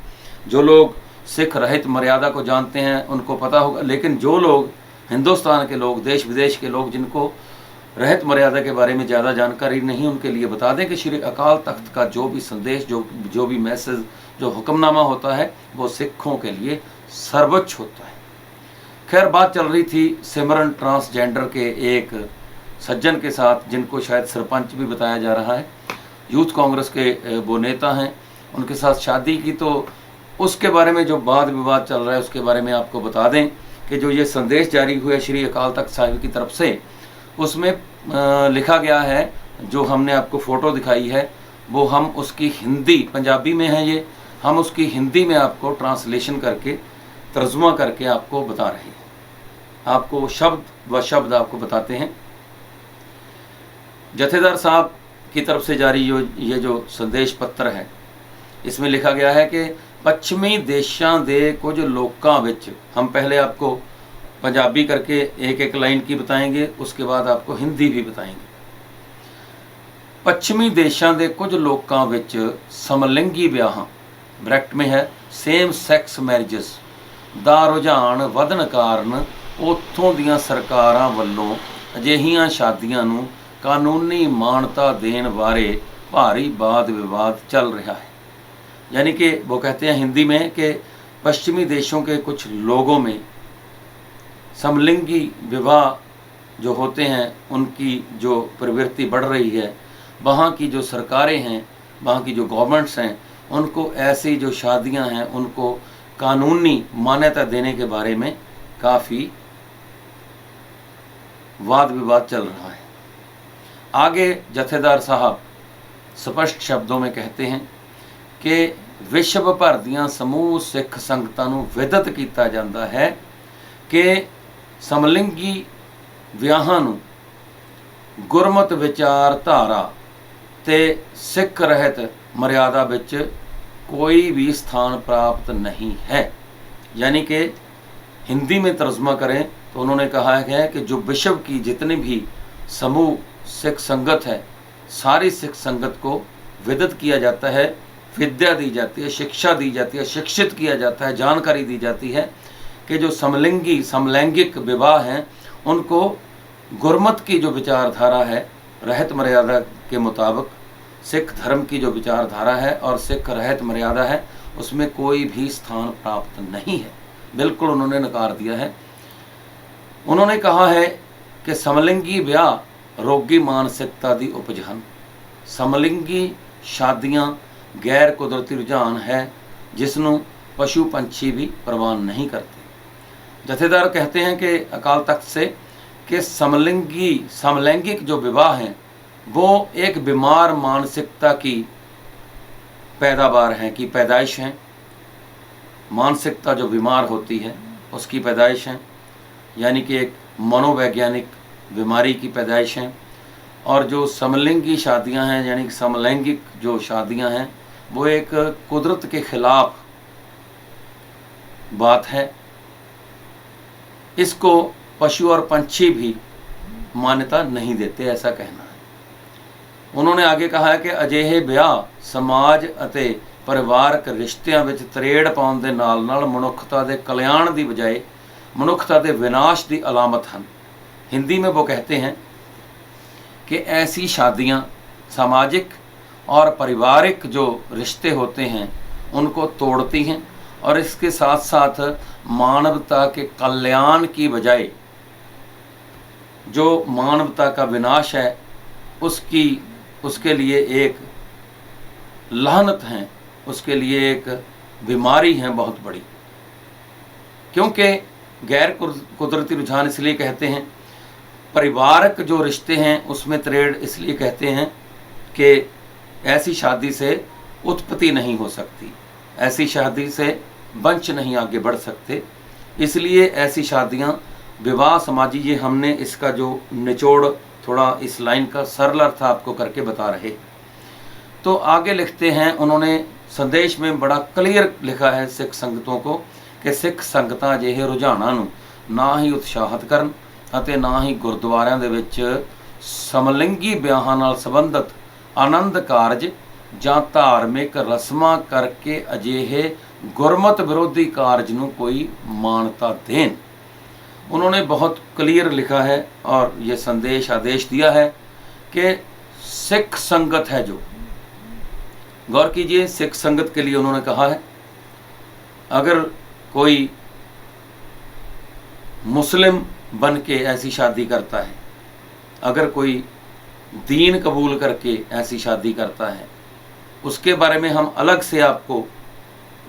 जो लोग सिख रहित मर्यादा को जानते हैं उनको पता होगा, लेकिन जो लोग हिंदुस्तान के लोग, देश विदेश के लोग जिनको रहित मर्यादा के बारे में ज़्यादा जानकारी नहीं, उनके लिए बता दें कि श्री अकाल तख्त का जो भी संदेश, जो भी मैसेज, जो हुक्मनामा होता है वो सिखों के लिए सर्वोच्च होता है। खैर, बात चल रही थी सिमरन ट्रांसजेंडर के एक सज्जन के साथ, जिनको शायद सरपंच भी बताया जा रहा है, यूथ कांग्रेस के वो नेता हैं, उनके साथ शादी की। तो उसके बारे में जो वाद विवाद चल रहा है उसके बारे में आपको बता दें कि जो ये संदेश जारी हुआ श्री अकाल तख्त साहिब की तरफ से, उसमें लिखा गया है, जो हमने आपको फ़ोटो दिखाई है वो हम उसकी हिंदी, पंजाबी में है ये, हम उसकी हिंदी में आपको ट्रांसलेशन करके, तर्जुमा करके आपको बता रहे हैं। आपको शब्द व शब्द आपको बताते हैं। जथेदार साहब की तरफ से जारी ये जो संदेश पत्र है, इसमें लिखा गया है कि पश्चिमी देशों के कुछ लोगों विच, हम पहले आपको पंजाबी करके एक एक लाइन की बताएंगे, उसके बाद आपको हिंदी भी बताएंगे। पश्चिमी देशों के कुछ लोगों विच समलिंगी विआह, ब्रैकेट में है सेम सैक्स मैरिजेस, दा रुझान वधन कारण उत्थों दीआं सरकारां वल्लों अजिहियां शादियां नूं कानूनी मानता देने बारे भारी वाद विवाद चल रहा है। यानी कि वो कहते हैं हिंदी में कि पश्चिमी देशों के कुछ लोगों में समलिंगी विवाह जो होते हैं उनकी जो प्रवृत्ति बढ़ रही है। वहाँ की जो सरकारें हैं, वहाँ की जो गवर्नमेंट्स हैं, उनको ऐसी जो शादियाँ हैं उनको कानूनी मान्यता देने के बारे में काफ़ी वाद विवाद चल रहा है। आगे जथेदार साहब स्पष्ट शब्दों में कहते हैं कि विश्व भर दियां समूह सिख संगतां नूं विदित कीता जाता है कि समलिंगी विआहां नूं गुरमत विचारधारा ते सिख रहत मर्यादा विच कोई भी स्थान प्राप्त नहीं है। यानी कि हिंदी में तर्जुमा करें तो उन्होंने कहा है कि जो विश्व की जितनी भी समूह सिख संगत है, सारी सिख संगत को विदित किया जाता है, विद्या दी जाती है, शिक्षा दी जाती है, शिक्षित किया जाता है, जानकारी दी जाती है कि जो समलैंगिक विवाह हैं उनको गुरमत की जो विचारधारा है, रहत मर्यादा के मुताबिक सिख धर्म की जो विचारधारा है और सिख रहत मर्यादा है, उसमें कोई भी स्थान प्राप्त नहीं है। बिल्कुल उन्होंने नकार दिया है। उन्होंने कहा है कि समलिंगी विआह रोगी मानसिकता की उपज हैं। समलिंगी शादियां गैर कुदरती रुझान है जिसनों पशु पंछी भी प्रवान नहीं करते। जथेदार कहते हैं कि अकाल तख्त से कि समलैंगिक जो विवाह हैं वो एक बीमार मानसिकता की पैदावार हैं, की पैदाइश हैं। मानसिकता जो बीमार होती है उसकी पैदाइश हैं, यानी कि एक मनोवैज्ञानिक बीमारी की पैदाइश हैं। और जो समलिंगी शादियां हैं, यानी कि समलैंगिक जो शादियां हैं, वो एक कुदरत के खिलाफ बात है। इसको पशु और पंछी भी मान्यता नहीं देते, ऐसा कहना है। उन्होंने आगे कहा है कि अजिहे विआह समाज ਅਤੇ परिवारक रिश्तियां विच तरेड़ पाउण दे नाल नाल मनुखता दे कल्याण दी बजाय मनुखता दे विनाश दी अलामत हैं। हिंदी में वो कहते हैं कि ऐसी शादियां सामाजिक और पारिवारिक जो रिश्ते होते हैं उनको तोड़ती हैं और इसके साथ साथ मानवता के कल्याण की बजाय जो मानवता का विनाश है उसके लिए एक लानत है, उसके लिए एक बीमारी है बहुत बड़ी। क्योंकि गैर कुदरती रुझान इसलिए कहते हैं, पारिवारिक जो रिश्ते हैं उसमें तरेड़ इसलिए कहते हैं कि ऐसी शादी से उत्पत्ति नहीं हो सकती, ऐसी शादी से वंश नहीं आगे बढ़ सकते। इसलिए ऐसी शादियां, विवाह समाजी, ये हमने इसका जो निचोड़ थोड़ा इस लाइन का सरल अर्थ आपको करके बता रहे। तो आगे लिखते हैं, उन्होंने संदेश में बड़ा क्लियर लिखा है सिख संगतों को कि सिख संगतां ਜਿਹੇ ਰੁਝਾਨਾਂ ਨੂੰ ਨਾ ਹੀ ਉਤਸ਼ਾਹਿਤ ਕਰਨ ਅਤੇ ਨਾ ਹੀ ਗੁਰਦੁਆਰਿਆਂ ਦੇ ਵਿੱਚ ਸਮਲਿੰਗੀ ਵਿਆਹਾਂ ਨਾਲ ਸੰਬੰਧਿਤ ਆਨੰਦ ਕਾਰਜ ਜਾਂ ਧਾਰਮਿਕ ਰਸਮਾਂ ਕਰਕੇ ਅਜਿਹੇ ਗੁਰਮਤ ਵਿਰੋਧੀ ਕਾਰਜ ਨੂੰ कोई मान्यता दें। उन्होंने बहुत क्लियर लिखा है और ये संदेश आदेश दिया है कि सिख संगत है जो, गौर कीजिए, सिख संगत के लिए उन्होंने कहा है अगर कोई मुस्लिम बन के ऐसी शादी करता है, अगर कोई दीन कबूल करके ऐसी शादी करता है, उसके बारे में हम अलग से आपको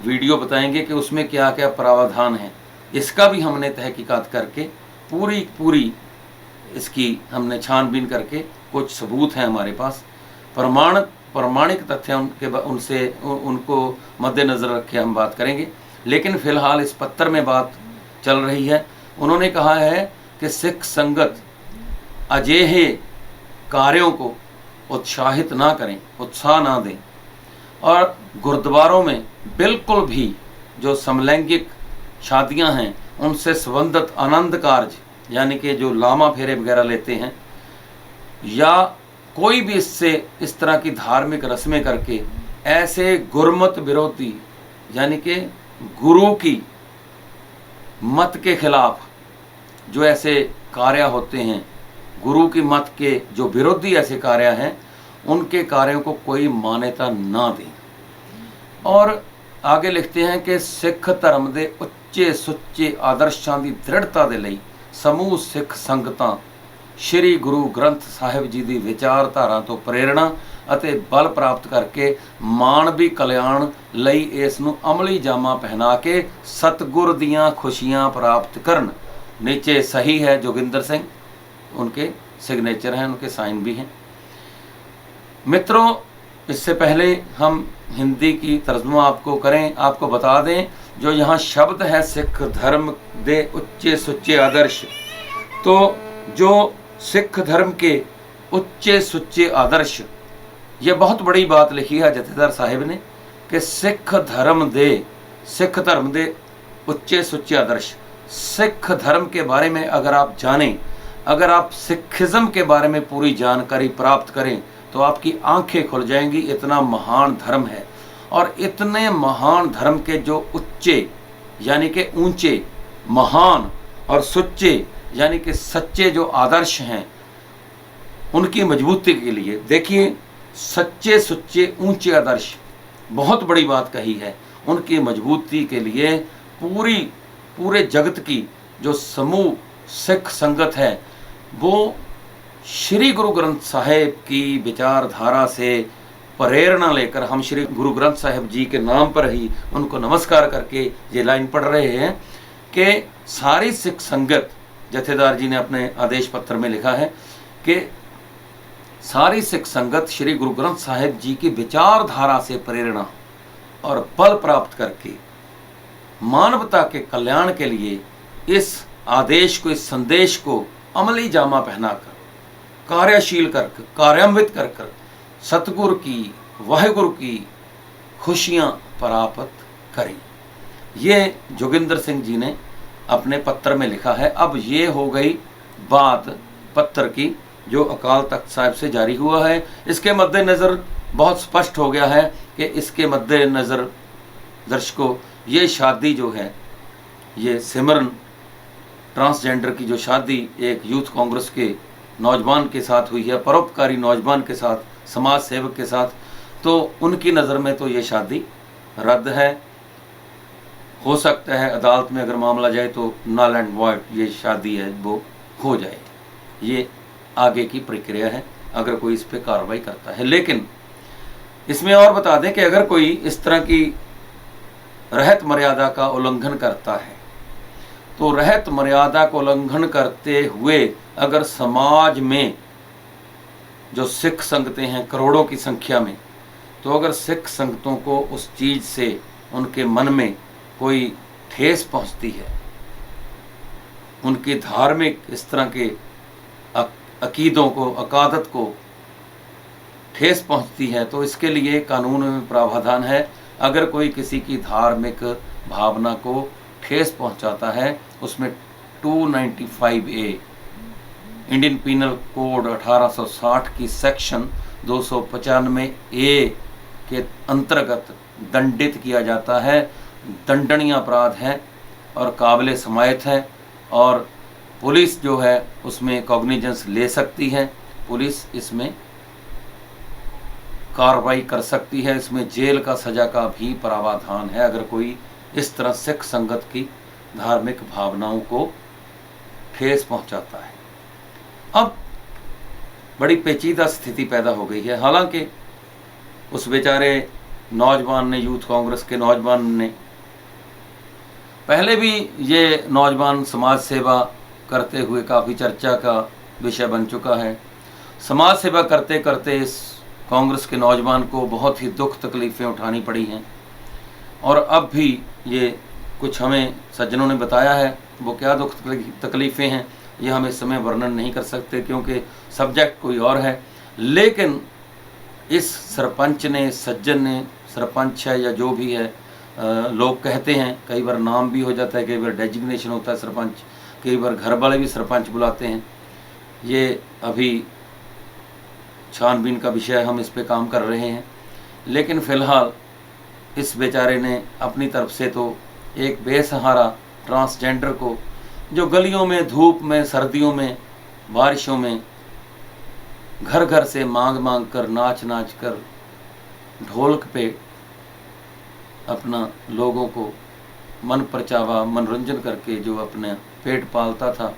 वीडियो बताएंगे कि उसमें क्या क्या प्रावधान है। इसका भी हमने तहकीकात करके पूरी इसकी हमने छानबीन करके कुछ सबूत हैं हमारे पास, प्रमाणिक तथ्य उनको मद्देनज़र रखे हम बात करेंगे। लेकिन फ़िलहाल इस पत्र में बात चल रही है। उन्होंने कहा है कि सिख संगत अजेहे कार्यों को उत्साहित ना करें, उत्साह ना दें, और गुरुद्वारों में बिल्कुल भी जो समलैंगिक शादियां हैं उनसे संबंधित आनंद कार्य, यानी कि जो लामा फेरे वगैरह लेते हैं, या कोई भी इससे इस तरह की धार्मिक रस्में करके ऐसे गुरमत विरोधी, यानी कि गुरु की मत के खिलाफ जो ऐसे कार्य होते हैं, गुरु की मत के जो विरोधी ऐसे कार्य हैं, उनके कार्यों को कोई मान्यता ना दें। और आगे लिखते हैं कि सिख धर्म के उच्चे सुच्चे आदर्शों की दृढ़ता के लिए समूह सिख संगतां श्री गुरु ग्रंथ साहिब जी की विचारधारा तो प्रेरणा ਅਤੇ बल प्राप्त करके मानवी कल्याण ਲਈ ਇਸ ਨੂੰ अमली जामा पहना के सतगुर दियाँ खुशियाँ प्राप्त करन। नीचे सही है जोगिंदर सिंह, उनके सिग्नेचर हैं, उनके साइन भी हैं। मित्रों, इससे पहले हम हिंदी की तर्जुमा आपको करें, आपको बता दें जो यहाँ शब्द है सिख धर्म दे उच्चे सुच्चे आदर्श, तो जो सिख धर्म के उच्चे सुच्चे आदर्श, ये बहुत बड़ी बात लिखी है जथेदार साहिब ने कि सिख धर्म दे उच्चे सुच्चे आदर्श। सिख धर्म के बारे में अगर आप जानें, अगर आप सिखिज़्म के बारे में पूरी जानकारी प्राप्त करें तो आपकी आंखें खुल जाएंगी। इतना महान धर्म है, और इतने महान धर्म के जो उच्चे यानी कि ऊंचे, महान और सुच्चे यानी कि सच्चे जो आदर्श हैं, उनकी मजबूती के लिए देखिए, सच्चे सुच्चे ऊंचे आदर्श, बहुत बड़ी बात कही है। उनकी मजबूती के लिए पूरे जगत की जो समूह सिख संगत है, वो श्री गुरु ग्रंथ साहिब की विचारधारा से प्रेरणा लेकर, हम श्री गुरु ग्रंथ साहिब जी के नाम पर ही उनको नमस्कार करके ये लाइन पढ़ रहे हैं कि सारी सिख संगत, जथेदार जी ने अपने आदेश पत्र में लिखा है कि सारी सिख संगत श्री गुरु ग्रंथ साहिब जी की विचारधारा से प्रेरणा और बल प्राप्त करके मानवता के कल्याण के लिए इस आदेश को, इस संदेश को अमली जामा पहनाकर, कार्यशील कर, कार्यान्वित कर सतगुरु की, वाहिगुरु की खुशियाँ प्राप्त करें। ये जोगिंदर सिंह जी ने अपने पत्र में लिखा है। अब ये हो गई बात पत्र की जो अकाल तख्त साहिब से जारी हुआ है। इसके मद्देनज़र बहुत स्पष्ट हो गया है कि इसके मद्देनज़र दर्शकों, ये शादी जो है, ये सिमरन ट्रांसजेंडर की जो शादी एक यूथ कांग्रेस के नौजवान के साथ हुई है, परोपकारी नौजवान के साथ, समाज सेवक के साथ, तो उनकी नज़र में तो ये शादी रद्द है। हो सकता है अदालत में अगर मामला जाए तो नल एंड वॉइड ये शादी है वो हो जाए। ये आगे की प्रक्रिया है अगर कोई इस पर कार्रवाई करता है। लेकिन इसमें और बता दें कि अगर कोई इस तरह की रहत मर्यादा का उल्लंघन करता है, तो रहत मर्यादा को उल्लंघन करते हुए अगर समाज में जो सिख संगतें हैं करोड़ों की संख्या में, तो अगर सिख संगतों को उस चीज़ से उनके मन में कोई ठेस पहुंचती है, उनकी धार्मिक इस तरह के अकीदों को, अकादत को ठेस पहुंचती है, तो इसके लिए कानून में प्रावधान है। अगर कोई किसी की धार्मिक भावना को ठेस पहुंचाता है, उसमें 295A इंडियन पीनल कोड 1860 की सेक्शन 295A के अंतर्गत दंडित किया जाता है। दंडनीय अपराध है और काबिल समायत है, और पुलिस जो है उसमें कॉग्निजेंस ले सकती है, पुलिस इसमें कार्रवाई कर सकती है। इसमें जेल का सज़ा का भी प्रावधान है अगर कोई इस तरह सिख संगत की धार्मिक भावनाओं को ठेस पहुंचाता है। अब बड़ी पेचीदा स्थिति पैदा हो गई है। हालांकि उस बेचारे नौजवान ने, यूथ कांग्रेस के नौजवान ने, पहले भी ये नौजवान समाज सेवा करते हुए काफ़ी चर्चा का विषय बन चुका है। समाज सेवा करते करते इस कांग्रेस के नौजवान को बहुत ही दुख तकलीफ़ें उठानी पड़ी हैं, और अब भी ये कुछ हमें सज्जनों ने बताया है। वो क्या दुख तकलीफ़ें हैं ये हम इस समय वर्णन नहीं कर सकते, क्योंकि सब्जेक्ट कोई और है। लेकिन इस सरपंच ने, सज्जन ने, सरपंच है या जो भी है, लोग कहते हैं, कई बार नाम भी हो जाता है, कई बार डेजिग्नेशन होता है सरपंच, कई बार घर वाले भी सरपंच बुलाते हैं। ये अभी छानबीन का विषय, हम इस पे काम कर रहे हैं। लेकिन फ़िलहाल इस बेचारे ने अपनी तरफ से तो एक बेसहारा ट्रांसजेंडर को, जो गलियों में, धूप में, सर्दियों में, बारिशों में घर घर से मांग मांग कर, नाच नाच कर, ढोलक पे अपना लोगों को मन परचावा मनोरंजन करके जो अपने पेट पालता था,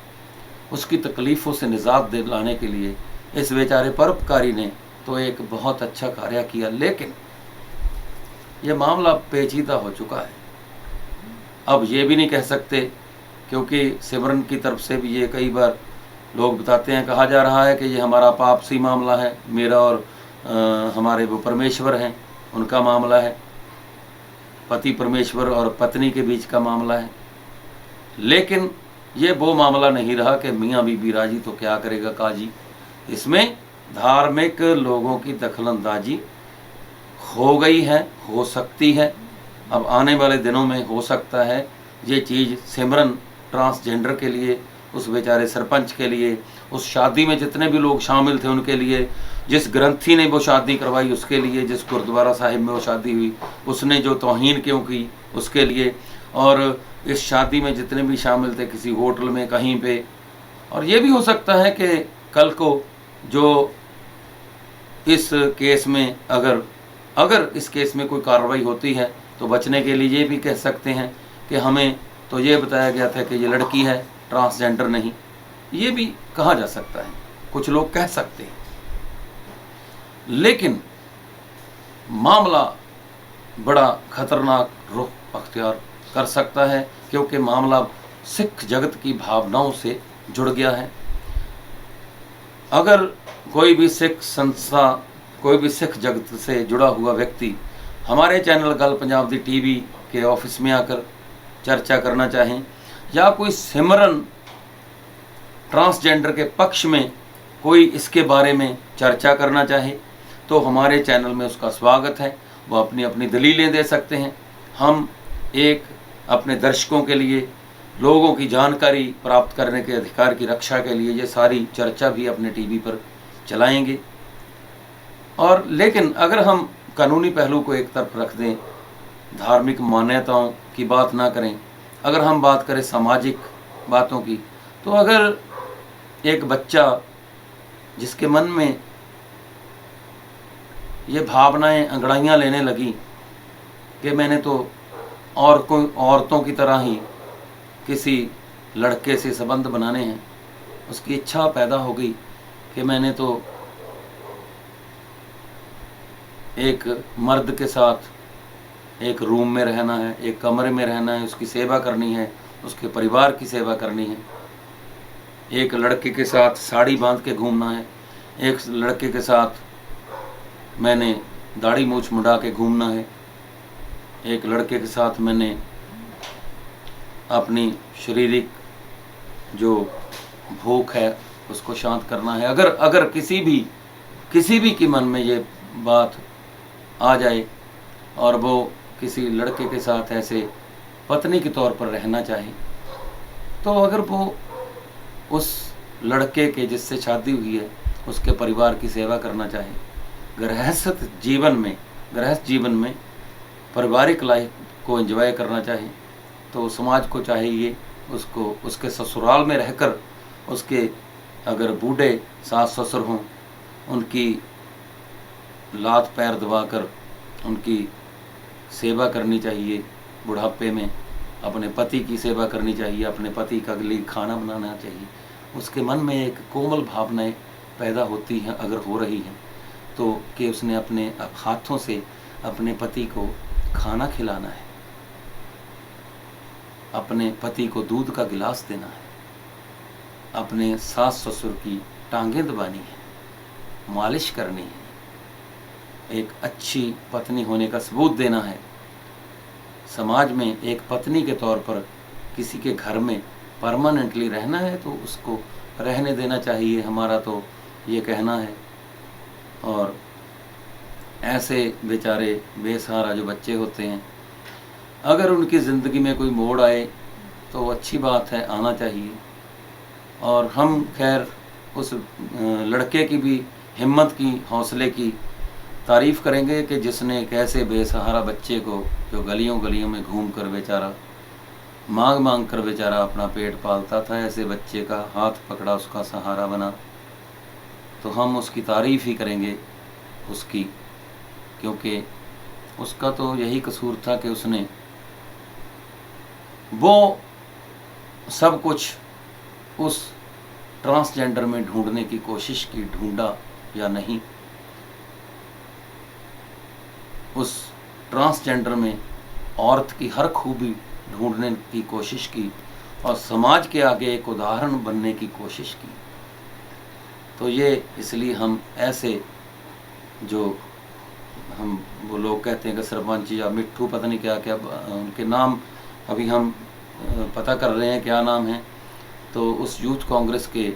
उसकी तकलीफ़ों से निजात दिलाने के लिए इस बेचारे परोपकारी ने तो एक बहुत अच्छा कार्य किया। लेकिन ये मामला पेचीदा हो चुका है। अब ये भी नहीं कह सकते, क्योंकि सिमरन की तरफ से भी ये कई बार लोग बताते हैं, कहा जा रहा है कि ये हमारा आपसी मामला है, मेरा और हमारे वो परमेश्वर हैं उनका मामला है, पति परमेश्वर और पत्नी के बीच का मामला है। लेकिन ये वो मामला नहीं रहा कि मियाँ बीबी राजी तो क्या करेगा काजी। इसमें धार्मिक लोगों की दखलंदाजी हो गई है, हो सकती है। अब आने वाले दिनों में हो सकता है ये चीज़ सिमरन ट्रांसजेंडर के लिए, उस बेचारे सरपंच के लिए, उस शादी में जितने भी लोग शामिल थे उनके लिए, जिस ग्रंथी ने वो शादी करवाई उसके लिए, जिस गुरुद्वारा साहिब में वो शादी हुई उसने जो तौहीन क्यों की उसके लिए, और इस शादी में जितने भी शामिल थे किसी होटल में कहीं पे। और ये भी हो सकता है कि कल को जो इस केस में अगर इस केस में कोई कार्रवाई होती है तो बचने के लिए ये भी कह सकते हैं कि हमें तो ये बताया गया था कि ये लड़की है, ट्रांसजेंडर नहीं। ये भी कहा जा सकता है, कुछ लोग कह सकते हैं। लेकिन मामला बड़ा खतरनाक रुख अख्तियार कर सकता है, क्योंकि मामला सिख जगत की भावनाओं से जुड़ गया है। अगर कोई भी सिख संस्था, कोई भी सिख जगत से जुड़ा हुआ व्यक्ति हमारे चैनल गल पंजाब दी टीवी के ऑफिस में आकर चर्चा करना चाहें, या कोई सिमरन ट्रांसजेंडर के पक्ष में कोई इसके बारे में चर्चा करना चाहे, तो हमारे चैनल में उसका स्वागत है। वो अपनी अपनी दलीलें दे सकते हैं। हम एक अपने दर्शकों के लिए, लोगों की जानकारी प्राप्त करने के अधिकार की रक्षा के लिए ये सारी चर्चा भी अपने टीवी पर चलाएंगे। और लेकिन अगर हम कानूनी पहलू को एक तरफ रख दें, धार्मिक मान्यताओं की बात ना करें, अगर हम बात करें सामाजिक बातों की, तो अगर एक बच्चा जिसके मन में ये भावनाएं अंगड़ाइयाँ लेने लगी कि मैंने तो और कोई औरतों की तरह ही किसी लड़के से संबंध बनाने हैं, उसकी इच्छा पैदा हो गई कि मैंने तो एक मर्द के साथ एक रूम में रहना है, एक कमरे में रहना है, उसकी सेवा करनी है, उसके परिवार की सेवा करनी है, एक लड़के के साथ साड़ी बांध के घूमना है, एक लड़के के साथ मैंने दाढ़ी मूछ मुड़ा के घूमना है। एक लड़के के साथ मैंने अपनी शारीरिक जो भूख है उसको शांत करना है। अगर किसी भी के मन में ये बात आ जाए और वो किसी लड़के के साथ ऐसे पत्नी के तौर पर रहना चाहे, तो अगर वो उस लड़के के जिससे शादी हुई है उसके परिवार की सेवा करना चाहे, गृहस्थ जीवन में पारिवारिक लाइफ को एंजॉय करना चाहे, तो समाज को चाहिए उसको उसके ससुराल में रहकर उसके अगर बूढ़े सास ससुर हों उनकी लात पैर दबाकर उनकी सेवा करनी चाहिए। बुढ़ापे में अपने पति की सेवा करनी चाहिए, अपने पति का लिए खाना बनाना चाहिए। उसके मन में एक कोमल भावनाएं पैदा होती हैं, अगर हो रही हैं तो, कि उसने अपने हाथों से अपने पति को खाना खिलाना है, अपने पति को दूध का गिलास देना है, अपने सास ससुर की टांगें दबानी है, मालिश करनी है, एक अच्छी पत्नी होने का सबूत देना है। समाज में एक पत्नी के तौर पर किसी के घर में परमानेंटली रहना है तो उसको रहने देना चाहिए, हमारा तो ये कहना है। और ऐसे बेचारे बेसहारा जो बच्चे होते हैं, अगर उनकी ज़िंदगी में कोई मोड़ आए तो अच्छी बात है, आना चाहिए। और हम खैर उस लड़के की भी हिम्मत की, हौसले की तारीफ़ करेंगे कि जिसने एक ऐसे बेसहारा बच्चे को, जो गलियों गलियों में घूम कर बेचारा मांग कर बेचारा अपना पेट पालता था, ऐसे बच्चे का हाथ पकड़ा, उसका सहारा बना, तो हम उसकी तारीफ़ ही करेंगे उसकी, क्योंकि उसका तो यही कसूर था कि उसने वो सब कुछ उस ट्रांसजेंडर में ढूंढने की कोशिश की, ढूंढा या नहीं, उस ट्रांसजेंडर में औरत की हर खूबी ढूंढने की कोशिश की और समाज के आगे एक उदाहरण बनने की कोशिश की। तो ये इसलिए हम ऐसे जो हम वो लोग कहते हैं कि सरपंच या मिट्ठू, पता नहीं क्या क्या उनके नाम अभी हम पता कर रहे हैं क्या नाम है, तो उस यूथ कांग्रेस के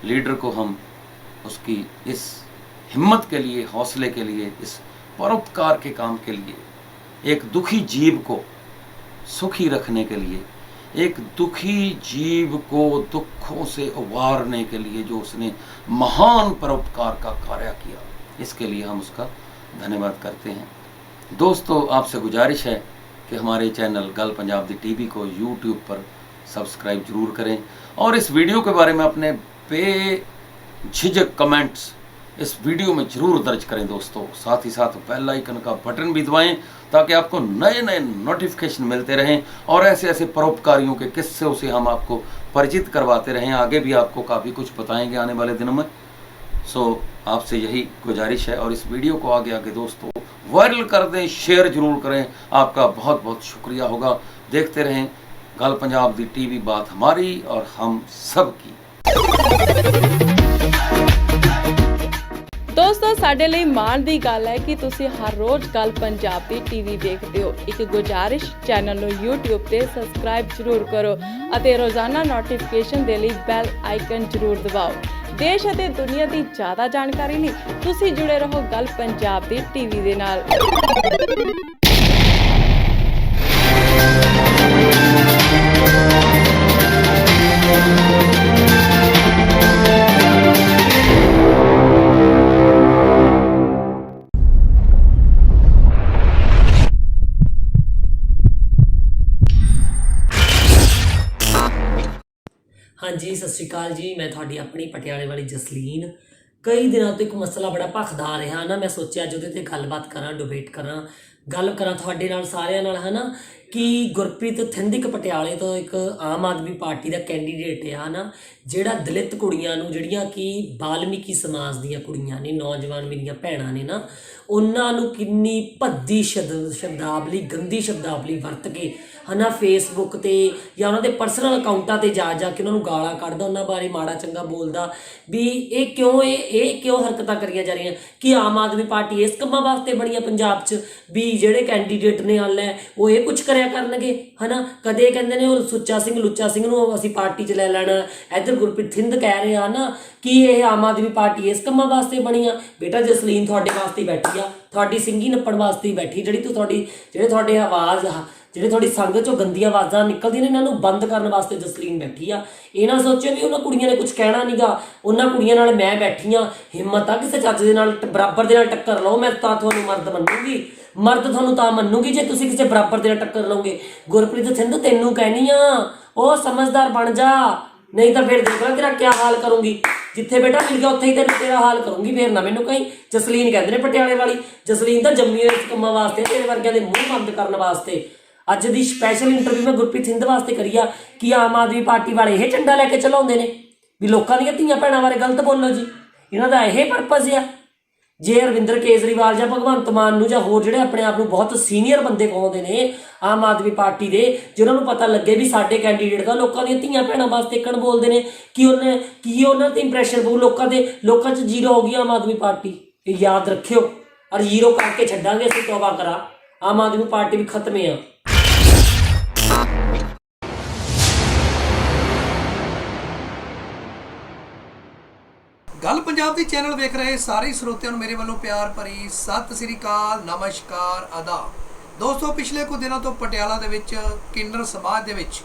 लीडर को हम उसकी इस हिम्मत के लिए, हौसले के लिए, इस परोपकार के काम के लिए, एक दुखी जीव को सुखी रखने के लिए, एक दुखी जीव को दुखों से उबारने के लिए जो उसने महान परोपकार का कार्य किया, इसके लिए हम उसका धन्यवाद करते हैं। दोस्तों, आपसे गुजारिश है कि हमारे चैनल गल पंजाब दी टीवी को यूट्यूब पर सब्सक्राइब जरूर करें और इस वीडियो के बारे में अपने बेझिझक कमेंट्स इस वीडियो में जरूर दर्ज करें दोस्तों। साथ ही साथ बेल आइकन का बटन भी दबाएं ताकि आपको नए नए नोटिफिकेशन मिलते रहें और ऐसे ऐसे परोपकारियों के किस्सों से हम आपको परिचित करवाते रहें। आगे भी आपको काफ़ी कुछ बताएंगे आने वाले दिनों में। आपसे यही गुजारिश है और इस वीडियो को आगे आगे दोस्तों वायरल कर दें, शेयर जरूर करें। आपका बहुत बहुत शुक्रिया होगा। देखते रहें गल पंजाब दी टीवी, बात हमारी और हम सब की। ਦੋਸਤੋ, ਸਾਡੇ ਲਈ ਮਾਣ ਦੀ ਗੱਲ ਹੈ ਕਿ ਤੁਸੀਂ ਹਰ ਰੋਜ਼ ਗੱਲ ਪੰਜਾਬ ਦੀ ਟੀਵੀ ਦੇਖਦੇ ਹੋ। ਇੱਕ ਗੁਜ਼ਾਰਿਸ਼, ਚੈਨਲ ਨੂੰ YouTube ਤੇ ਸਬਸਕ੍ਰਾਈਬ ਜ਼ਰੂਰ ਕਰੋ ਅਤੇ ਰੋਜ਼ਾਨਾ ਨੋਟੀਫਿਕੇਸ਼ਨ ਦੇ ਲਈ ਬੈਲ ਆਈਕਨ ਜ਼ਰੂਰ ਦਬਾਓ। ਦੇਸ਼ ਅਤੇ ਦੁਨੀਆ ਦੀ ਜ਼ਿਆਦਾ ਜਾਣਕਾਰੀ ਲਈ ਤੁਸੀਂ ਜੁੜੇ ਰਹੋ ਗੱਲ ਪੰਜਾਬ ਦੀ ਟੀਵੀ ਦੇ ਨਾਲ। ਹਾਂਜੀ, ਸਤਿ ਸ਼੍ਰੀ ਅਕਾਲ ਜੀ। ਮੈਂ ਤੁਹਾਡੀ ਆਪਣੀ ਪਟਿਆਲੇ ਵਾਲੀ ਜਸਲੀਨ। ਕਈ ਦਿਨਾਂ ਤੋਂ ਇੱਕ ਮਸਲਾ ਬੜਾ ਭਖਦਾ ਆ ਰਿਹਾ ਨਾ, ਮੈਂ ਸੋਚਿਆ ਅੱਜ ਉਹਦੇ 'ਤੇ ਗੱਲਬਾਤ ਕਰਾਂ, ਡਿਬੇਟ ਕਰਾਂ, ਗੱਲ ਕਰਾਂ ਤੁਹਾਡੇ ਨਾਲ ਸਾਰਿਆਂ ਨਾਲ, ਹੈ ਨਾ, ਕਿ ਗੁਰਪ੍ਰੀਤ ਥਿੰਦਿਕ ਪਟਿਆਲੇ ਤੋਂ ਇੱਕ ਆਮ ਆਦਮੀ ਪਾਰਟੀ ਦਾ ਕੈਂਡੀਡੇਟ ਆ ਨਾ, ਜਿਹੜਾ ਦਲਿਤ ਕੁੜੀਆਂ ਨੂੰ, ਜਿਹੜੀਆਂ ਕਿ ਬਾਲਮੀਕੀ ਸਮਾਜ ਦੀਆਂ ਕੁੜੀਆਂ ਨੇ, ਨੌਜਵਾਨ ਮੇਰੀਆਂ ਭੈਣਾਂ ਨੇ ਨਾ, ਉਹਨਾਂ ਨੂੰ ਕਿੰਨੀ ਭੱਦੀ ਸ਼ਬਦਾਵਲੀ, ਗੰਦੀ ਸ਼ਬਦਾਵਲੀ ਵਰਤ ਕੇ ਹਨਾ ਫੇਸਬੁੱਕ ਤੇ ਜਾਂ ਉਹਨਾਂ ਦੇ ਪਰਸਨਲ ਅਕਾਊਂਟਾਂ ਤੇ ਜਾ ਕੇ ਉਹਨਾਂ ਨੂੰ ਗਾਲਾਂ ਕੱਢਦਾ, ਉਹਨਾਂ ਬਾਰੇ ਮਾੜਾ ਚੰਗਾ ਬੋਲਦਾ ਵੀ ਇਹ ਕਿਉਂ ਹਰਕਤਾਂ ਕਰੀਆਂ ਜਾ ਰਹੀਆਂ? ਕਿ ਆਮ ਆਦਮੀ ਪਾਰਟੀ ਇਸ ਕੰਮਾਂ ਵਾਸਤੇ ਬਣੀ ਆ ਪੰਜਾਬ 'ਚ ਵੀ ਜਿਹੜੇ ਕੈਂਡੀਡੇਟ ਨੇ ਹਾਲ ਹੈ ਉਹ ਇਹ ਕੁਝ ਕਰਿਆ ਕਰਨਗੇ ਹਨਾ? ਕਦੇ ਕਹਿੰਦੇ ਨੇ ਉਹ ਲੁੱਚਾ ਸਿੰਘ ਨੂੰ ਅਸੀਂ ਪਾਰਟੀ 'ਚ ਲੈ ਲੈਣਾ, ਇੱਧਰ ਗੁਰਪ੍ਰੀਤ ਸਿੰਧ ਕਹਿ ਰਹੇ ਆ ਨਾ ਕਿ ਇਹ ਆਮ ਆਦਮੀ ਪਾਰਟੀ ਇਸ ਕੰਮਾਂ ਵਾਸਤੇ ਬਣੀ ਆ। ਬੇਟਾ ਜਸਲੀਨ ਤੁਹਾਡੇ ਵਾਸਤੇ ਹੀ ਬੈਠੀ ਆ, ਤੁਹਾਡੀ ਸਿੰਗੀ ਨੱਪਣ ਵਾਸਤੇ ਹੀ ਬੈਠੀ, ਜਿਹੜੇ ਤੁਹਾਡੀ ਸੰਗ 'ਚੋਂ ਗੰਦੀਆਂ ਆਵਾਜ਼ਾਂ ਨਿਕਲਦੀਆਂ ਨੇ ਇਹਨਾਂ ਨੂੰ ਬੰਦ ਕਰਨ ਵਾਸਤੇ ਜਸਲੀਨ ਬੈਠੀ ਆ। ਇਹ ਨਾ ਸੋਚਿਓ ਵੀ ਉਹਨਾਂ ਕੁੜੀਆਂ ਨੇ ਕੁਝ ਕਹਿਣਾ ਨਹੀਂਗਾ, ਉਹਨਾਂ ਕੁੜੀਆਂ ਨਾਲ ਮੈਂ ਬੈਠੀ ਆ। ਹਿੰਮਤ ਆ ਕਿਸੇ ਚੱਜ ਦੇ ਨਾਲ ਬਰਾਬਰ ਦੇ ਨਾਲ ਟੱਕਰ ਲਓ, ਮੈਂ ਤਾਂ ਤੁਹਾਨੂੰ ਮਰਦ ਤੁਹਾਨੂੰ ਤਾਂ ਮੰਨੂਗੀ ਜੇ ਤੁਸੀਂ ਕਿਸੇ ਬਰਾਬਰ ਦੇ ਨਾਲ ਟੱਕਰ ਲਓਗੇ। ਗੁਰਪ੍ਰੀਤ ਸਿੰਧ ਤੈਨੂੰ ਕਹਿਣੀ ਆ ਉਹ ਸਮਝਦਾਰ ਬਣ ਜਾ, ਨਹੀਂ ਤਾਂ ਫਿਰ ਦੇਖ ਲੈ ਤੇਰਾ ਕਿਆ ਹਾਲ ਕਰੂੰਗੀ। ਜਿੱਥੇ ਬੇਟਾ ਮਿਲ ਗਿਆ ਉੱਥੇ ਹੀ ਤੇਰਾ ਹਾਲ ਕਰੂੰਗੀ। ਫਿਰ ਨਾ ਮੈਨੂੰ ਕਹੀਂ ਜਸਲੀਨ ਕਹਿੰਦੇ ਨੇ ਪਟਿਆਲੇ ਵਾਲੀ, ਜਸਲੀਨ ਤਾਂ ਜੰਮੀ ਹੋਈ ਇਸ ਕੰਮਾਂ ਵਾਸਤੇ, ਤੇਰੇ ਵਰਗਿਆਂ ਦੇ ਮੂੰਹ ਬੰਦ ਕਰਨ ਵਾਸਤੇ। ਅੱਜ ਦੀ ਸਪੈਸ਼ਲ ਇੰਟਰਵਿਊ ਮੈਂ ਗੁਰਪ੍ਰੀਤ ਸਿੰਧ ਵਾਸਤੇ ਕਰੀ ਆ ਕਿ ਆਮ ਆਦਮੀ ਪਾਰਟੀ ਵਾਲੇ ਇਹ ਝੰਡਾ ਲੈ ਕੇ ਚਲਾਉਂਦੇ ਨੇ ਵੀ ਲੋਕਾਂ ਦੀਆਂ ਧੀਆਂ ਭੈਣਾਂ ਬਾਰੇ ਗਲਤ ਬੋਲੋ ਜੀ, ਇਹਨਾਂ ਦਾ ਇਹ ਪਰਪਸ ਆ। ਜੇ ਅਰਵਿੰਦਰ ਕੇਜਰੀਵਾਲ ਜਾਂ ਭਗਵੰਤ ਮਾਨ ਨੂੰ ਜਾਂ ਹੋਰ ਜਿਹੜੇ ਆਪਣੇ ਆਪ ਨੂੰ ਬਹੁਤ ਸੀਨੀਅਰ ਬੰਦੇ ਕਹਾਉਂਦੇ ਨੇ ਆਮ ਆਦਮੀ ਪਾਰਟੀ ਦੇ, ਜਿਹਨਾਂ ਨੂੰ ਪਤਾ ਲੱਗੇ ਵੀ ਸਾਡੇ ਕੈਂਡੀਡੇਟ ਦਾ ਲੋਕਾਂ ਦੀਆਂ ਧੀਆਂ ਭੈਣਾਂ ਵਾਸਤੇ ਇੱਕਣ ਬੋਲਦੇ ਨੇ ਕਿ ਉਹਨਾਂ ਤੇ ਇੰਪ੍ਰੈਸ਼ਨ ਪਊ ਲੋਕਾਂ 'ਚ ਜ਼ੀਰੋ ਹੋ ਗਈ ਆਮ ਆਦਮੀ ਪਾਰਟੀ। ਇਹ ਯਾਦ ਰੱਖਿਓ, ਔਰ ਜ਼ੀਰੋ ਕਰਕੇ ਛੱਡਾਂਗੇ ਅਸੀਂ, ਤੌਬਾ ਕਰਾ, ਆਮ ਆਦਮੀ ਪਾਰਟੀ ਵੀ ਖਤਮ ਆ। ਗੱਲ ਪੰਜਾਬ ਦੀ ਚੈਨਲ ਵੇਖ ਰਹੇ ਸਾਰੇ ਸਰੋਤਿਆਂ ਨੂੰ ਮੇਰੇ ਵੱਲੋਂ ਪਿਆਰ ਭਰੀ ਸਤਿ ਸ੍ਰੀ ਅਕਾਲ, ਨਮਸਕਾਰ, ਆਦਾਬ। ਦੋਸਤੋ, ਪਿਛਲੇ ਕੁਝ ਦਿਨਾਂ ਤੋਂ ਪਟਿਆਲਾ ਦੇ ਵਿੱਚ ਕਿੰਨਰ ਸਮਾਜ ਦੇ ਵਿੱਚ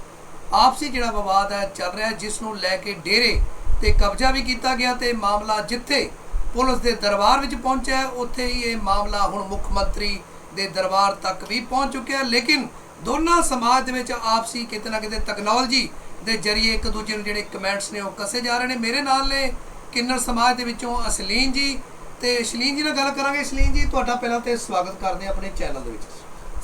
ਆਪਸੀ ਜਿਹੜਾ ਵਿਵਾਦ ਹੈ ਚੱਲ ਰਿਹਾ, ਜਿਸ ਨੂੰ ਲੈ ਕੇ ਡੇਰੇ ਤੇ ਕਬਜ਼ਾ ਵੀ ਕੀਤਾ ਗਿਆ ਤੇ ਮਾਮਲਾ ਜਿੱਥੇ ਪੁਲਿਸ ਦੇ ਦਰਬਾਰ ਵਿੱਚ ਪਹੁੰਚਿਆ ਉੱਥੇ ਹੀ ਇਹ ਮਾਮਲਾ ਹੁਣ ਮੁੱਖ ਮੰਤਰੀ ਦੇ ਦਰਬਾਰ ਤੱਕ ਵੀ ਪਹੁੰਚ ਚੁੱਕਿਆ। ਲੇਕਿਨ ਦੋਨਾਂ ਸਮਾਜ ਦੇ ਵਿੱਚ ਆਪਸੀ ਕਿਤੇ ਨਾ ਕਿਤੇ ਟੈਕਨੋਲੋਜੀ ਦੇ ਜ਼ਰੀਏ ਇੱਕ ਦੂਜੇ ਨੂੰ ਜਿਹੜੇ ਕਮੈਂਟਸ ਨੇ ਉਹ ਕੱਸੇ ਜਾ ਰਹੇ ਨੇ। ਮੇਰੇ ਨਾਲ ਨੇ ਕਿੰਨਰ ਸਮਾਜ ਦੇ ਵਿੱਚੋਂ ਅਸ਼ਲੀਨ ਜੀ, ਤੇ ਅਸ਼ਲੀਨ ਜੀ ਨਾਲ ਗੱਲ ਕਰਾਂਗੇ। ਅਸ਼ਲੀਨ ਜੀ, ਤੁਹਾਡਾ ਪਹਿਲਾਂ ਤੇ ਸਵਾਗਤ ਕਰਦੇ ਹਾਂ ਆਪਣੇ ਚੈਨਲ ਦੇ ਵਿੱਚ।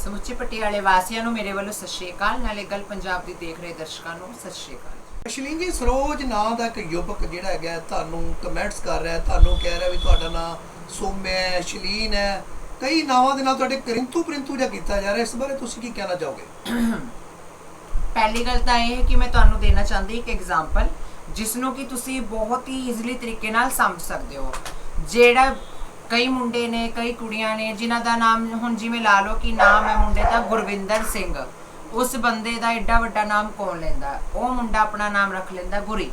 ਸਮੁੱਚੇ ਪਟਿਆਲੇ ਵਾਸੀਆਂ ਨੂੰ ਮੇਰੇ ਵੱਲੋਂ ਸਤਿ ਸ਼੍ਰੀ ਅਕਾਲ, ਨਾਲੇ ਗੱਲ ਪੰਜਾਬ ਦੀ ਦੇਖ ਰਹੇ ਦਰਸ਼ਕਾਂ ਨੂੰ ਸਤਿ ਸ਼੍ਰੀ ਅਕਾਲ। ਅਸ਼ਲੀਨ ਜੀ, ਸਰੋਜ ਨਾਂ ਦਾ ਇੱਕ ਯੁਵਕ ਜਿਹੜਾ ਹੈਗਾ ਤੁਹਾਨੂੰ ਕਮੈਂਟਸ ਕਰ ਰਿਹਾ, ਤੁਹਾਨੂੰ ਕਹਿ ਰਿਹਾ ਵੀ ਤੁਹਾਡਾ ਨਾਂ ਸੋਮਿਆ ਹੈ, ਅਸ਼ਲੀਨ ਹੈ, ਕਈ ਨਾਵਾਂ ਦੇ ਨਾਲ ਤੁਹਾਡੇ ਪਰਿੰਤੂ ਜਿਹਾ ਕੀਤਾ ਜਾ ਰਿਹਾ, ਇਸ ਬਾਰੇ ਤੁਸੀਂ ਕੀ ਕਹਿਣਾ ਚਾਹੋਗੇ? ਪਹਿਲੀ ਗੱਲ ਤਾਂ ਇਹ ਹੈ ਕਿ ਮੈਂ ਤੁਹਾਨੂੰ ਦੇਣਾ ਚਾਹੁੰਦੀ ਇੱਕ ਐਗਜ਼ਾਮਪਲ ਜਿਸ ਨੂੰ ਕਿ ਤੁਸੀਂ ਬਹੁਤ ਹੀ ਈਜ਼ੀਲੀ ਤਰੀਕੇ ਨਾਲ ਸਮਝ ਸਕਦੇ ਹੋ। ਜਿਹੜਾ ਕਈ ਮੁੰਡੇ ਨੇ, ਕਈ ਕੁੜੀਆਂ ਨੇ ਜਿਨ੍ਹਾਂ ਦਾ ਨਾਮ ਹੁਣ ਜਿਵੇਂ ਲਾ ਲਓ ਕਿ ਨਾਮ ਹੈ ਮੁੰਡੇ ਦਾ ਗੁਰਵਿੰਦਰ ਸਿੰਘ, ਉਸ ਬੰਦੇ ਦਾ ਐਡਾ ਵੱਡਾ ਨਾਮ ਕੌਣ ਲੈਂਦਾ? ਉਹ ਮੁੰਡਾ ਆਪਣਾ ਨਾਮ ਰੱਖ ਲੈਂਦਾ ਗੁਰੀ।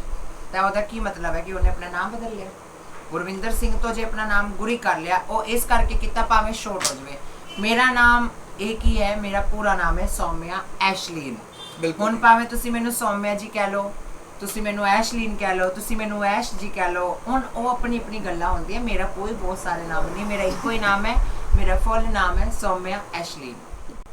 ਤਾਂ ਉਹਦਾ ਕੀ ਮਤਲਬ ਹੈ ਕਿ ਉਹਨੇ ਆਪਣਾ ਨਾਮ ਬਦਲ ਲਿਆ। ਗੁਰਵਿੰਦਰ ਸਿੰਘ ਤੋਂ ਜੇ ਆਪਣਾ ਨਾਮ ਗੁਰੀ ਕਰ ਲਿਆ, ਉਹ ਇਸ ਕਰਕੇ ਕੀਤਾ ਭਾਵੇਂ ਸ਼ੋਰਟ ਹੋ ਜਾਵੇ। ਮੇਰਾ ਨਾਮ ਇੱਕ ਹੀ ਹੈ, ਮੇਰਾ ਪੂਰਾ ਨਾਮ ਹੈ ਸੌਮਿਆ ਐਸ਼ਲੀਨ। ਹੁਣ ਭਾਵੇਂ ਤੁਸੀਂ ਮੈਨੂੰ ਸੌਮਿਆ ਜੀ ਕਹਿ ਲਓ, ਤੁਸੀਂ ਮੈਨੂੰ ਐਸ਼ਲੀਨ ਕਹਿ ਲਓ, ਤੁਸੀਂ ਮੈਨੂੰ ਐਸ਼ ਜੀ ਕਹਿ ਲਓ, ਹੁਣ ਉਹ ਆਪਣੀ ਆਪਣੀ ਗੱਲਾਂ ਹੁੰਦੀਆਂ। ਮੇਰਾ ਕੋਈ ਬਹੁਤ ਸਾਰੇ ਨਾਮ ਨਹੀਂ, ਮੇਰਾ ਇੱਕੋ ਹੀ ਨਾਮ ਹੈ, ਮੇਰਾ ਫੁੱਲ ਨਾਮ ਹੈ ਸੌਮਿਆ ਐਸ਼ਲੀਨ।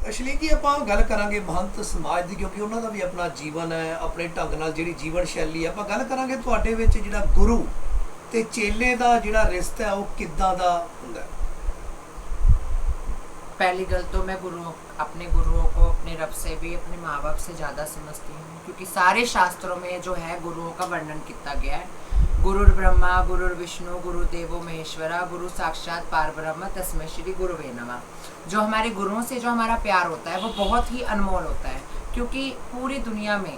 ਅਸ਼ਲੀਨ ਜੀ, ਆਪਾਂ ਗੱਲ ਕਰਾਂਗੇ ਮਹੰਤ ਸਮਾਜ ਦੀ, ਕਿਉਂਕਿ ਉਹਨਾਂ ਦਾ ਵੀ ਆਪਣਾ ਜੀਵਨ ਹੈ, ਆਪਣੇ ਢੰਗ ਨਾਲ ਜਿਹੜੀ ਜੀਵਨ ਸ਼ੈਲੀ ਹੈ। ਆਪਾਂ ਗੱਲ ਕਰਾਂਗੇ ਤੁਹਾਡੇ ਵਿੱਚ ਜਿਹੜਾ ਗੁਰੂ ਤੇ ਚੇਲੇ ਦਾ ਜਿਹੜਾ ਰਿਸ਼ਤਾ ਹੈ ਉਹ ਕਿੱਦਾਂ ਦਾ ਹੁੰਦਾ ਹੈ? पहली गल तो मैं अपने गुरुओं को अपने रब से भी अपने माँ बाप से ज़्यादा समझती हूँ, क्योंकि सारे शास्त्रों में जो है गुरुओं का वर्णन किया गया है। गुरुर ब्रह्मा गुरुर विष्णु गुरुदेवो महेश्वरा गुरु साक्षात पार ब्रह्म तस्मै श्री गुरुवे नमः। जो हमारे गुरुओं से जो हमारा प्यार होता है वो बहुत ही अनमोल होता है, क्योंकि पूरी दुनिया में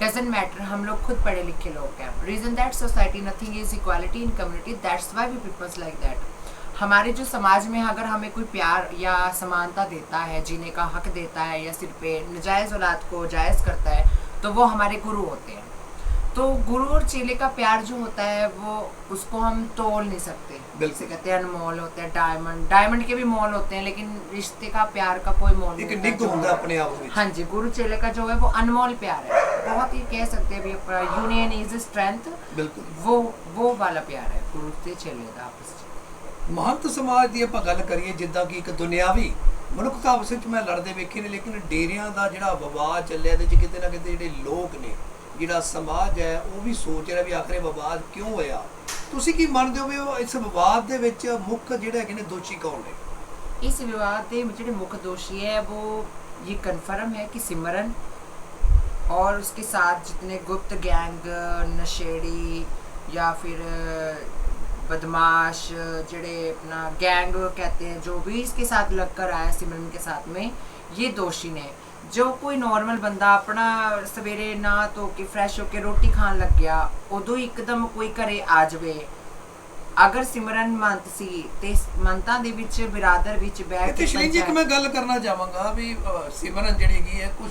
डजेंट मैटर हम लोग खुद पढ़े लिखे लोग हैं। Reason that society nothing is equality in community, that's why we peoples like that. हमारे जो समाज में अगर हमें कोई प्यार या समानता देता है, जीने का हक देता है, या सिर पे नजायज़ औलाद को जायज़ करता है, तो वो हमारे गुरु होते हैं। तो गुरु और चेले का प्यार जो होता है वो उसको हम तोल नहीं सकते। जैसे कहते हैं अनमोल होते हैं, डायमंड के भी मोल होते हैं, लेकिन रिश्ते का प्यार का कोई मोल नहीं होता अपने आप में। हाँ जी, गुरु चेले का जो है वो अनमोल प्यार है, बहुत ही कह सकते हैं भी यूनियन इज स्ट्रेंथ, वो वाला प्यार है गुरु से चेले का आपस। महंत समाज की आप गल करिए, जिद्दां कि एक दुनियावी मनुखता आपस में मैं लड़ते वेखे ने, लेकिन डेरियां का जिहड़ा विवाद चलिया इहदे च किते ना किते जिहड़े लोग ने, जिहड़ा समाज है वो भी सोच रहा भी आखिर विवाद क्यों होया। तुसीं की मानते हो भी इस विवाद दे विच मुख जिहड़े हैगे ने दोषी कौन ने? इस विवाद के जिहड़े मुख दोषी है वो ये कन्फर्म है कि सिमरन और उसके साथ जितने गुप्त गैंग नशेड़ी या फिर बदमाश जड़े अपना गैंग कहते हैं, जो भी इसके साथ लगकर आया सिमरन के साथ में, ये दोषी ने। जो कोई नॉर्मल बंदा अपना सवेरे नहा धो के फ्रैश होके रोटी खान लग गया उदों एकदम कोई घरे आ जाए, अगर सिमरन ਮੰਤ ਸੀ ਤੇ ਮੰਤਾਂ ਦੇ ਵਿੱਚ ਬਿਰਾਦਰ ਵਿੱਚ ਬੈਠ ਕੇ ਸ਼ਲੀਨ ਜੀ ਇੱਕ ਮੈਂ ਗੱਲ ਕਰਨਾ ਚਾਹਾਂਗਾ ਵੀ ਸਿਮਰਨ ਜਿਹੜੀ ਹੈਗੀ ਹੈ ਕੁਝ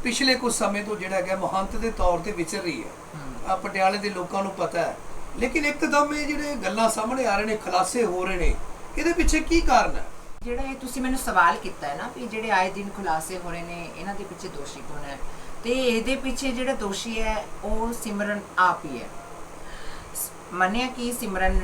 ਪਿਛਲੇ ਕੁਝ ਸਮੇਂ ਤੋਂ ਜਿਹੜਾ ਹੈਗਾ ਮਹੰਤ ਦੇ ਤੌਰ ਤੇ ਵਿਚਰ ਰਹੀ ਹੈ, ਪਟਿਆਲੇ ਦੇ ਲੋਕਾਂ ਨੂੰ ਪਤਾ ਹੈ, ਲੇਕਿਨ ਇੱਕਦਮ ਇਹ ਜਿਹੜੇ ਗੱਲਾਂ ਸਾਹਮਣੇ ਆ ਰਹੇ ਨੇ, ਖੁਲਾਸੇ ਹੋ ਰਹੇ ਨੇ, ਇਹਦੇ ਪਿੱਛੇ ਕੀ ਕਾਰਨ ਹੈ? ਜਿਹੜਾ ਇਹ ਤੁਸੀਂ ਮੈਨੂੰ ਸਵਾਲ ਕੀਤਾ ਹੈ ਨਾ ਵੀ ਜਿਹੜੇ ਆਏ ਦਿਨ ਖੁਲਾਸੇ ਹੋ ਰਹੇ ਨੇ ਇਹਨਾਂ ਦੇ ਪਿੱਛੇ ਦੋਸ਼ੀ ਕੌਣ ਹੈ, ਤੇ ਇਹਦੇ ਪਿੱਛੇ ਜਿਹੜਾ ਦੋਸ਼ੀ ਹੈ ਉਹ ਸਿਮਰਨ ਆਪ ਹੀ ਹੈ। ਮੰਨਿਆ ਕਿ ਸਿਮਰਨ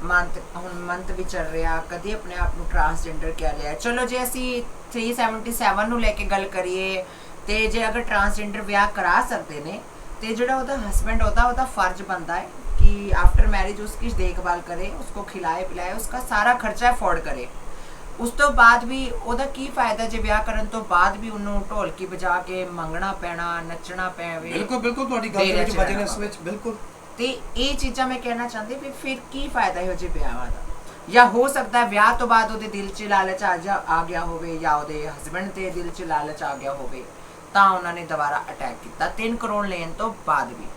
ਮੰਤ ਵਿਚਰ ਰਿਹਾ, ਕਦੇ ਆਪਣੇ ਆਪ ਨੂੰ ਟਰਾਂਸਜੈਂਡਰ ਕਹਿ ਲਿਆ। ਚਲੋ ਜੇ ਅਸੀਂ 377 ਨੂੰ ਲੈ ਕੇ ਗੱਲ ਕਰੀਏ ਤੇ ਜੇ ਅਗਰ ਟਰਾਂਸਜੈਂਡਰ ਵਿਆਹ ਕਰਾ ਸਕਦੇ ਨੇ ਤੇ ਜਿਹੜਾ ਉਹਦਾ ਹਸਬੈਂਡ ਉਹਦਾ ਫਰਜ਼ बनता है कि आफ्टर मैरिज उसकी देखभाल करे, उसको खिलाए पिलाए, उसका सारा खर्चा अफोर्ड करे। ਉਸ ਤੋਂ ਬਾਅਦ ਵੀ ਉਹਦਾ ਕੀ ਫਾਇਦਾ ਜੇ ਵਿਆਹ ਕਰਨ ਤੋਂ ਬਾਅਦ ਵੀ ਉਹਨੂੰ ਢੋਲਕੀ ਵਜਾ ਕੇ ਮੰਗਣਾ ਪੈਣਾ, ਨੱਚਣਾ ਪਵੇ। ਬਿਲਕੁਲ ਤੁਹਾਡੀ ਗੱਲ ਦੇ ਵਿੱਚ ਵਜਨ ਇਸ ਵਿੱਚ ਬਿਲਕੁਲ। ਤੇ ਇਹ ਚੀਜ਼ਾਂ ਮੈਂ ਕਹਿਣਾ ਚਾਹੁੰਦੀ ਵੀ ਫਿਰ ਕੀ ਫਾਇਦਾ ਇਹੋ ਜਿਹੇ ਵਿਆਹਾਂ ਦਾ? ਜਾਂ ਹੋ ਸਕਦਾ ਵਿਆਹ ਤੋਂ ਬਾਅਦ ਉਹਦੇ ਦਿਲ 'ਚ ਲਾਲਚ ਆ ਗਿਆ ਹੋਵੇ ਜਾਂ ਉਹਦੇ ਹਸਬੈਂਡ ਦੇ ਦਿਲ 'ਚ ਲਾਲਚ ਆ ਗਿਆ ਹੋਵੇ ਤਾਂ ਉਹਨਾਂ ਨੇ ਦੁਬਾਰਾ ਅਟੈਕ ਕੀਤਾ 3 ਕਰੋੜ ਲੈਣ ਤੋਂ ਬਾਅਦ ਵੀ।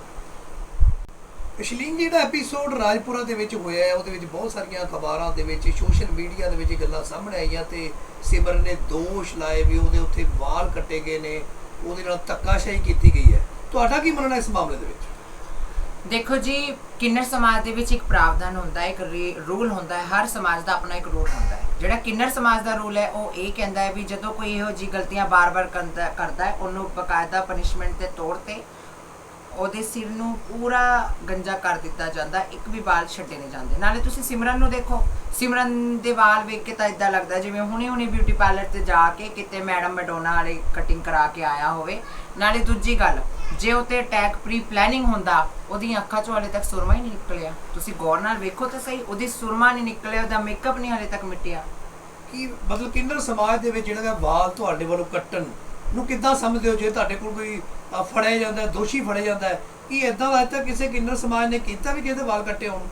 ਸ਼ਲੀਨ ਜਿਹੜਾ ਐਪੀਸੋਡ ਰਾਜਪੁਰਾ ਦੇ ਵਿੱਚ ਹੋਇਆ ਹੈ ਉਹਦੇ ਵਿੱਚ ਬਹੁਤ ਸਾਰੀਆਂ ਅਖਬਾਰਾਂ ਦੇ ਵਿੱਚ ਸੋਸ਼ਲ ਮੀਡੀਆ ਦੇ ਵਿੱਚ ਗੱਲਾਂ ਸਾਹਮਣੇ ਆਈਆਂ ਤੇ ਸਿਮਰਨ ਨੇ ਦੋਸ਼ ਲਾਏ ਵੀ ਉਹਦੇ ਉੱਤੇ ਵਾਲ ਕੱਟੇ ਗਏ ਨੇ, ਉਹਦੇ ਨਾਲ ਧੱਕਾਸ਼ਾਹੀ ਕੀਤੀ ਗਈ ਹੈ। ਤੁਹਾਡਾ ਕੀ ਮੰਨਣਾ ਇਸ ਮਾਮਲੇ ਦੇ ਵਿੱਚ? ਦੇਖੋ ਜੀ, ਕਿੰਨਰ ਸਮਾਜ ਦੇ ਵਿੱਚ ਇੱਕ ਪ੍ਰਾਵਧਾਨ ਹੁੰਦਾ ਹੈ, ਇੱਕ ਰੂਲ ਹੁੰਦਾ ਹੈ, ਹਰ ਸਮਾਜ ਦਾ ਆਪਣਾ ਇੱਕ ਰੂਲ ਹੁੰਦਾ ਹੈ। ਜਿਹੜਾ ਕਿੰਨਰ ਸਮਾਜ ਦਾ ਰੂਲ ਹੈ ਉਹ ਇਹ ਕਹਿੰਦਾ ਹੈ ਵੀ ਜਦੋਂ ਕੋਈ ਇਹੋ ਜਿਹੀ ਗਲਤੀਆਂ ਬਾਰ-ਬਾਰ ਕਰਦਾ ਹੈ ਉਹਨੂੰ ਬਕਾਇਦਾ ਪਨਿਸ਼ਮੈਂਟ ਦੇ ਤੌਰ ਤੇ ਉਹਦੇ ਸਿਰ ਨੂੰ ਪੂਰਾ ਗੰਜਾ ਕਰ ਦਿੱਤਾ ਜਾਂਦਾ, ਇੱਕ ਵੀ ਵਾਲ ਛੱਡੇ ਨਹੀਂ ਜਾਂਦੇ। ਨਾਲੇ ਤੁਸੀਂ ਸਿਮਰਨ ਨੂੰ ਦੇਖੋ, ਸਿਮਰਨ ਦੇ ਵਾਲ ਵੇਖ ਕੇ ਤਾਂ ਇਦਾਂ ਲੱਗਦਾ ਜਿਵੇਂ ਹੁਣੇ ਬਿਊਟੀ ਪਾਰਲਰ ਤੇ ਜਾ ਕੇ ਕਿਤੇ ਮੈਡਮ ਮੈਡੋਨਾ ਵਾਲੇ ਕਟਿੰਗ ਕਰਾ ਕੇ ਆਇਆ ਹੋਵੇ। ਨਾਲੇ ਦੂਜੀ ਗੱਲ, ਜੇ ਉਹ ਤੇ ਅਟੈਕ ਪ੍ਰੀ ਪਲੈਨਿੰਗ ਹੁੰਦਾ ਉਹਦੀਆਂ ਅੱਖਾਂ ਚੋਂ ਹਾਲੇ ਤੱਕ ਸੁਰਮਾ ਹੀ ਨਹੀਂ ਨਿਕਲਿਆ। ਤੁਸੀਂ ਗੌਰ ਨਾਲ ਵੇਖੋ ਤਾਂ ਸਹੀ, ਉਹਦੀ ਸੁਰਮਾ ਨਹੀਂ ਨਿਕਲਿਆ, ਉਹਦਾ ਮੇਕਅਪ ਨਹੀਂ ਹਾਲੇ ਤੱਕ ਮਿਟਿਆ। ਕੀ ਮਤਲਬ ਕਿੰਨਰ ਸਮਾਜ ਦੇ ਵਿੱਚ ਜਿਹੜਾ ਵਾਲ ਤੁਹਾਡੇ ਵੱਲੋਂ ਕੱਟਣ ਨੂੰ ਕਿੱਦਾਂ ਸਮਝਦੇ ਹੋ? ਜੇ ਤੁਹਾਡੇ ਕੋਲ ਕੋਈ ਫੜਿਆ ਜਾਂਦਾ, ਦੋਸ਼ੀ ਫੜਿਆ ਜਾਂਦਾ ਹੈ, ਕੀ ਇਦਾਂ ਦਾ ਤਾਂ ਕਿਸੇ ਕਿੰਨਰ समाज ने किया भी किसी बाल कट्टे हों?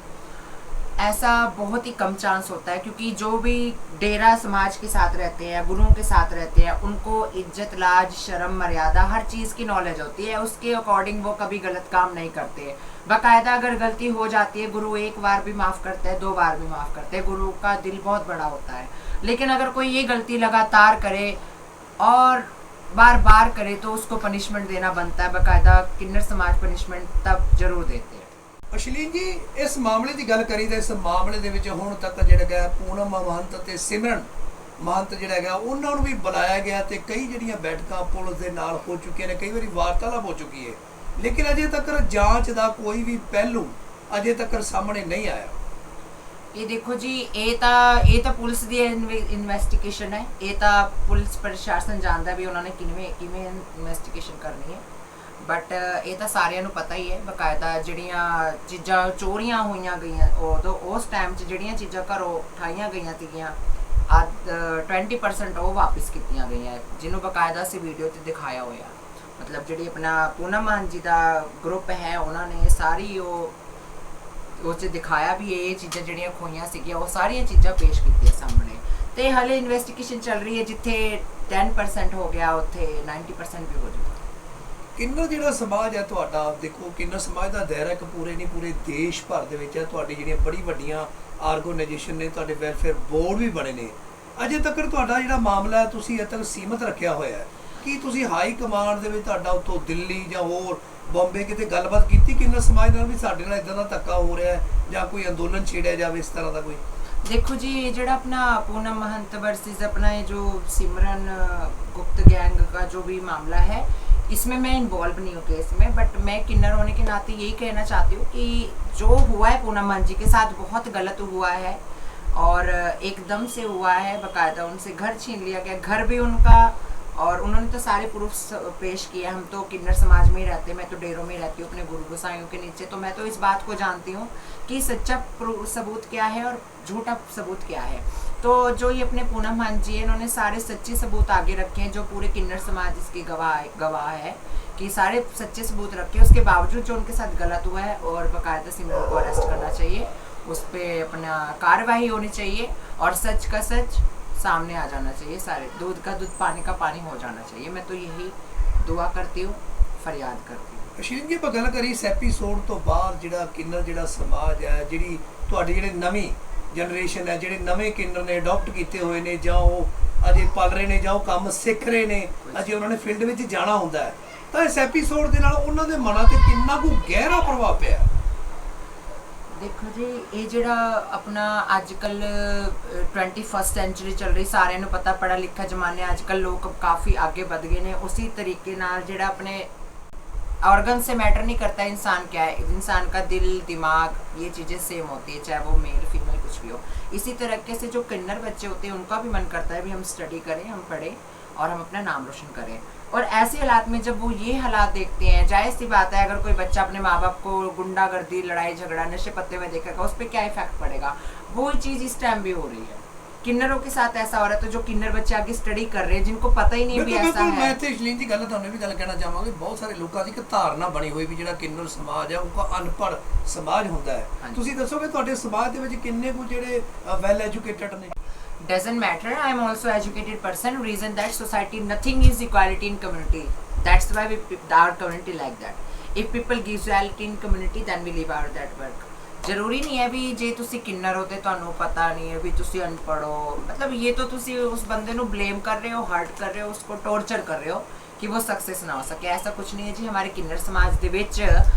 ऐसा बहुत ही कम चांस होता है क्योंकि जो भी डेरा समाज के साथ रहते हैं, गुरुओं के साथ रहते हैं, उनको इज्जत, लाज, शर्म, मर्यादा हर चीज़ की नॉलेज होती है। उसके अकॉर्डिंग वो कभी गलत काम नहीं करते। बाकायदा अगर गलती हो जाती है गुरु एक बार भी माफ़ करते हैं, 2 बार भी माफ़ करते हैं। गुरु का दिल बहुत बड़ा होता है। लेकिन अगर कोई ये गलती लगातार करे और बार बार करे तो उसको पनिशमेंट देना बनता है। बाकायदा किन्नर समाज पनिशमेंट तब जरूर देते हैं। ਅਸ਼ਲੀਨ ਜੀ, ਇਸ ਮਾਮਲੇ ਦੀ ਗੱਲ ਕਰੀ ਤਾਂ ਇਸ ਮਾਮਲੇ ਦੇ ਵਿੱਚ ਹੁਣ ਤੱਕ ਜਿਹੜਾ ਹੈਗਾ ਪੂਨਮ ਮਹੰਤ ਤੇ ਸਿਮਰਨ ਮਹੰਤ ਜਿਹੜਾ ਹੈਗਾ ਉਹਨਾਂ ਨੂੰ ਵੀ ਬੁਲਾਇਆ ਗਿਆ ਤੇ ਕਈ ਜਿਹੜੀਆਂ ਬੈਠਕਾਂ ਪੁਲਿਸ ਦੇ ਨਾਲ ਹੋ ਚੁੱਕੀਆਂ ਨੇ, ਕਈ ਵਾਰੀ ਵਾਰਤਾਲਾਪ ਹੋ ਚੁੱਕੀ ਹੈ, ਲੇਕਿਨ ਅਜੇ ਤੱਕ ਜਾਂਚ ਦਾ ਕੋਈ ਵੀ ਪਹਿਲੂ ਅਜੇ ਤੱਕ ਸਾਹਮਣੇ ਨਹੀਂ ਆਇਆ। ये देखो जी, ये तो पुलिस की इन्वेस्टिगेशन है, ये तो पुलिस प्रशासन जानता भी उन्होंने किवें इन्वेस्टिगेशन करनी है। बट ये तो सारिਆਂ ਨੂੰ पता ही है। बाकायदा ਜਿਹੜੀਆਂ ਚੀਜ਼ਾਂ ਚੋਰੀਆਂ ਹੋਈਆਂ ਗਈਆਂ ਉਦੋਂ ਉਸ ਟਾਈਮ 'ਚ ਜਿਹੜੀਆਂ ਚੀਜ਼ਾਂ ਘਰੋਂ ਉਠਾਈਆਂ ਗਈਆਂ ਸੀਗੀਆਂ 20% ਉਹ ਵਾਪਸ ਕੀਤੀਆਂ ਗਈਆਂ, ਜਿਹਨੂੰ ਬਾਕਾਇਦਾ ਅਸੀਂ ਵੀਡੀਓ ਤੇ ਦਿਖਾਇਆ ਹੋਇਆ। ਮਤਲਬ ਜਿਹੜੀ ਆਪਣਾ ਪੂਨਮ ਮਾਨ ਜੀ ਦਾ ਗਰੁੱਪ ਹੈ ਉਹਨਾਂ ਨੇ ਸਾਰੀ ਉਹ 'ਚ ਦਿਖਾਇਆ ਵੀ ਇਹ ਚੀਜ਼ਾਂ ਜਿਹੜੀਆਂ ਖੋਈਆਂ ਸੀਗੀਆਂ ਉਹ ਸਾਰੀਆਂ ਚੀਜ਼ਾਂ ਪੇਸ਼ ਕੀਤੀਆਂ ਸਾਹਮਣੇ। ਤੇ ਹਾਲੇ ਇਨਵੈਸਟੀਗੇਸ਼ਨ ਚੱਲ ਰਹੀ ਹੈ, ਜਿੱਥੇ 10% ਹੋ ਗਿਆ ਉੱਥੇ 90% ਵੀ ਹੋ ਜਾਊਗਾ। ਕਿੰਨਰ ਜਿਹੜਾ ਸਮਾਜ ਹੈ ਤੁਹਾਡਾ, ਦੇਖੋ ਕਿੰਨਰ ਸਮਾਜ ਦਾ ਦਾਇਰਾ ਇੱਕ ਪੂਰੇ ਦੇਸ਼ ਭਰ ਦੇ ਵਿੱਚ ਹੈ। ਤੁਹਾਡੀ ਜਿਹੜੀਆਂ ਬੜੀ ਵੱਡੀਆਂ ਆਰਗੇਨਾਈਜੇਸ਼ਨ ਨੇ, ਤੁਹਾਡੇ ਵੈਲਫੇਅਰ ਬੋਰਡ ਵੀ ਬਣੇ ਨੇ। ਅਜੇ ਤੱਕ ਤੁਹਾਡਾ ਜਿਹੜਾ ਮਾਮਲਾ ਹੈ ਤੁਸੀਂ ਅਜੇ ਤੱਕ ਸੀਮਤ ਰੱਖਿਆ ਹੋਇਆ ਹੈ। ਕੀ ਤੁਸੀਂ ਹਾਈ ਕਮਾਂਡ ਦੇ ਵਿੱਚ ਤੁਹਾਡਾ ਉੱਥੋਂ ਦਿੱਲੀ ਜਾਂ ਹੋਰ ਬੰਬੇ ਕਿਤੇ ਗੱਲਬਾਤ ਕੀਤੀ ਕਿੰਨਰ ਸਮਾਜ ਨਾਲ ਵੀ ਸਾਡੇ ਨਾਲ ਇਦਾਂ ਦਾ ਧੱਕਾ ਹੋ ਰਿਹਾ ਹੈ ਜਾਂ ਕੋਈ ਅੰਦੋਲਨ ਛੇੜਿਆ ਜਾਵੇ ਇਸ ਤਰ੍ਹਾਂ ਦਾ ਕੋਈ? देखो जी, ये जो अपना पूनम महंत वर्सेस अपना ये जो सिमरन गुप्त गैंग का जो भी मामला है, इसमें मैं इन्वॉल्व नहीं हूँ केस में। बट मैं किन्नर होने के नाते यही कहना चाहती हूँ कि जो हुआ है पूनम महंत जी के साथ बहुत गलत हुआ है और एकदम से हुआ है। बाकायदा उनसे घर छीन लिया गया, घर भी उनका, और उन्होंने तो सारे प्रूफ पेश किए। हम तो किन्नर समाज में ही रहते, मैं तो डेरों में रहती हूँ अपने गुरु गोसाइयों के नीचे, तो मैं तो इस बात को जानती हूँ कि सच्चा सबूत क्या है और झूठा सबूत क्या है। तो जो ये अपने पूनम महंत जी है, इन्होंने सारे सच्चे सबूत आगे रखे हैं, जो पूरे किन्नर समाज इसके गवाह है कि सारे सच्चे सबूत रखे। उसके बावजूद जो उनके साथ गलत हुआ है और बाकायदा सिमरन को अरेस्ट करना चाहिए, उस पर अपना कार्रवाई होनी चाहिए और सच का सच, सामने आ जाना चाहिए, सारे दूध का दूध पानी का पानी हो जाना चाहिए। मैं तो यही दुआ करती हूँ, फरियाद करती हूँ। ਅਸ਼ਲੀਨ ਜੀ ਆਪਾਂ ਗੱਲ ਕਰੀ ਇਸ ਐਪੀਸੋਡ ਤੋਂ ਬਾਅਦ ਜਿਹੜਾ ਕਿੰਨਰ ਜਿਹੜਾ ਸਮਾਜ ਹੈ, ਜਿਹੜੀ ਤੁਹਾਡੀ ਜਿਹੜੇ ਨਵੀਂ ਜਨਰੇਸ਼ਨ ਹੈ, ਜਿਹੜੇ ਨਵੇਂ ਕਿੰਨਰ ਨੇ ਅਡਾਪਟ ਕੀਤੇ ਹੋਏ ਨੇ ਜਾਂ ਉਹ ਅਜੇ ਪਲ ਰਹੇ ਨੇ ਜਾਂ ਉਹ ਕੰਮ ਸਿੱਖ ਰਹੇ ਨੇ, ਅਜੇ ਉਹਨਾਂ ਨੇ ਫੀਲਡ ਵਿੱਚ ਜਾਣਾ ਹੁੰਦਾ ਹੈ, ਤਾਂ ਇਸ ਐਪੀਸੋਡ ਦੇ ਨਾਲ ਉਹਨਾਂ ਦੇ ਮਨਾਂ ਤੇ ਕਿੰਨਾ ਕੁ ਗਹਿਰਾ ਪ੍ਰਭਾਵ ਪਿਆ? ਦੇਖੋ ਜੀ, ਇਹ ਜਿਹੜਾ ਆਪਣਾ ਅੱਜ ਕੱਲ 21st ਸੈਂਚੁਰੀ ਚੱਲ ਰਹੀ, ਸਾਰਿਆਂ ਨੂੰ ਪਤਾ ਪੜਾ ਲਿਖਾ ਜ਼ਮਾਨਾ, ਅੱਜ ਕੱਲ ਲੋਕ ਕਾफ़ी आगे बढ़ गए ने। उसी तरीके नाल ਜਿਹੜਾ अपने ऑर्गन से मैटर नहीं करता इंसान क्या है, इंसान का दिल दिमाग ये चीज़ें सेम होती है, चाहे वो मेल फीमेल कुछ भी हो। इसी तरीके से जो किन्नर बच्चे होते हैं उनका भी मन करता है भी हम स्टडी करें, हम पढ़ें और हम अपना नाम रोशन करें। और ऐसे हालात में जब वो ये हालात देखते हैं, जाहिर सी बात है अगर कोई बच्चा अपने माँ बाप को गुंडागर्दी लड़ाई झगड़ा नशे पत्ते में देखेगा, उस पर क्या इफेक्ट पड़ेगा। वो चीज़ इस टाइम भी हो रही है, किन्नरों के साथ ऐसा हो रहा है। तो जो किन्नर बच्चे आगे स्टडी कर रहे हैं जिनको पता ही नहीं भी ऐसा है। मैं ਤੇ ਅਸ਼ਲੀਨ ਦੀ ਗੱਲ ਤੁਹਾਨੂੰ ਵੀ ਗੱਲ ਕਹਿਣਾ ਚਾਹਾਂਗਾ, ਬਹੁਤ ਸਾਰੇ ਲੋਕਾਂ ਦੀ ਇੱਕ ਧਾਰਨਾ ਬਣੀ ਹੋਈ ਵੀ ਜਿਹੜਾ ਕਿੰਨਰ ਸਮਾਜ ਹੈ ਉਹ ਅਨਪੜ੍ਹ ਸਮਾਜ ਹੁੰਦਾ ਹੈ। ਤੁਸੀਂ ਦੱਸੋਗੇ ਤੁਹਾਡੇ ਸਮਾਜ ਦੇ ਵਿੱਚ ਕਿੰਨੇ ਕੁ ਜਿਹੜੇ ਵੈਲ ਐਜੂਕੇਟਡ ਨੇ? Doesn't matter, I am also educated person. Reason that society nothing is equality in community. That's why our community like that. If people gives equality in community, then we live out that work. ਜ਼ਰੂਰੀ ਨਹੀਂ ਹੈ ਵੀ ਜੇ ਤੁਸੀਂ ਕਿੰਨਰ ਹੋ ਤੇ ਤੁਹਾਨੂੰ ਪਤਾ ਨਹੀਂ ਹੈ ਵੀ ਤੁਸੀਂ ਅਨਪੜ੍ਹ ਹੋ, ਮਤਲਬ ਇਹ ਤਾਂ ਤੁਸੀਂ ਉਸ ਬੰਦੇ ਨੂੰ ਬਲੇਮ ਕਰ ਰਹੇ ਹੋ, ਹਰਟ ਕਰ ਰਹੇ ਹੋ, ਉਸਕੋ ਟੌਰਚਰ ਕਰ ਰਹੇ ਹੋ ਕਿ ਉਹ ਸਕਸੈਸ ਨਾ ਹੋ ਸਕੇ। ਐਸਾ ਕੁਝ ਨਹੀਂ ਹੈ ਜੀ। ਹਮਾਰੇ ਕਿੰਨਰ ਸਮਾਜ ਦੇ ਵਿੱਚ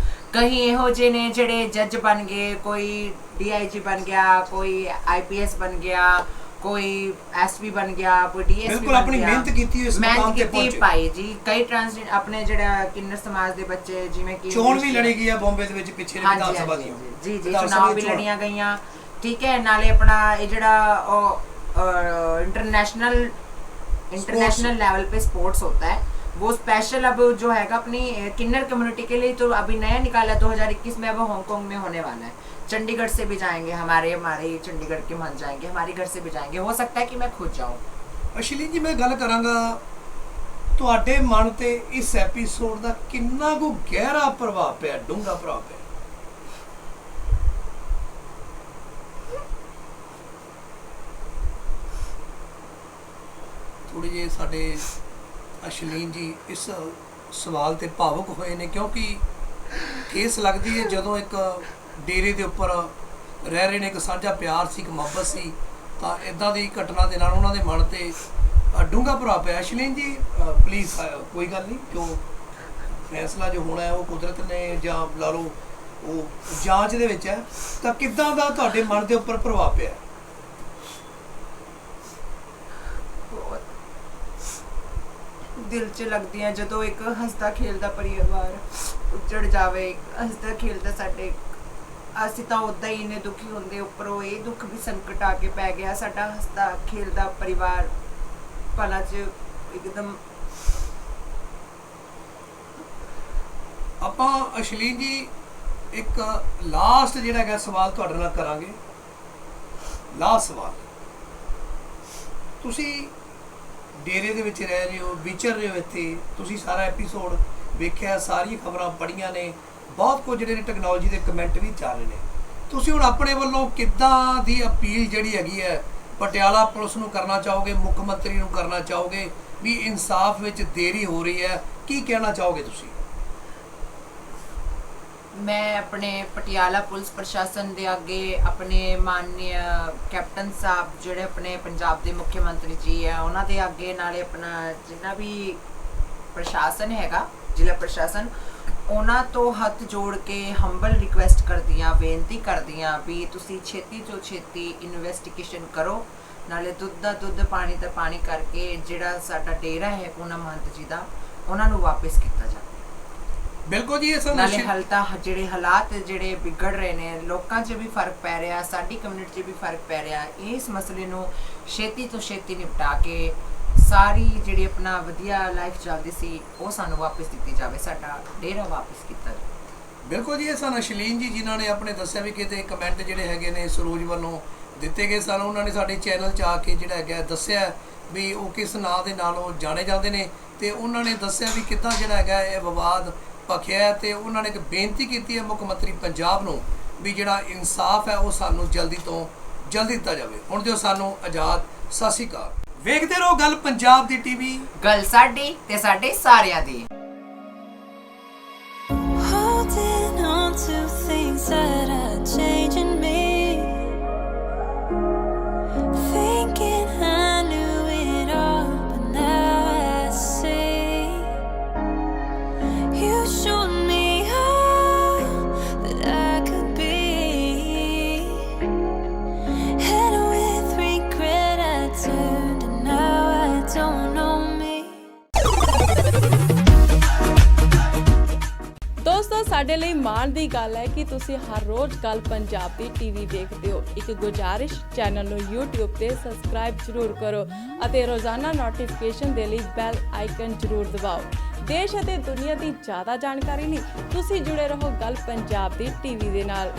ਕਈ ਇਹੋ ਜਿਹੇ ਨੇ ਜਿਹੜੇ ਜੱਜ ਬਣ ਗਏ, ਕੋਈ DIG ਬਣ ਗਿਆ, ਕੋਈ IPS ਬਣ ਗਿਆ, कोई SP बन गया, कोई DSP बिल्कुल बन अपनी गया। मेहनत कीती है, इस मुकाम ते पहुंचे। पाई जी कई ट्रांसजेंडर अपने ਜਿਹੜਾ ਕਿੰਨਰ ਸਮਾਜ ਦੇ ਬੱਚੇ ਜਿਵੇਂ ਕਿ ਚੋਣ ਵੀ ਲੜੀ ਗਈ ਆ ਬੰਬੇ ਦੇ ਵਿੱਚ ਪਿੱਛੇ ਵਿਧਾਨ ਸਭਾ ਦੀ। ਜੀ ਚੁਣਾਵ ਵੀ ਲੜੀਆਂ ਗਈਆਂ, ਠੀਕ ਹੈ। ਨਾਲੇ ਆਪਣਾ ਇਹ ਜਿਹੜਾ ਇੰਟਰनेशनल लेवल पे स्पोर्ट्स होता है वो स्पेशल अब जो हैगा अपनी किन्नर कम्युनिटी के लिए तो अभी नया निकाला 2021 में, अब हांगकांग में होने वाला है। चंडीगढ़ से भी जाएंगे, हमारे चंडीगढ़ के मन जाएंगे, हमारे घर से भी जाएंगे, हो सकता है कि मैं खुद जाऊं। ਅਸ਼ਲੀਨ ਜੀ ਮੈਂ ਗੱਲ ਕਰਾਂਗਾ ਤੁਹਾਡੇ ਮਨ ਤੇ ਇਸ ਐਪੀਸੋਡ ਦਾ ਕਿੰਨਾ ਕੁ ਗਹਿਰਾ ਪ੍ਰਭਾਵ ਪਿਆ, ਡੂੰਘਾ ਪ੍ਰਭਾਵ ਪਿਆ? ਥੋੜੇ ਜਿਹੇ ਸਾਡੇ ਅਸ਼ਲੀਨ ਜੀ ਇਸ ਸਵਾਲ ਤੇ ਭਾਵੁਕ ਹੋਏ ਨੇ, ਕਿਉਂਕਿ ਠੇਸ ਲੱਗਦੀ ਹੈ ਜਦੋਂ ਇੱਕ ਡੇਰੇ ਦੇ ਉੱਪਰ ਰਹਿ ਰਹੇ ਨੇ, ਇੱਕ ਸਾਂਝਾ ਪਿਆਰ ਸੀ, ਇੱਕ ਮੁਹੱਬਤ ਸੀ, ਤਾਂ ਇਦਾਂ ਦੀ ਘਟਨਾ ਦੇ ਨਾਲ ਉਹਨਾਂ ਦੇ ਮਨ ਤੇ ਡੂੰਘਾ ਪ੍ਰਭਾਵ ਪਿਆ। ਅਸ਼ਲੀਨ ਜੀ ਪਲੀਜ਼ ਕੋਈ ਗੱਲ ਨਹੀਂ, ਜੋ ਫੈਸਲਾ ਜੋ ਹੋਣਾ ਹੈ ਉਹ ਕੁਦਰਤ ਨੇ ਜਾਂ ਲਾ ਲਓ ਉਹ ਜਾਂਚ ਦੇ ਵਿੱਚ ਹੈ, ਤਾਂ ਕਿੱਦਾਂ ਦਾ ਤੁਹਾਡੇ ਮਨ ਦੇ ਉੱਪਰ ਪ੍ਰਭਾਵ ਪਿਆ? ਦਿਲ 'ਚ ਲੱਗਦੀਆਂ ਜਦੋਂ ਇੱਕ ਹੱਸਦਾ ਖੇਲਦਾ ਪਰਿਵਾਰ ਉੱਜੜ ਜਾਵੇ, ਹੱਸਦਾ ਖੇਲਦਾ ਸਾਡੇ, ਅਸੀਂ ਤਾਂ ਉੱਦਾਂ ਹੀ ਇੰਨੇ ਦੁਖੀ ਹੁੰਦੇ, ਉੱਪਰੋਂ ਇਹ ਦੁੱਖ ਵੀ ਸੰਕਟ ਆ ਕੇ ਪੈ ਗਿਆ। ਸਾਡਾ ਹੱਸਦਾ ਖੇਲਦਾ ਪਰਿਵਾਰ ਪਲਾਂ 'ਚ ਇੱਕਦਮ। ਆਪਾਂ ਅਸ਼ਲੀਨ ਜੀ ਇੱਕ ਲਾਸਟ ਜਿਹੜਾ ਹੈਗਾ ਸਵਾਲ ਤੁਹਾਡੇ ਨਾਲ ਕਰਾਂਗੇ। ਲਾਸਟ ਸਵਾਲ, ਤੁਸੀਂ ਡੇਰੇ ਦੇ ਵਿੱਚ ਰਹਿ ਰਹੇ ਹੋ, ਵਿਚਰ ਰਹੇ ਹੋ ਇੱਥੇ, ਤੁਸੀਂ ਸਾਰਾ ਐਪੀਸੋਡ ਵੇਖਿਆ, ਸਾਰੀਆਂ ਖਬਰਾਂ ਪੜ੍ਹੀਆਂ ਨੇ, ਬਹੁਤ ਕੁਝ ਜਿਹੜੇ ਨੇ ਟੈਕਨੋਲੋਜੀ ਦੇ ਕਮੈਂਟ ਵੀ ਚੱਲ ਰਹੇ ਨੇ। ਤੁਸੀਂ ਹੁਣ ਆਪਣੇ ਵੱਲੋਂ ਕਿੱਦਾਂ ਦੀ ਅਪੀਲ ਜਿਹੜੀ ਹੈਗੀ ਹੈ ਪਟਿਆਲਾ ਪੁਲਿਸ ਨੂੰ ਕਰਨਾ ਚਾਹੋਗੇ, ਮੁੱਖ ਮੰਤਰੀ ਨੂੰ ਕਰਨਾ ਚਾਹੋਗੇ ਵੀ ਇਨਸਾਫ ਵਿੱਚ ਦੇਰੀ ਹੋ ਰਹੀ ਹੈ, ਕੀ ਕਹਿਣਾ ਚਾਹੋਗੇ ਤੁਸੀਂ? ਮੈਂ ਆਪਣੇ ਪਟਿਆਲਾ ਪੁਲਿਸ ਪ੍ਰਸ਼ਾਸਨ ਦੇ ਅੱਗੇ ਆਪਣੇ ਮਾਨਯ ਕੈਪਟਨ ਸਾਹਿਬ ਜਿਹੜੇ ਆਪਣੇ ਪੰਜਾਬ ਦੇ ਮੁੱਖ ਮੰਤਰੀ ਜੀ ਆ ਉਹਨਾਂ ਦੇ ਅੱਗੇ, ਨਾਲੇ ਆਪਣਾ ਜਿੰਨਾ ਵੀ ਪ੍ਰਸ਼ਾਸਨ ਹੈਗਾ ਜ਼ਿਲ੍ਹਾ ਪ੍ਰਸ਼ਾਸਨ, ਉਹਨਾਂ ਤੋਂ ਹੱਥ ਜੋੜ ਕੇ ਹੰਬਲ ਰਿਕੁਐਸਟ ਕਰਦੀਆਂ, ਬੇਨਤੀ ਕਰਦੀਆਂ ਵੀ ਤੁਸੀਂ ਛੇਤੀ ਤੋਂ ਛੇਤੀ ਇਨਵੈਸਟੀਗੇਸ਼ਨ ਕਰੋ, ਨਾਲੇ ਦੁੱਧ ਦਾ ਦੁੱਧ ਪਾਣੀ ਦਾ ਪਾਣੀ ਕਰਕੇ ਜਿਹੜਾ ਸਾਡਾ ਡੇਰਾ ਹੈ ਪੂਨਮ ਮਹੰਤ ਜੀ ਦਾ, ਉਹਨਾਂ ਨੂੰ ਵਾਪਸ ਕੀਤਾ ਜਾਵੇ। ਬਿਲਕੁਲ ਜੀ, ਇਹ ਨਾਲੇ ਹਲਤਾ ਜਿਹੜੇ ਹਾਲਾਤ ਜਿਹੜੇ ਵਿਗੜ ਰਹੇ ਨੇ, ਲੋਕਾਂ 'ਚ ਵੀ ਫਰਕ ਪੈ ਰਿਹਾ, ਸਾਡੀ ਕਮਿਊਨਿਟੀ 'ਚ ਵੀ ਫਰਕ ਪੈ ਰਿਹਾ। ਇਸ ਮਸਲੇ ਨੂੰ ਛੇਤੀ ਤੋਂ ਛੇਤੀ ਨਿਪਟਾ ਕੇ ਸਾਰੀ ਜਿਹੜੀ ਆਪਣਾ ਵਧੀਆ ਲਾਈਫ ਚੱਲਦੀ ਸੀ ਉਹ ਸਾਨੂੰ ਵਾਪਸ ਦਿੱਤੀ ਜਾਵੇ, ਸਾਡਾ ਡੇਰਾ ਵਾਪਸ ਕੀਤਾ ਜਾਵੇ। ਬਿਲਕੁਲ ਜੀ, ਇਹ ਸਨ ਅਸ਼ਲੀਨ ਜੀ ਜਿਨ੍ਹਾਂ ਨੇ ਆਪਣੇ ਦੱਸਿਆ ਵੀ ਕਿਤੇ ਕਮੈਂਟ ਜਿਹੜੇ ਹੈਗੇ ਨੇ ਸਰੋਜ ਵੱਲੋਂ ਦਿੱਤੇ ਗਏ ਸਨ। ਉਹਨਾਂ ਨੇ ਸਾਡੇ ਚੈਨਲ 'ਚ ਆ ਕੇ ਜਿਹੜਾ ਹੈਗਾ ਦੱਸਿਆ ਵੀ ਉਹ ਕਿਸ ਨਾਂ ਦੇ ਨਾਲ ਉਹ ਜਾਣੇ ਜਾਂਦੇ ਨੇ, ਤੇ ਉਹਨਾਂ ਨੇ ਦੱਸਿਆ ਵੀ ਕਿੱਦਾਂ ਜਿਹੜਾ ਹੈਗਾ ਇਹ ਵਿਵਾਦ ਭਖਿਆ, ਤੇ ਉਹਨਾਂ ਨੇ ਇੱਕ ਬੇਨਤੀ ਕੀਤੀ ਹੈ ਮੁੱਖ ਮੰਤਰੀ ਪੰਜਾਬ ਨੂੰ ਵੀ ਜਿਹੜਾ ਇਨਸਾਫ ਹੈ ਉਹ ਸਾਨੂੰ ਜਲਦੀ ਤੋਂ ਜਲਦੀ ਦਿੱਤਾ ਜਾਵੇ। ਹੁਣ ਜੋ ਸਾਨੂੰ ਆਜ਼ਾਦ ਸਤਿ ਸ਼੍ਰੀ ਅਕਾਲ। ਵੇਖਦੇ ਰਹੋ ਗੱਲ ਪੰਜਾਬ ਦੀ ਟੀਵੀ। ਗੱਲ ਸਾਡੀ ਤੇ ਸਾਡੇ ਸਾਰਿਆਂ ਦੀ। Holding on to things that are changing me. Thinking I knew it all, but now I see. You showed me all that I could be. And with regret I turned, and now I don't know me. ਦੋਸਤੋ, ਸਾਡੇ ਲਈ ਮਾਣ ਦੀ ਗੱਲ ਹੈ ਕਿ ਤੁਸੀਂ ਹਰ ਰੋਜ਼ ਗੱਲ ਪੰਜਾਬ ਦੀ TV ਵੇਖਦੇ ਹੋ। ਇੱਕ ਗੁਜ਼ਾਰਿਸ਼, ਚੈਨਲ ਨੂੰ YouTube ਤੇ ਸਬਸਕ੍ਰਾਈਬ ਜ਼ਰੂਰ ਕਰੋ ਅਤੇ ਰੋਜ਼ਾਨਾ ਨੋਟੀਫਿਕੇਸ਼ਨ ਦੇ ਲਈ ਬੈਲ ਆਈਕਨ ਜ਼ਰੂਰ ਦਬਾਓ। ਦੇਸ਼ ਅਤੇ ਦੁਨੀਆ ਦੀ ਜ਼ਿਆਦਾ ਜਾਣਕਾਰੀ ਲਈ ਤੁਸੀਂ ਜੁੜੇ ਰਹੋ ਗੱਲ ਪੰਜਾਬ ਦੀ ਟੀਵੀ ਦੇ ਨਾਲ।